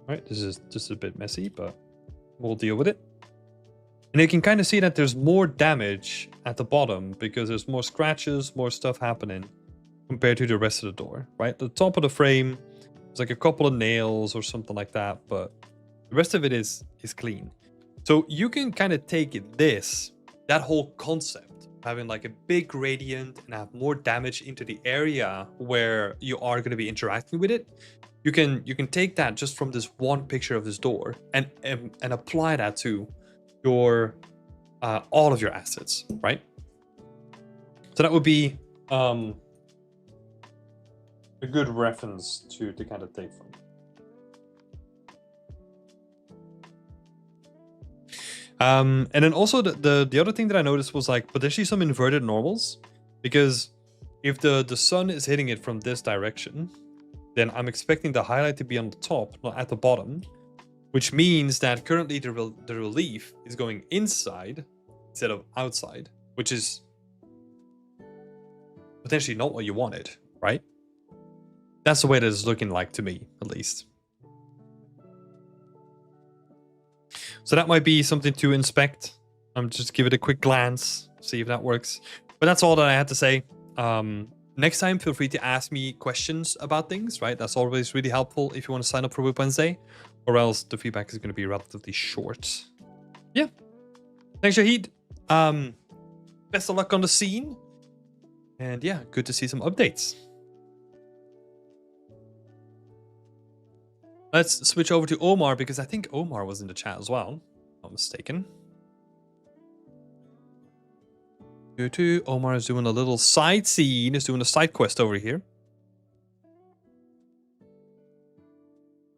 Right, this is just a bit messy, but we'll deal with it. And you can kind of see that there's more damage at the bottom because there's more scratches, more stuff happening compared to the rest of the door, right? The top of the frame, there's like a couple of nails or something like that, but the rest of it is clean. So you can kind of take this, that whole concept, having like a big gradient and have more damage into the area where you are going to be interacting with it. You can take that just from this one picture of this door and apply that to your all of your assets, right? So that would be a good reference to kind of take from. And then also the other thing that I noticed was like potentially some inverted normals, because if the sun is hitting it from this direction, then I'm expecting the highlight to be on the top, not at the bottom, which means that currently the relief is going inside instead of outside, which is potentially not what you wanted, right? That's the way that it's looking like to me, at least. So that might be something to inspect. Just give it a quick glance, see if that works. But that's all that I had to say. Next time, feel free to ask me questions about things, right? That's always really helpful if you want to sign up for Whip Wednesday, or else the feedback is going to be relatively short. Yeah. Thanks, Shahid. Best of luck on the scene. And yeah, good to see some updates. Let's switch over to Omar, because I think Omar was in the chat as well. If I'm not mistaken. Omar is doing a little side scene, is doing a side quest over here.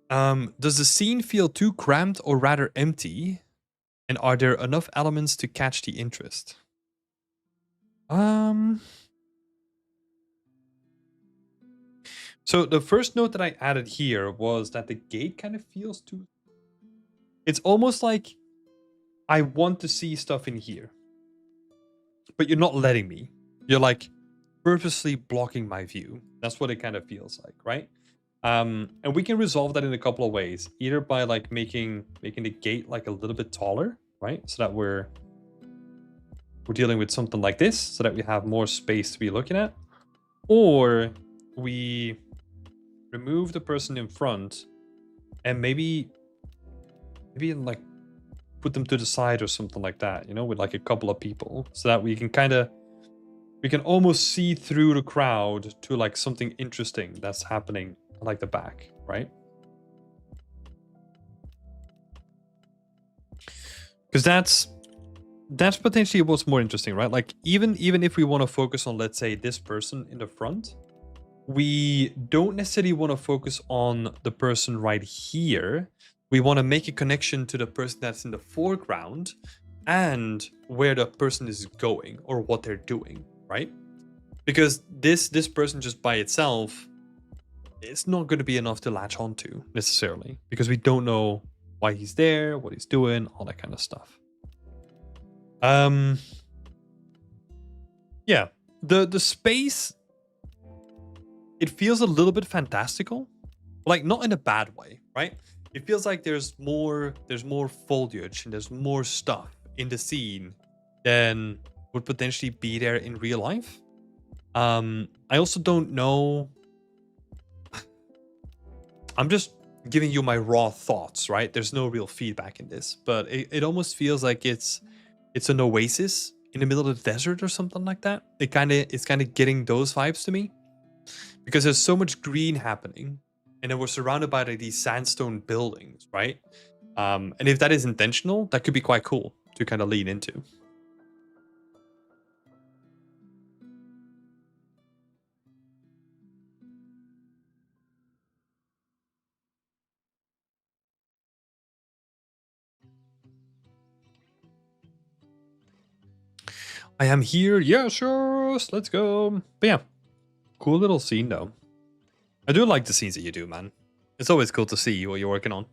Does the scene feel too cramped or rather empty? And are there enough elements to catch the interest? So the first note that I added here was that the gate kind of feels too... It's almost like I want to see stuff in here, but you're not letting me. You're like purposely blocking my view. That's what it kind of feels like, right? And we can resolve that in a couple of ways. Either by like making the gate like a little bit taller, right? So that we're dealing with something like this, so that we have more space to be looking at. Or we remove the person in front and maybe like put them to the side or something like that, you know, with like a couple of people, so that we can almost see through the crowd to like something interesting that's happening like the back, right? Because that's potentially what's more interesting, right? Like even if we want to focus on, let's say, this person in the front, we don't necessarily want to focus on the person right here. We want to make a connection to the person that's in the foreground and where the person is going or what they're doing, right? Because this person just by itself, it's not going to be enough to latch onto necessarily, because we don't know why he's there, what he's doing, all that kind of stuff. Yeah, the space, it feels a little bit fantastical, like not in a bad way, right? It feels like there's more foliage and there's more stuff in the scene than would potentially be there in real life. I also don't know. I'm just giving you my raw thoughts, right? There's no real feedback in this, but it almost feels like it's an oasis in the middle of the desert or something like that. It's kind of getting those vibes to me because there's so much green happening, and then we're surrounded by like, these sandstone buildings, right? And if that is intentional, that could be quite cool to kind of lean into. I am here. Yeah, sure. Let's go. But yeah, cool little scene though. I do like the scenes that you do, man. It's always cool to see what you're working on.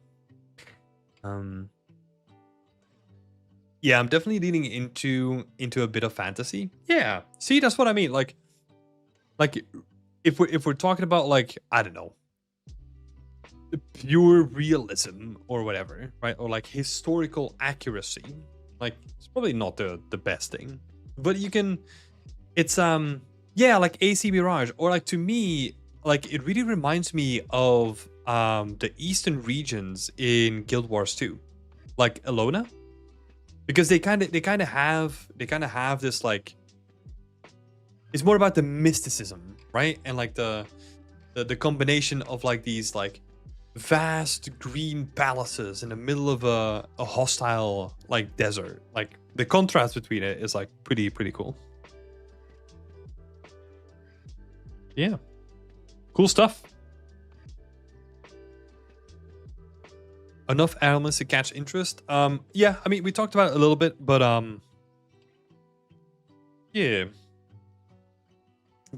Yeah, I'm definitely leaning into a bit of fantasy. Yeah. See, that's what I mean. Like if we're talking about like, I don't know, pure realism or whatever, right? Or like historical accuracy. Like it's probably not the best thing. But you can it's yeah, like AC Mirage, or like to me, like it really reminds me of the eastern regions in Guild Wars 2. Like Elona. Because they kind of have this like, it's more about the mysticism, right? And like the combination of like these like vast green palaces in the middle of a hostile like desert. Like the contrast between it is like pretty cool. Yeah, cool stuff. Enough elements to catch interest. Yeah, I mean we talked about it a little bit, but yeah,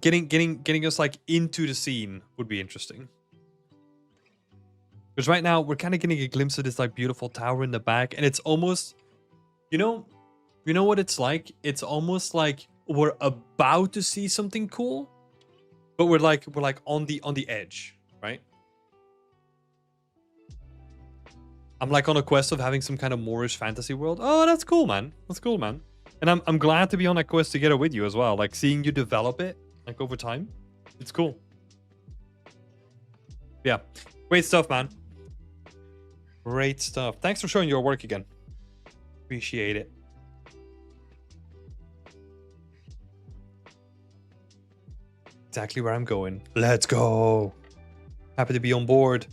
getting us like into the scene would be interesting. Because right now we're kind of getting a glimpse of this like beautiful tower in the back, and it's almost, you know what it's like. It's almost like we're about to see something cool, but we're like on the edge, right? I'm like on a quest of having some kind of Moorish fantasy world. Oh, that's cool, man. That's cool, man. And I'm glad to be on that quest together with you as well. Like seeing you develop it like over time. It's cool. Yeah. Great stuff, man. Great stuff. Thanks for showing your work again. Appreciate it. Exactly where I'm going. Let's go. Happy to be on board.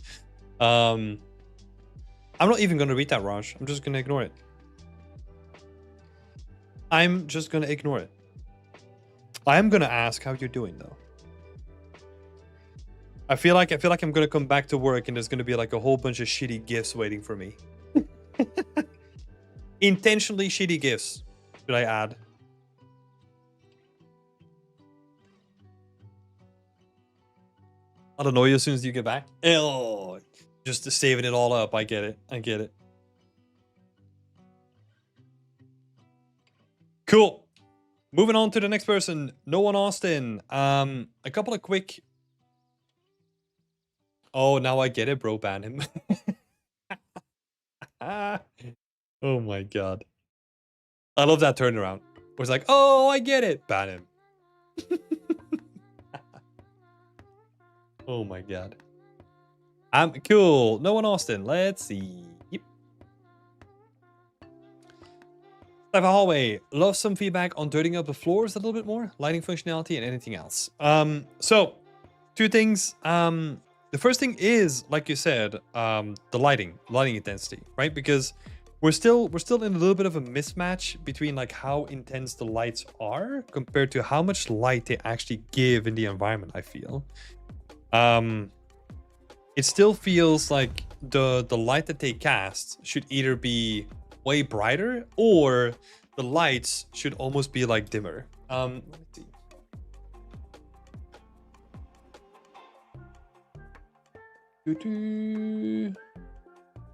I'm not even going to read that, Raj. I'm just going to ignore it. I'm just going to ignore it. I am going to ask how you're doing, though. I feel like I'm going to come back to work and there's going to be like a whole bunch of shitty gifts waiting for me. Intentionally shitty gifts, should I add? I'll annoy you as soon as you get back. Oh, just saving it all up. I get it. I get it. Cool. Moving on to the next person. No One Austin. A couple of quick. Oh, now I get it, bro. Ban him. Oh my god. I love that turnaround. It was like, oh, I get it. Ban him. Oh my god. Cool. No One Austin. Let's see. Yep. Cypher Hallway. Love some feedback on dirtying up the floors a little bit more, lighting functionality, and anything else. So two things. The first thing is, like you said, the lighting intensity, right? Because we're still in a little bit of a mismatch between like how intense the lights are compared to how much light they actually give in the environment, I feel. It still feels like the light that they cast should either be way brighter or the lights should almost be like dimmer. Let's see.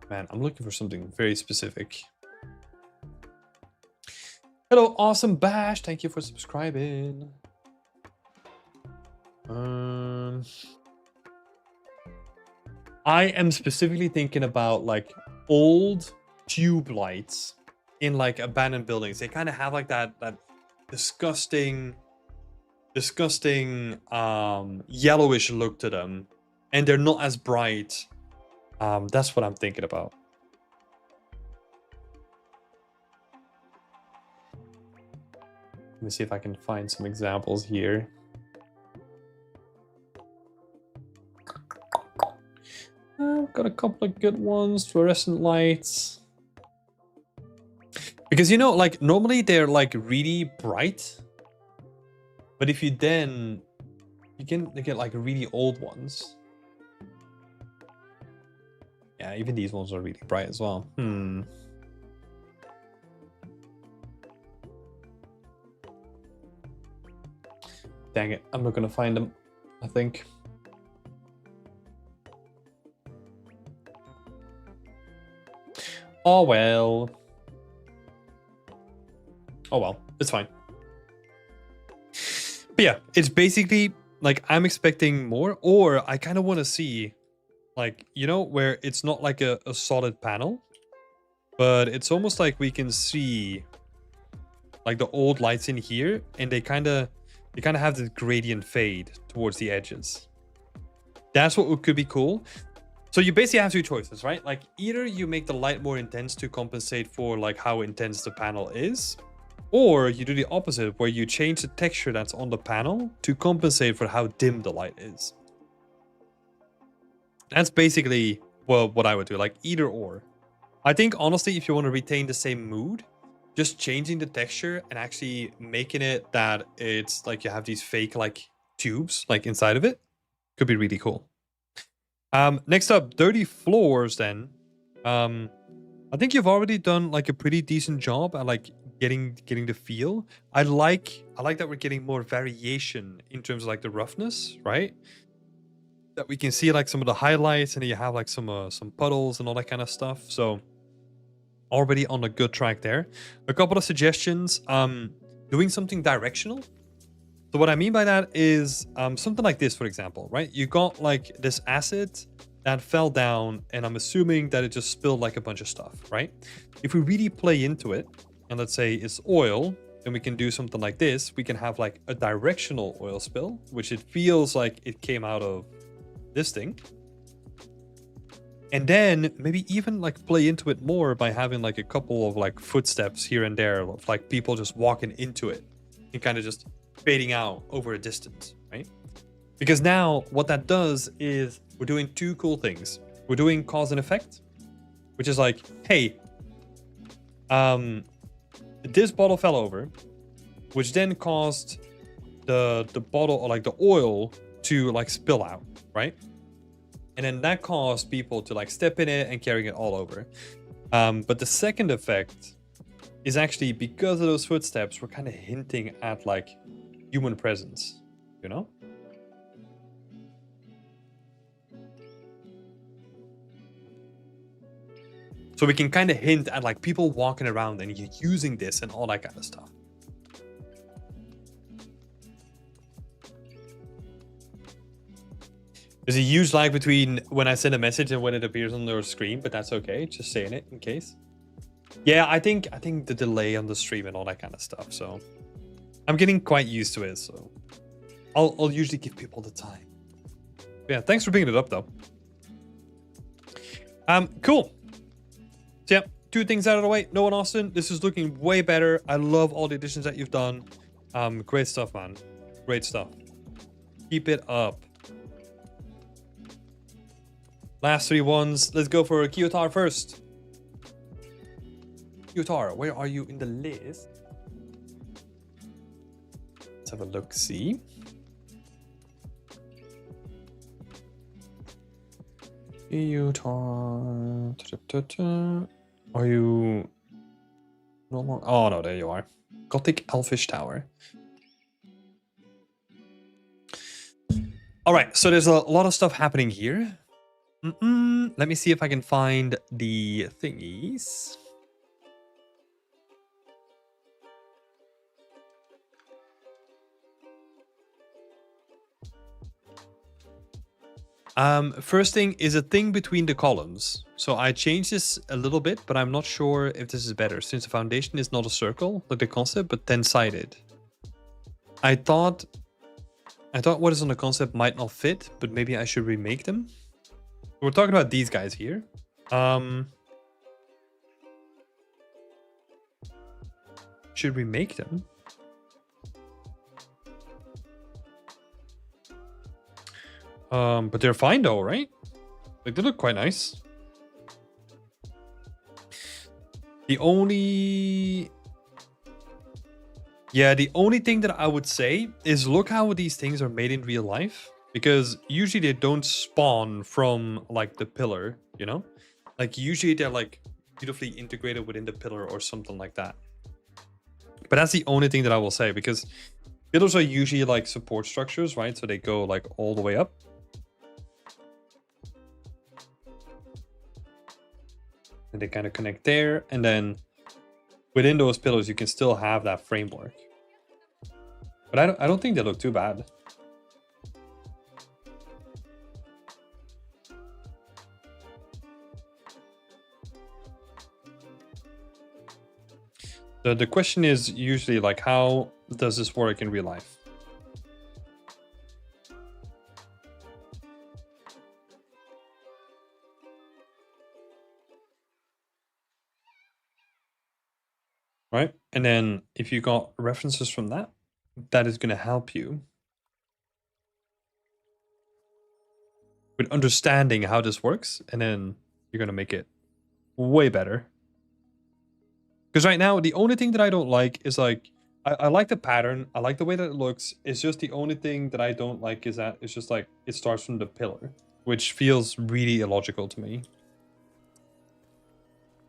Man, I'm looking for something very specific. Hello, Awesome Bash. Thank you for subscribing. I am specifically thinking about like old tube lights in like abandoned buildings. They kind of have like that disgusting yellowish look to them, and they're not as bright That's what I'm thinking about. Let me see if I can find some examples here. I've got a couple of good ones. Fluorescent lights. Because, you know, like, normally they're, like, really bright. But if you then... You can get, like, really old ones. Yeah, even these ones are really bright as well. Dang it, I'm not gonna find them, I think. Oh well. Oh well, it's fine. But yeah, it's basically like I'm expecting more, or I kind of want to see, like, you know, where it's not like a solid panel, but it's almost like we can see like the old lights in here, and they kind of have this gradient fade towards the edges. That's what could be cool. So you basically have two choices, right? Like, either you make the light more intense to compensate for like how intense the panel is, or you do the opposite, where you change the texture that's on the panel to compensate for how dim the light is. That's basically, well, what I would do, like either or. I think, honestly, if you want to retain the same mood, just changing the texture and actually making it that it's like you have these fake like tubes like inside of it could be really cool. Next up, dirty floors then. I think you've already done like a pretty decent job at like getting the feel. I like that we're getting more variation in terms of like the roughness, right? That we can see like some of the highlights, and then you have like some puddles and all that kind of stuff. So already on a good track there. A couple of suggestions. Doing something directional. So what I mean by that is something like this, for example, right? You got like this acid that fell down, and I'm assuming that it just spilled like a bunch of stuff, right? If we really play into it, and let's say it's oil, then we can do something like this. We can have like a directional oil spill, which it feels like it came out of this thing. And then maybe even like play into it more by having like a couple of like footsteps here and there of like people just walking into it and kind of just fading out over a distance, right? Because now what that does is we're doing two cool things. We're doing cause and effect, which is like, hey, this bottle fell over, which then caused the bottle, or like the oil, to like spill out, right? And then that caused people to like step in it and carrying it all over. But the second effect is actually, because of those footsteps, we're kind of hinting at like human presence, you know? So we can kind of hint at like people walking around and using this and all that kind of stuff. There's a huge lag between when I send a message and when it appears on their screen, but that's okay. Just saying it in case. Yeah, I think the delay on the stream and all that kind of stuff. So I'm getting quite used to it. So I'll usually give people the time. Yeah, thanks for bringing it up though. Cool. So yeah, two things out of the way. Noah and Austin, this is looking way better. I love all the additions that you've done. Great stuff, man. Great stuff. Keep it up. Last 3 ones. Let's go for Kyotar first. Kyotar, where are you in the list? Let's have a look. See. Kyotar. Are you no more? Oh no, there you are. Gothic Elfish Tower. All right, so there's a lot of stuff happening here. Let me see if I can find the thingies. First thing is a thing between the columns. So I changed this a little bit, but I'm not sure if this is better, since the foundation is not a circle, like the concept, but 10-sided. I thought what is on the concept might not fit, but maybe I should remake them. We're talking about these guys here. Should we make them? But they're fine though, right? Like they look quite nice. The only thing that I would say is look how these things are made in real life, because usually they don't spawn from like the pillar, you know? Like usually they're like beautifully integrated within the pillar or something like that. But that's the only thing that I will say, because pillars are usually like support structures, right? So they go like all the way up. And they kind of connect there, and then within those pillars you can still have that framework. But I don't think they look too bad. The question is usually like, how does this work in real life? Right? And then if you got references from that, that is going to help you with understanding how this works, and then you're going to make it way better. Because right now, the only thing that I don't like is like, I like the pattern, I like the way that it looks. It's just the only thing that I don't like is that it's just like, it starts from the pillar, which feels really illogical to me.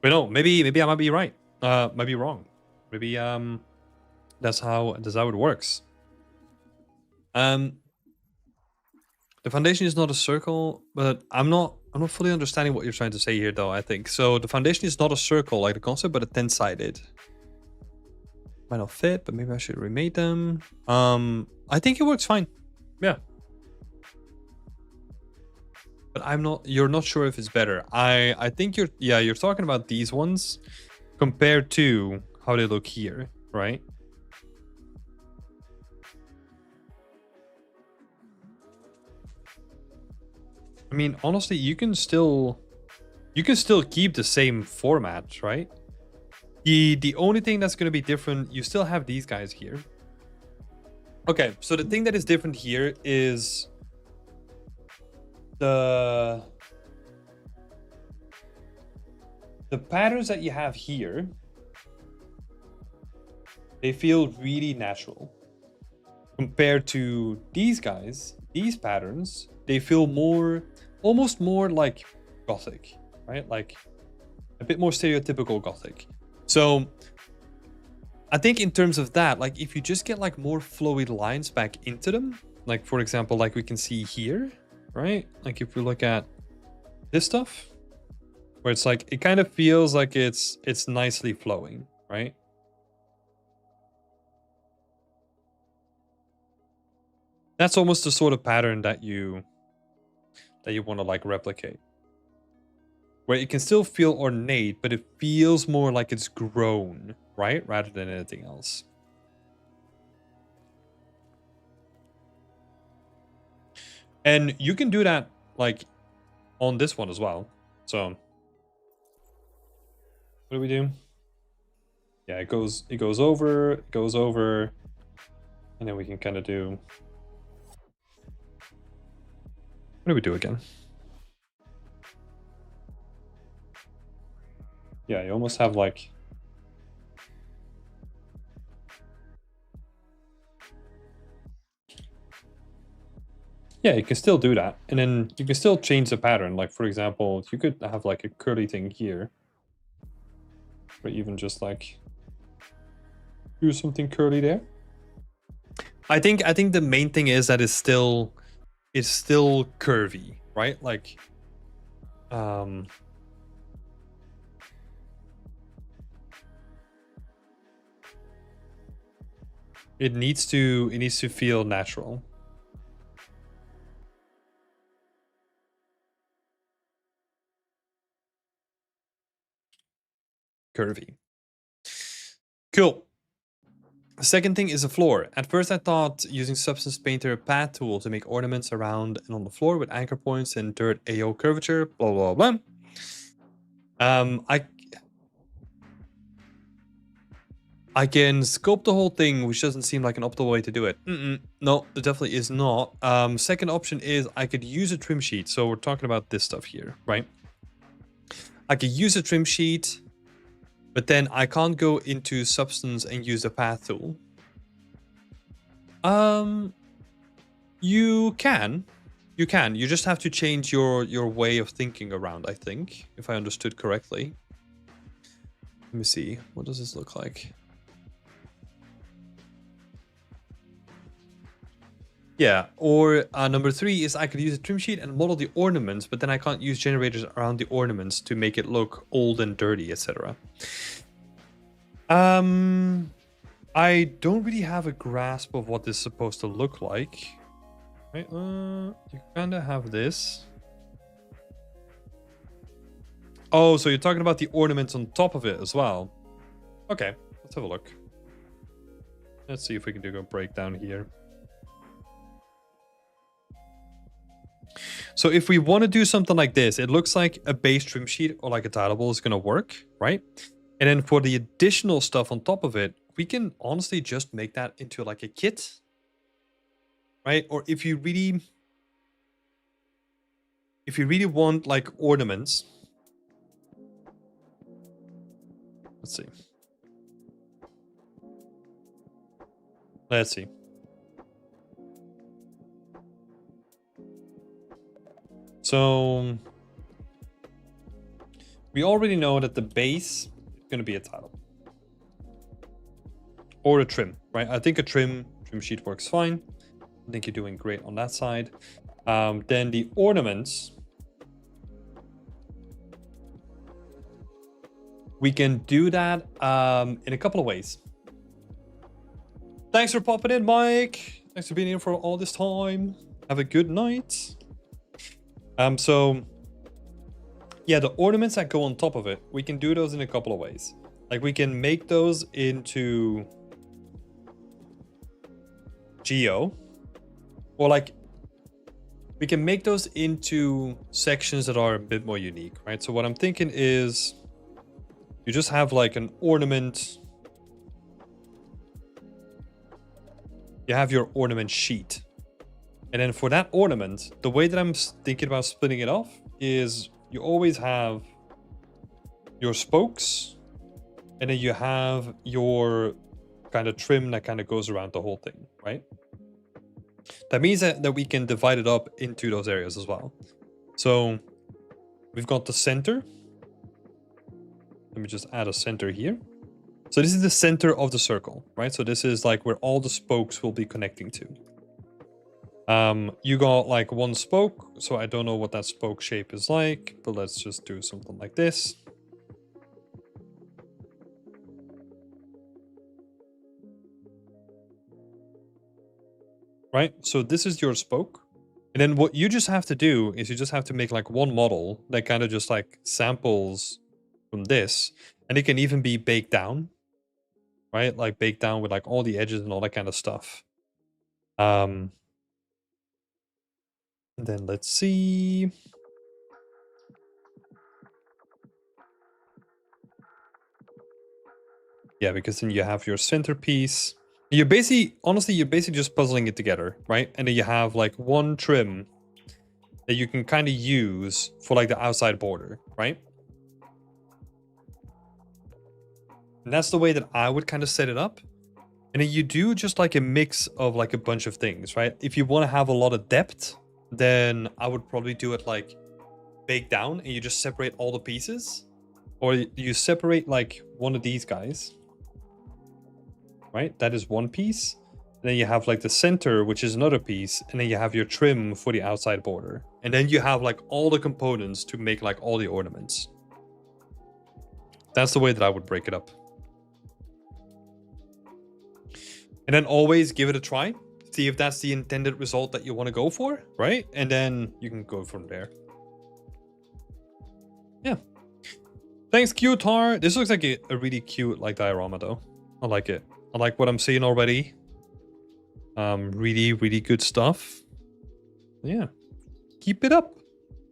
But no, maybe I might be right. Might be wrong. Maybe that's how it works. The foundation is not a circle, but I'm not fully understanding what you're trying to say here, though. I think so. The foundation is not a circle like the concept, but a 10-sided. Might not fit, but maybe I should remake them. I think it works fine. Yeah. But you're not sure if it's better. I think you're talking about these ones compared to how they look here, right? I mean, honestly, you can still keep the same format, right? The only thing that's going to be different, you still have these guys here. Okay, so the thing that is different here is the patterns that you have here. They feel really natural compared to these guys. These patterns, they feel almost more like Gothic, right? Like a bit more stereotypical Gothic. So I think in terms of that, like if you just get like more flowy lines back into them, like for example, like we can see here, right? Like if we look at this stuff, where it's like, it kind of feels like it's nicely flowing, right? That's almost the sort of pattern that you want to like replicate, where it can still feel ornate, but it feels more like it's grown, right? Rather than anything else. And you can do that like on this one as well. So what do we do? Yeah, it goes over, and then we can kind of do, what do we do again? Yeah, you almost have like, yeah, you can still do that. And then you can still change the pattern. Like for example, you could have like a curly thing here, or even just like do something curly there. I think the main thing is that it's still curvy, right? Like it needs to feel natural. Curvy. Cool. Second thing is a floor. At first I thought using Substance Painter path tool to make ornaments around and on the floor with anchor points and dirt AO curvature, blah blah blah. I can sculpt the whole thing, which doesn't seem like an optimal way to do it. No, it definitely is not. Second option is I could use a trim sheet. So we're talking about this stuff here, right? I could use a trim sheet, but then I can't go into Substance and use the path tool. You can. You just have to change your way of thinking around, I think, if I understood correctly. Let me see. What does this look like? Yeah, or number 3 is I could use a trim sheet and model the ornaments, but then I can't use generators around the ornaments to make it look old and dirty, etc. I don't really have a grasp of what this is supposed to look like. Right, you kind of have this. Oh, so you're talking about the ornaments on top of it as well. Okay, let's have a look. Let's see if we can do a breakdown here. So if we want to do something like this, it looks like a base trim sheet or like a tileable is going to work, right? And then for the additional stuff on top of it, we can honestly just make that into like a kit, right? Or if you really want like ornaments, let's see. So we already know that the base is going to be a tile or a trim, right? I think a trim sheet works fine. I think you're doing great on that side. Then the ornaments, we can do that in a couple of ways. Thanks for popping in, Mike. Thanks for being here for all this time. Have a good night. So yeah, the ornaments that go on top of it, we can do those in a couple of ways. Like we can make those into geo, or like we can make those into sections that are a bit more unique, right? So what I'm thinking is you just have like an ornament. You have your ornament sheet. And then for that ornament, the way that I'm thinking about splitting it off is you always have your spokes, and then you have your kind of trim that kind of goes around the whole thing, right? That means that we can divide it up into those areas as well. So we've got the center. Let me just add a center here. So this is the center of the circle, right? So this is like where all the spokes will be connecting to. You got like one spoke, so I don't know what that spoke shape is like, but let's just do something like this. Right, so this is your spoke. And then what you just have to do is you just have to make like one model that kind of just like samples from this. And it can even be baked down, right? Like baked down with like all the edges and all that kind of stuff. And then let's see. Yeah, because then you have your centerpiece. You're basically, honestly, you're basically just puzzling it together, right? And then you have like one trim that you can kind of use for like the outside border, right? And that's the way that I would kind of set it up. And then you do just like a mix of like a bunch of things, right? If you want to have a lot of depth, then I would probably do it like baked down and you just separate all the pieces. Or you separate like one of these guys. Right, that is one piece. And then you have like the center, which is another piece, and then you have your trim for the outside border. And then you have like all the components to make like all the ornaments. That's the way that I would break it up. And then always give it a try. See if that's the intended result that you want to go for, right? And then you can go from there. Yeah. Thanks, Qtar. This looks like a really cute like diorama though. I like it. I like what I'm seeing already. Really, really good stuff. Yeah, keep it up.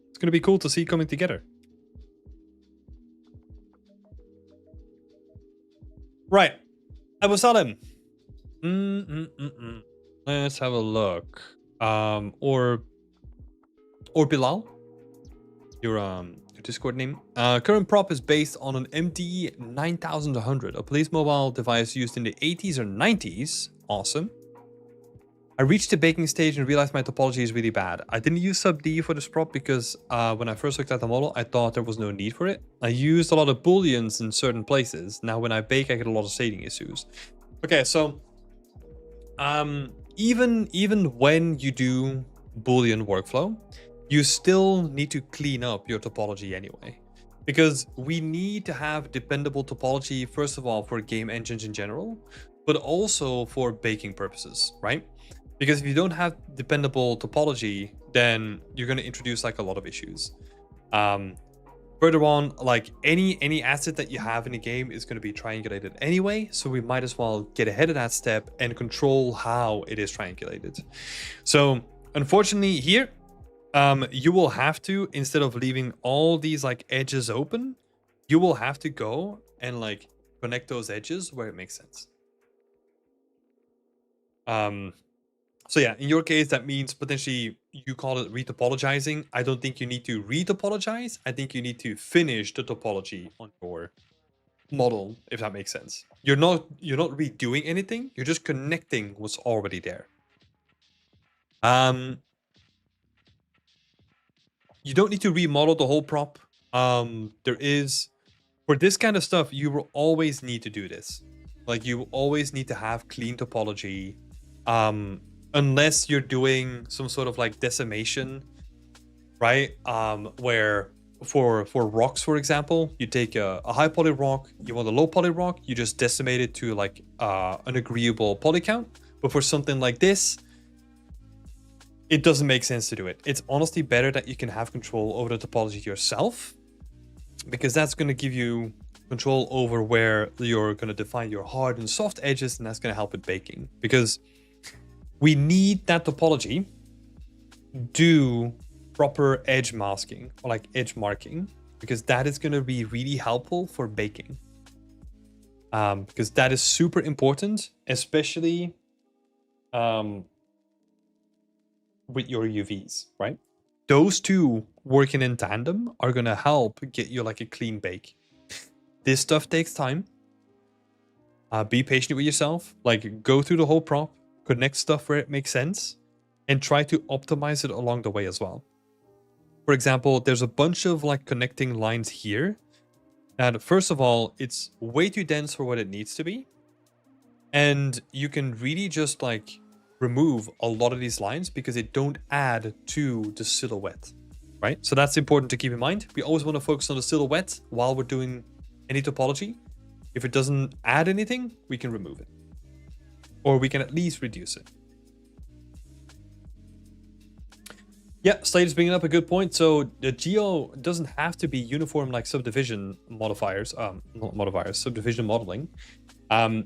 It's gonna be cool to see coming together. Right, Abu Salim. Let's have a look. Or Bilal, your Discord name. Current prop is based on an MTE 9100, a police mobile device used in the 80s or 90s. Awesome. I reached the baking stage and realized my topology is really bad. I didn't use sub D for this prop because when I first looked at the model, I thought there was no need for it. I used a lot of booleans in certain places. Now when I bake, I get a lot of shading issues. Okay, so even when you do boolean workflow, you still need to clean up your topology anyway, because we need to have dependable topology, first of all, for game engines in general, but also for baking purposes, right? Because if you don't have dependable topology, then you're going to introduce like a lot of issues. Further on, like any asset that you have in a game is going to be triangulated anyway, so we might as well get ahead of that step and control how it is triangulated. So unfortunately here, you will have to, instead of leaving all these like edges open, you will have to go and like connect those edges where it makes sense. So yeah, in your case, that means potentially you call it retopologizing. I don't think you need to retopologize. I think you need to finish the topology on your model, if that makes sense. You're not redoing anything. You're just connecting what's already there. You don't need to remodel the whole prop. There is, for this kind of stuff, you will always need to do this. Like you will always need to have clean topology. Unless you're doing some sort of like decimation, right? Where for rocks, for example, you take a high poly rock, you want a low poly rock, you just decimate it to like an agreeable poly count. But for something like this, it doesn't make sense to do it. It's honestly better that you can have control over the topology yourself, because that's going to give you control over where you're going to define your hard and soft edges, and that's going to help with baking. Because we need that topology do proper edge masking or like edge marking, because that is going to be really helpful for baking. Because that is super important, especially with your UVs, right? Those two working in tandem are going to help get you like a clean bake. This stuff takes time. Be patient with yourself. Like go through the whole prop, connect stuff where it makes sense, and try to optimize it along the way as well. For example, there's a bunch of like connecting lines here. And first of all, it's way too dense for what it needs to be. And you can really just like remove a lot of these lines because they don't add to the silhouette, right? So that's important to keep in mind. We always want to focus on the silhouette while we're doing any topology. If it doesn't add anything, we can remove it. Or we can at least reduce it. Yeah, Slade is bringing up a good point. So the geo doesn't have to be uniform like subdivision modifiers, subdivision modeling.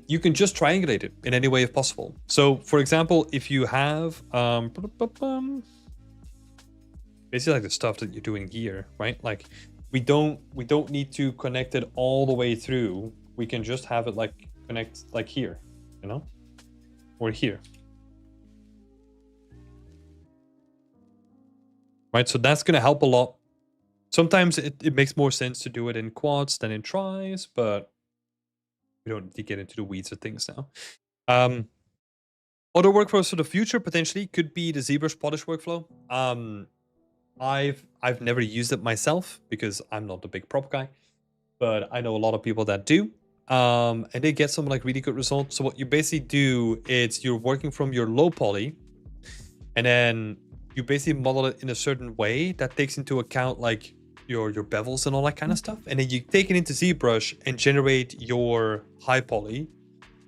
You can just triangulate it in any way if possible. So for example, if you have basically like the stuff that you're doing here, right? Like we don't need to connect it all the way through. We can just have it like connect like here, you know, or here. Right, so that's going to help a lot. Sometimes it makes more sense to do it in quads than in tries, but we don't need to get into the weeds of things now. Other workflows for the future potentially could be the ZBrush polish workflow. I've never used it myself because I'm not a big prop guy, but I know a lot of people that do. And they get some like really good results. So what you basically do is you're working from your low poly, and then you basically model it in a certain way that takes into account like your bevels and all that kind of stuff. And then you take it into ZBrush and generate your high poly,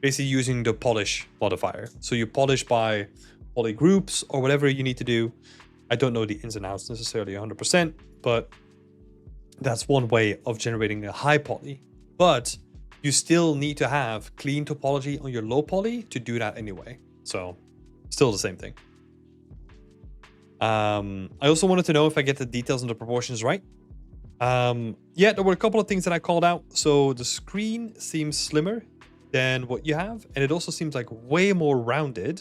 basically using the polish modifier. So you polish by poly groups or whatever you need to do. I don't know the ins and outs necessarily 100%, but that's one way of generating a high poly. But you still need to have clean topology on your low poly to do that anyway. So still the same thing. I also wanted to know if I get the details and the proportions right. Yeah, there were a couple of things that I called out. So the screen seems slimmer than what you have, and it also seems like way more rounded.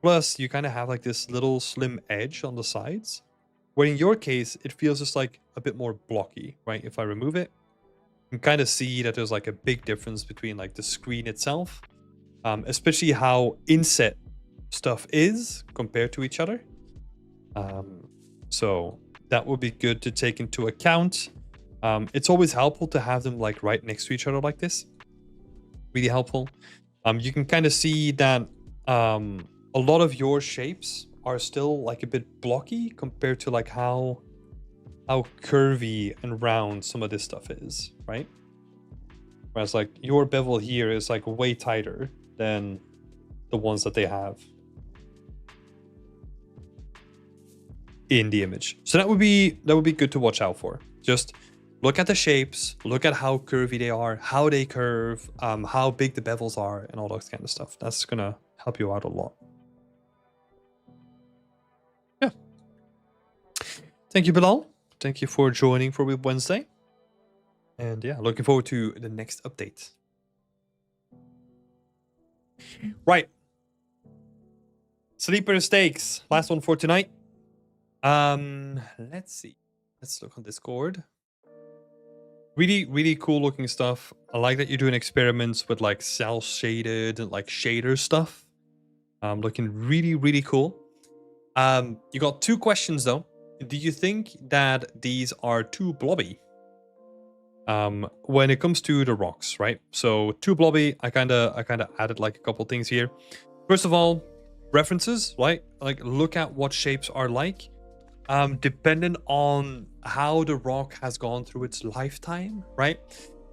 Plus, you kind of have like this little slim edge on the sides, where in your case, it feels just like a bit more blocky, right? If I remove it, you can kind of see that there's like a big difference between like the screen itself, especially how inset stuff is compared to each other. So that would be good to take into account. It's always helpful to have them like right next to each other like this. Really helpful. You can kind of see that a lot of your shapes are still like a bit blocky compared to like how curvy and round some of this stuff is, right? Whereas like your bevel here is like way tighter than the ones that they have in the image. So that would be good to watch out for. Just look at the shapes, look at how curvy they are, how they curve, how big the bevels are, and all that kind of stuff. That's gonna help you out a lot. Yeah. Thank you, Bilal. Thank you for joining for Weeb Wednesday. And yeah, looking forward to the next update. Right. Sleeper stakes. Last one for tonight. Let's see. Let's look on Discord. Really, really cool looking stuff. I like that you're doing experiments with like cell shaded and like shader stuff. Looking really, really cool. You got 2 questions though. Do you think that these are too blobby? When it comes to the rocks, right? So too blobby, I kinda added like a couple things here. First of all, references, right? Like look at what shapes are like. Dependent on how the rock has gone through its lifetime, right?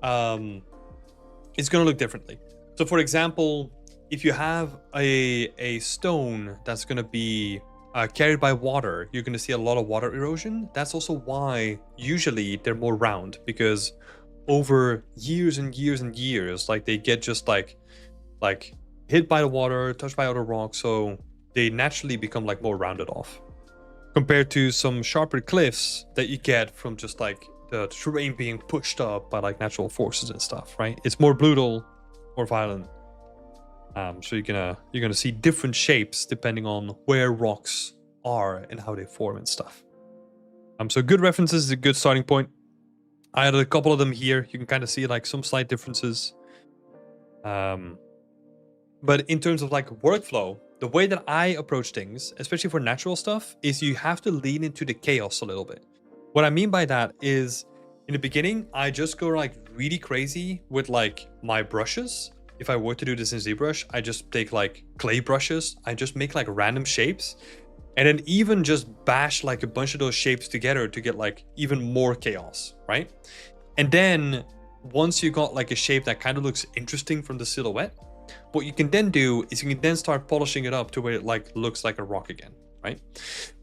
It's gonna look differently. So for example, if you have a stone that's gonna be carried by water, you're going to see a lot of water erosion. That's also why usually they're more round, because over years and years and years, like they get just like hit by the water, touched by other rocks, so they naturally become like more rounded off, compared to some sharper cliffs that you get from just like the terrain being pushed up by like natural forces and stuff, right? It's more brutal, more violent. So you're gonna see different shapes depending on where rocks are and how they form and stuff. So good references is a good starting point. I added a couple of them here. You can kind of see like some slight differences. But in terms of like workflow, the way that I approach things, especially for natural stuff, is you have to lean into the chaos a little bit. What I mean by that is, in the beginning, I just go like really crazy with like my brushes. If I were to do this in ZBrush, I just take like clay brushes. I just make like random shapes, and then even just bash like a bunch of those shapes together to get like even more chaos, right? And then once you got like a shape that kind of looks interesting from the silhouette, what you can then do is you can then start polishing it up to where it like looks like a rock again, right?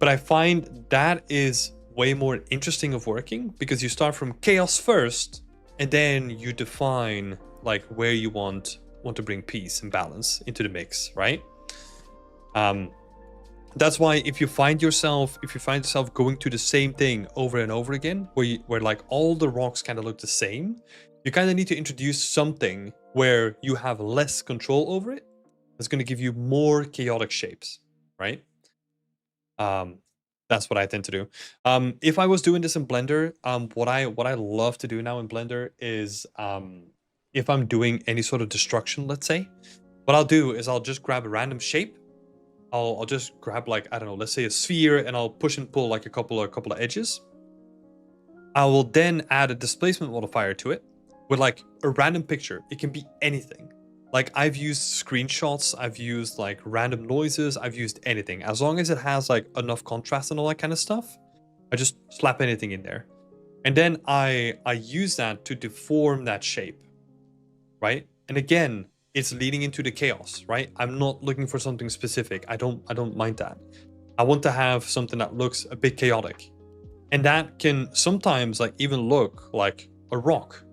But I find that is way more interesting of working, because you start from chaos first, and then you define like where you want to bring peace and balance into the mix, right? That's why if you find yourself going to the same thing over and over again, where like all the rocks kind of look the same, you kind of need to introduce something where you have less control over it. That's going to give you more chaotic shapes, right? That's what I tend to do. If I was doing this in Blender, what I love to do now in Blender is, if I'm doing any sort of destruction, let's say, what I'll do is I'll just grab a random shape. I'll just grab like, I don't know, let's say a sphere, and I'll push and pull like a couple of edges. I will then add a displacement modifier to it with like a random picture. It can be anything. Like I've used screenshots, I've used like random noises, I've used anything. As long as it has like enough contrast and all that kind of stuff, I just slap anything in there. And then I use that to deform that shape, right? And again, it's leading into the chaos, right? I'm not looking for something specific. I don't mind that. I want to have something that looks a bit chaotic. And that can sometimes like even look like a rock.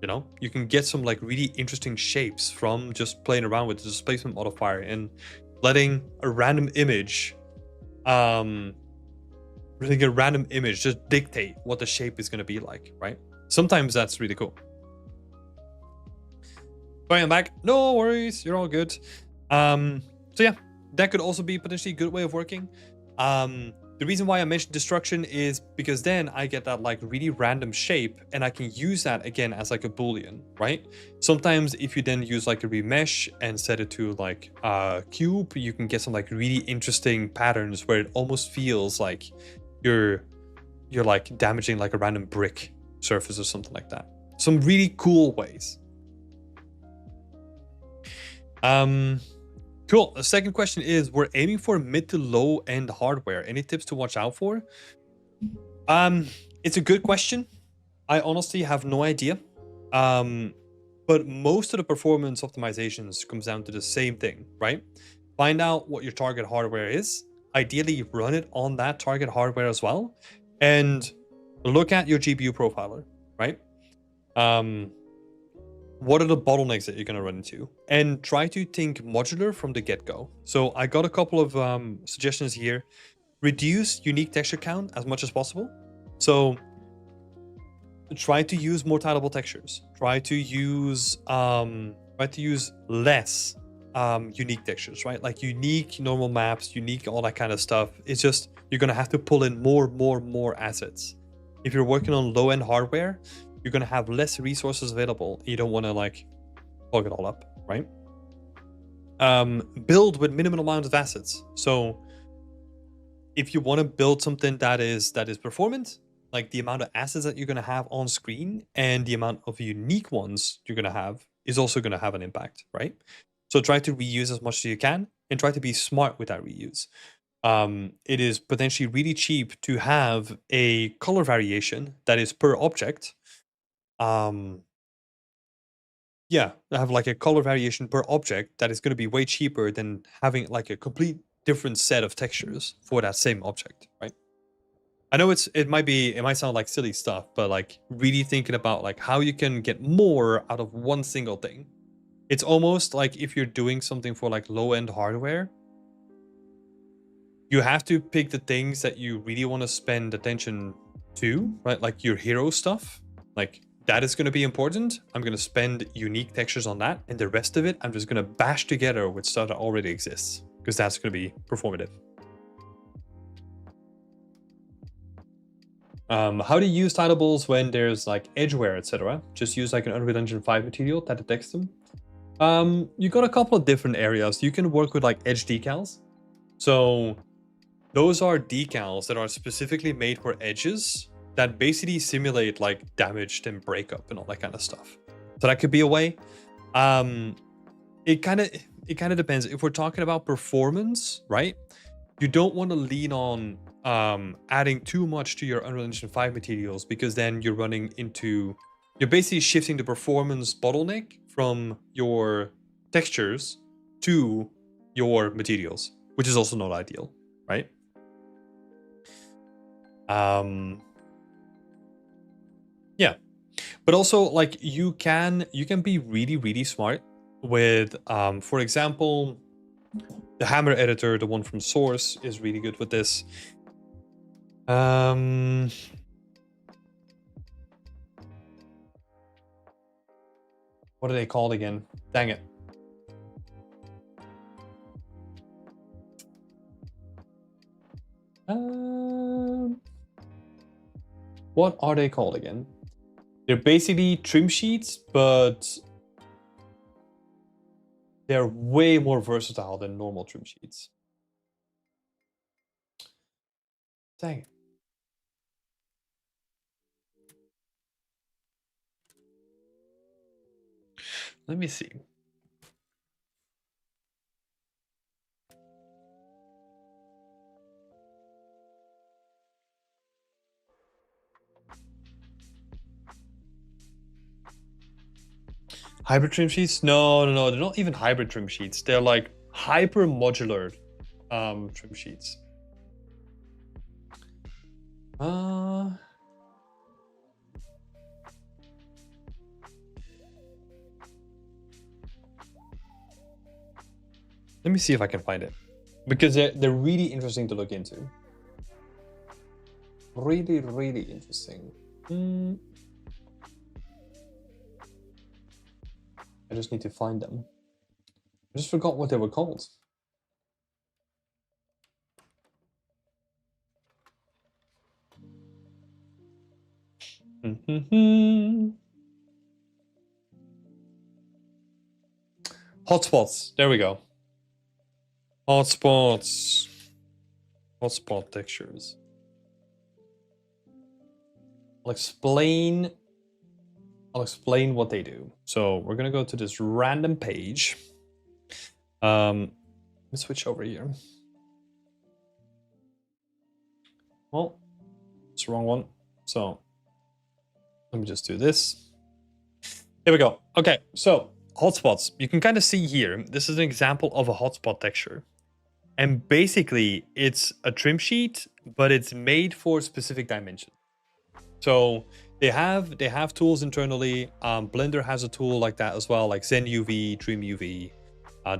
You know, you can get some like really interesting shapes from just playing around with the displacement modifier and letting a random image, letting a random image just dictate what the shape is going to be like, right? Sometimes that's really cool. Sorry, I'm back. No worries, you're all good. So yeah, that could also be potentially a good way of working. The reason why I mentioned destruction is because then I get that like really random shape and I can use that again as like a boolean, right? Sometimes if you then use like a remesh and set it to like a cube, you can get some like really interesting patterns where it almost feels like you're like damaging like a random brick surface or something like that. Some really cool ways. Cool. The second question is, we're aiming for mid to low end hardware. Any tips to watch out for? It's a good question. I honestly have no idea. But most of the performance optimizations comes down to the same thing, right? Find out what your target hardware is. Ideally, run it on that target hardware as well. And look at your GPU profiler, right? What are the bottlenecks that you're going to run into? And try to think modular from the get-go. So I got a couple of suggestions here. Reduce unique texture count as much as possible. So try to use more tileable textures. Try to use less unique textures, right? Like unique normal maps, unique all that kind of stuff. It's just you're going to have to pull in more assets. If you're working on low-end hardware, you're going to have less resources available. You don't want to like plug it all up, right? Build with minimum amount of assets. So if you want to build something that is performant, like the amount of assets that you're going to have on screen and the amount of unique ones you're going to have is also going to have an impact, right? So try to reuse as much as you can and try to be smart with that reuse. It is potentially really cheap to have a color variation that is per object. Yeah, have like a color variation per object that is going to be way cheaper than having like a complete different set of textures for that same object, right? I know it might sound like silly stuff, but like really thinking about like how you can get more out of one single thing. It's almost like if you're doing something for like low-end hardware, you have to pick the things that you really want to spend attention to, right? Like your hero stuff, like that is going to be important. I'm going to spend unique textures on that, and the rest of it I'm just going to bash together with stuff that already exists, because that's going to be performative. How do you use tileables when there's like edgeware, etc.? Just use like an Unreal Engine 5 material that detects them. You got a couple of different areas. You can work with like edge decals. So those are decals that are specifically made for edges that basically simulate like damaged and breakup and all that kind of stuff. So that could be a way. It kind of depends. If we're talking about performance, right? You don't want to lean on adding too much to your Unreal Engine 5 materials, because then you're basically shifting the performance bottleneck from your textures to your materials, which is also not ideal, right? Yeah, but also like you can be really smart with for example, the Hammer editor, the one from Source, is really good with this. What are they called again? Dang it. What are they called again? They're basically trim sheets, but they're way more versatile than normal trim sheets. Dang it. Let me see. Hybrid trim sheets? No, they're not even hybrid trim sheets. They're like hyper modular trim sheets. Let me see if I can find it, because they're really interesting to look into. Really, really interesting. I just need to find them. I just forgot what they were called. Hotspots. There we go. Hotspots. Hotspot textures. I'll explain what they do. So we're gonna go to this random page. Let's switch over here. Well, it's the wrong one. So let me just do this. Here we go. Okay, so hotspots. You can kind of see here. This is an example of a hotspot texture. And basically, it's a trim sheet, but it's made for specific dimensions. So they have tools internally. Blender has a tool like that as well, like Zen UV, Dream UV.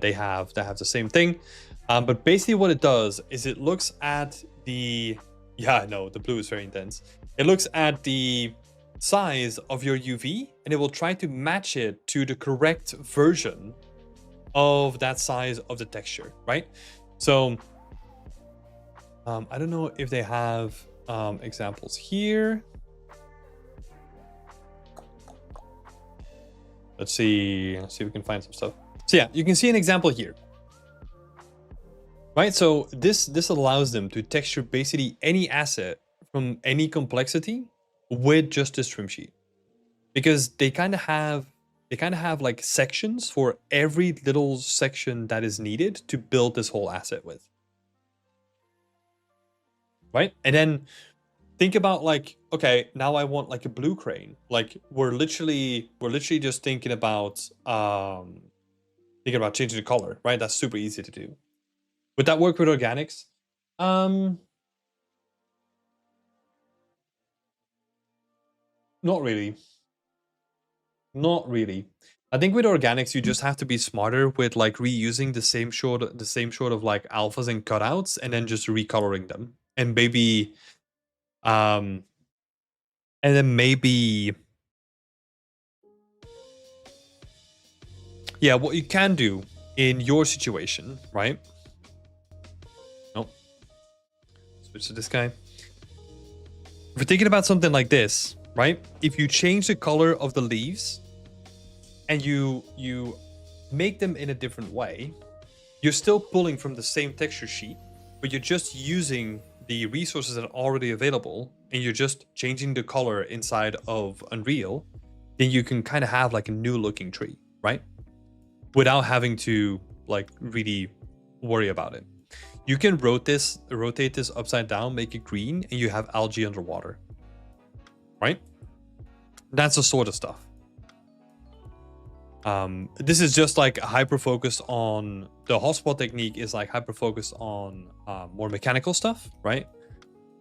They have the same thing. But basically what it does is it looks at the... Yeah, no, the blue is very intense. It looks at the size of your UV and it will try to match it to the correct version of that size of the texture, right? So I don't know if they have examples here. Let's see if we can find some stuff. So yeah, you can see an example here. Right, so this allows them to texture basically any asset from any complexity with just this trim sheet, because they kind of have like sections for every little section that is needed to build this whole asset with. Right, and then think about like, okay, now I want like a blue crane. Like we're literally just thinking about changing the color, right? That's super easy to do. Would that work with organics? Not really. Not really. I think with organics, you just have to be smarter with like reusing the same sort of like alphas and cutouts, and then just recoloring them, and maybe, and then maybe, yeah, what you can do in your situation, right? Switch to this guy. If we're thinking about something like this, right? If you change the color of the leaves and you make them in a different way, you're still pulling from the same texture sheet, but you're just using the resources that are already available, and you're just changing the color inside of Unreal, then you can kind of have like a new looking tree, right? Without having to like really worry about it. You can rotate this upside down, make it green, and you have algae underwater, right? That's the sort of stuff. This is just like hyper focused on the hotspot technique, is like hyper focused on more mechanical stuff, right?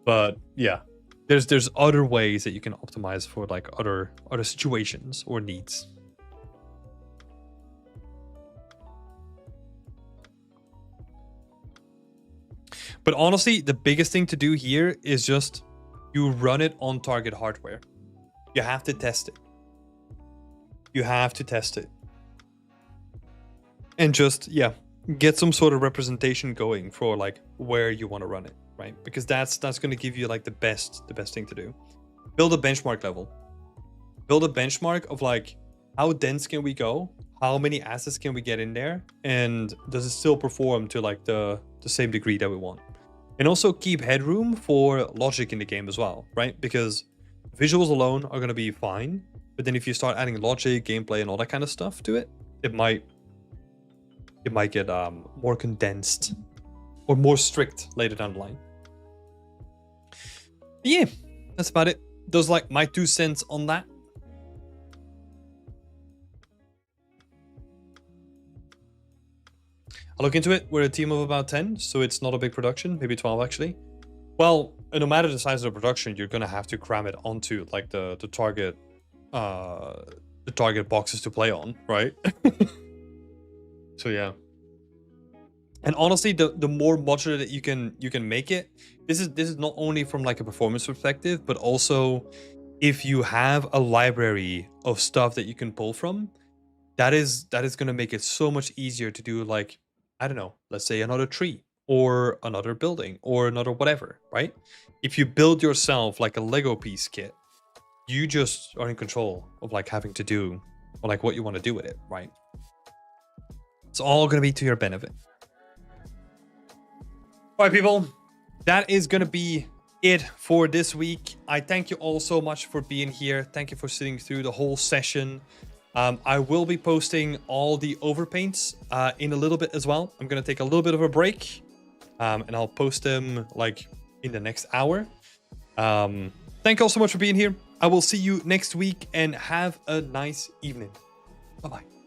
But yeah, there's other ways that you can optimize for like other situations or needs. But honestly, the biggest thing to do here is just you run it on target hardware. You have to test it. You have to test it. And just, yeah, get some sort of representation going for like where you want to run it, right? Because that's going to give you like the best thing to do. Build a benchmark level. Build a benchmark of like, how dense can we go? How many assets can we get in there? And does it still perform to like the same degree that we want? And also keep headroom for logic in the game as well, right? Because visuals alone are going to be fine, but then if you start adding logic, gameplay, and all that kind of stuff to it, it might get more condensed or more strict later down the line. But yeah, that's about it. Those are like my 2 cents on that. I'll look into it. We're a team of about 10, so it's not a big production, maybe 12 actually. Well, no matter the size of the production, you're gonna have to cram it onto like the target boxes to play on, right? So yeah. And honestly, the more modular that you can make it, this is not only from like a performance perspective, but also if you have a library of stuff that you can pull from, that is going to make it so much easier to do, like, I don't know, let's say another tree or another building or another whatever, right? If you build yourself like a Lego piece kit, you just are in control of like having to do or like what you want to do with it, right? It's all going to be to your benefit. All right, people, that is going to be it for this week. I thank you all so much for being here. Thank you for sitting through the whole session. I will be posting all the overpaints in a little bit as well. I'm going to take a little bit of a break and I'll post them like in the next hour. Thank you all so much for being here. I will see you next week and have a nice evening. Bye-bye.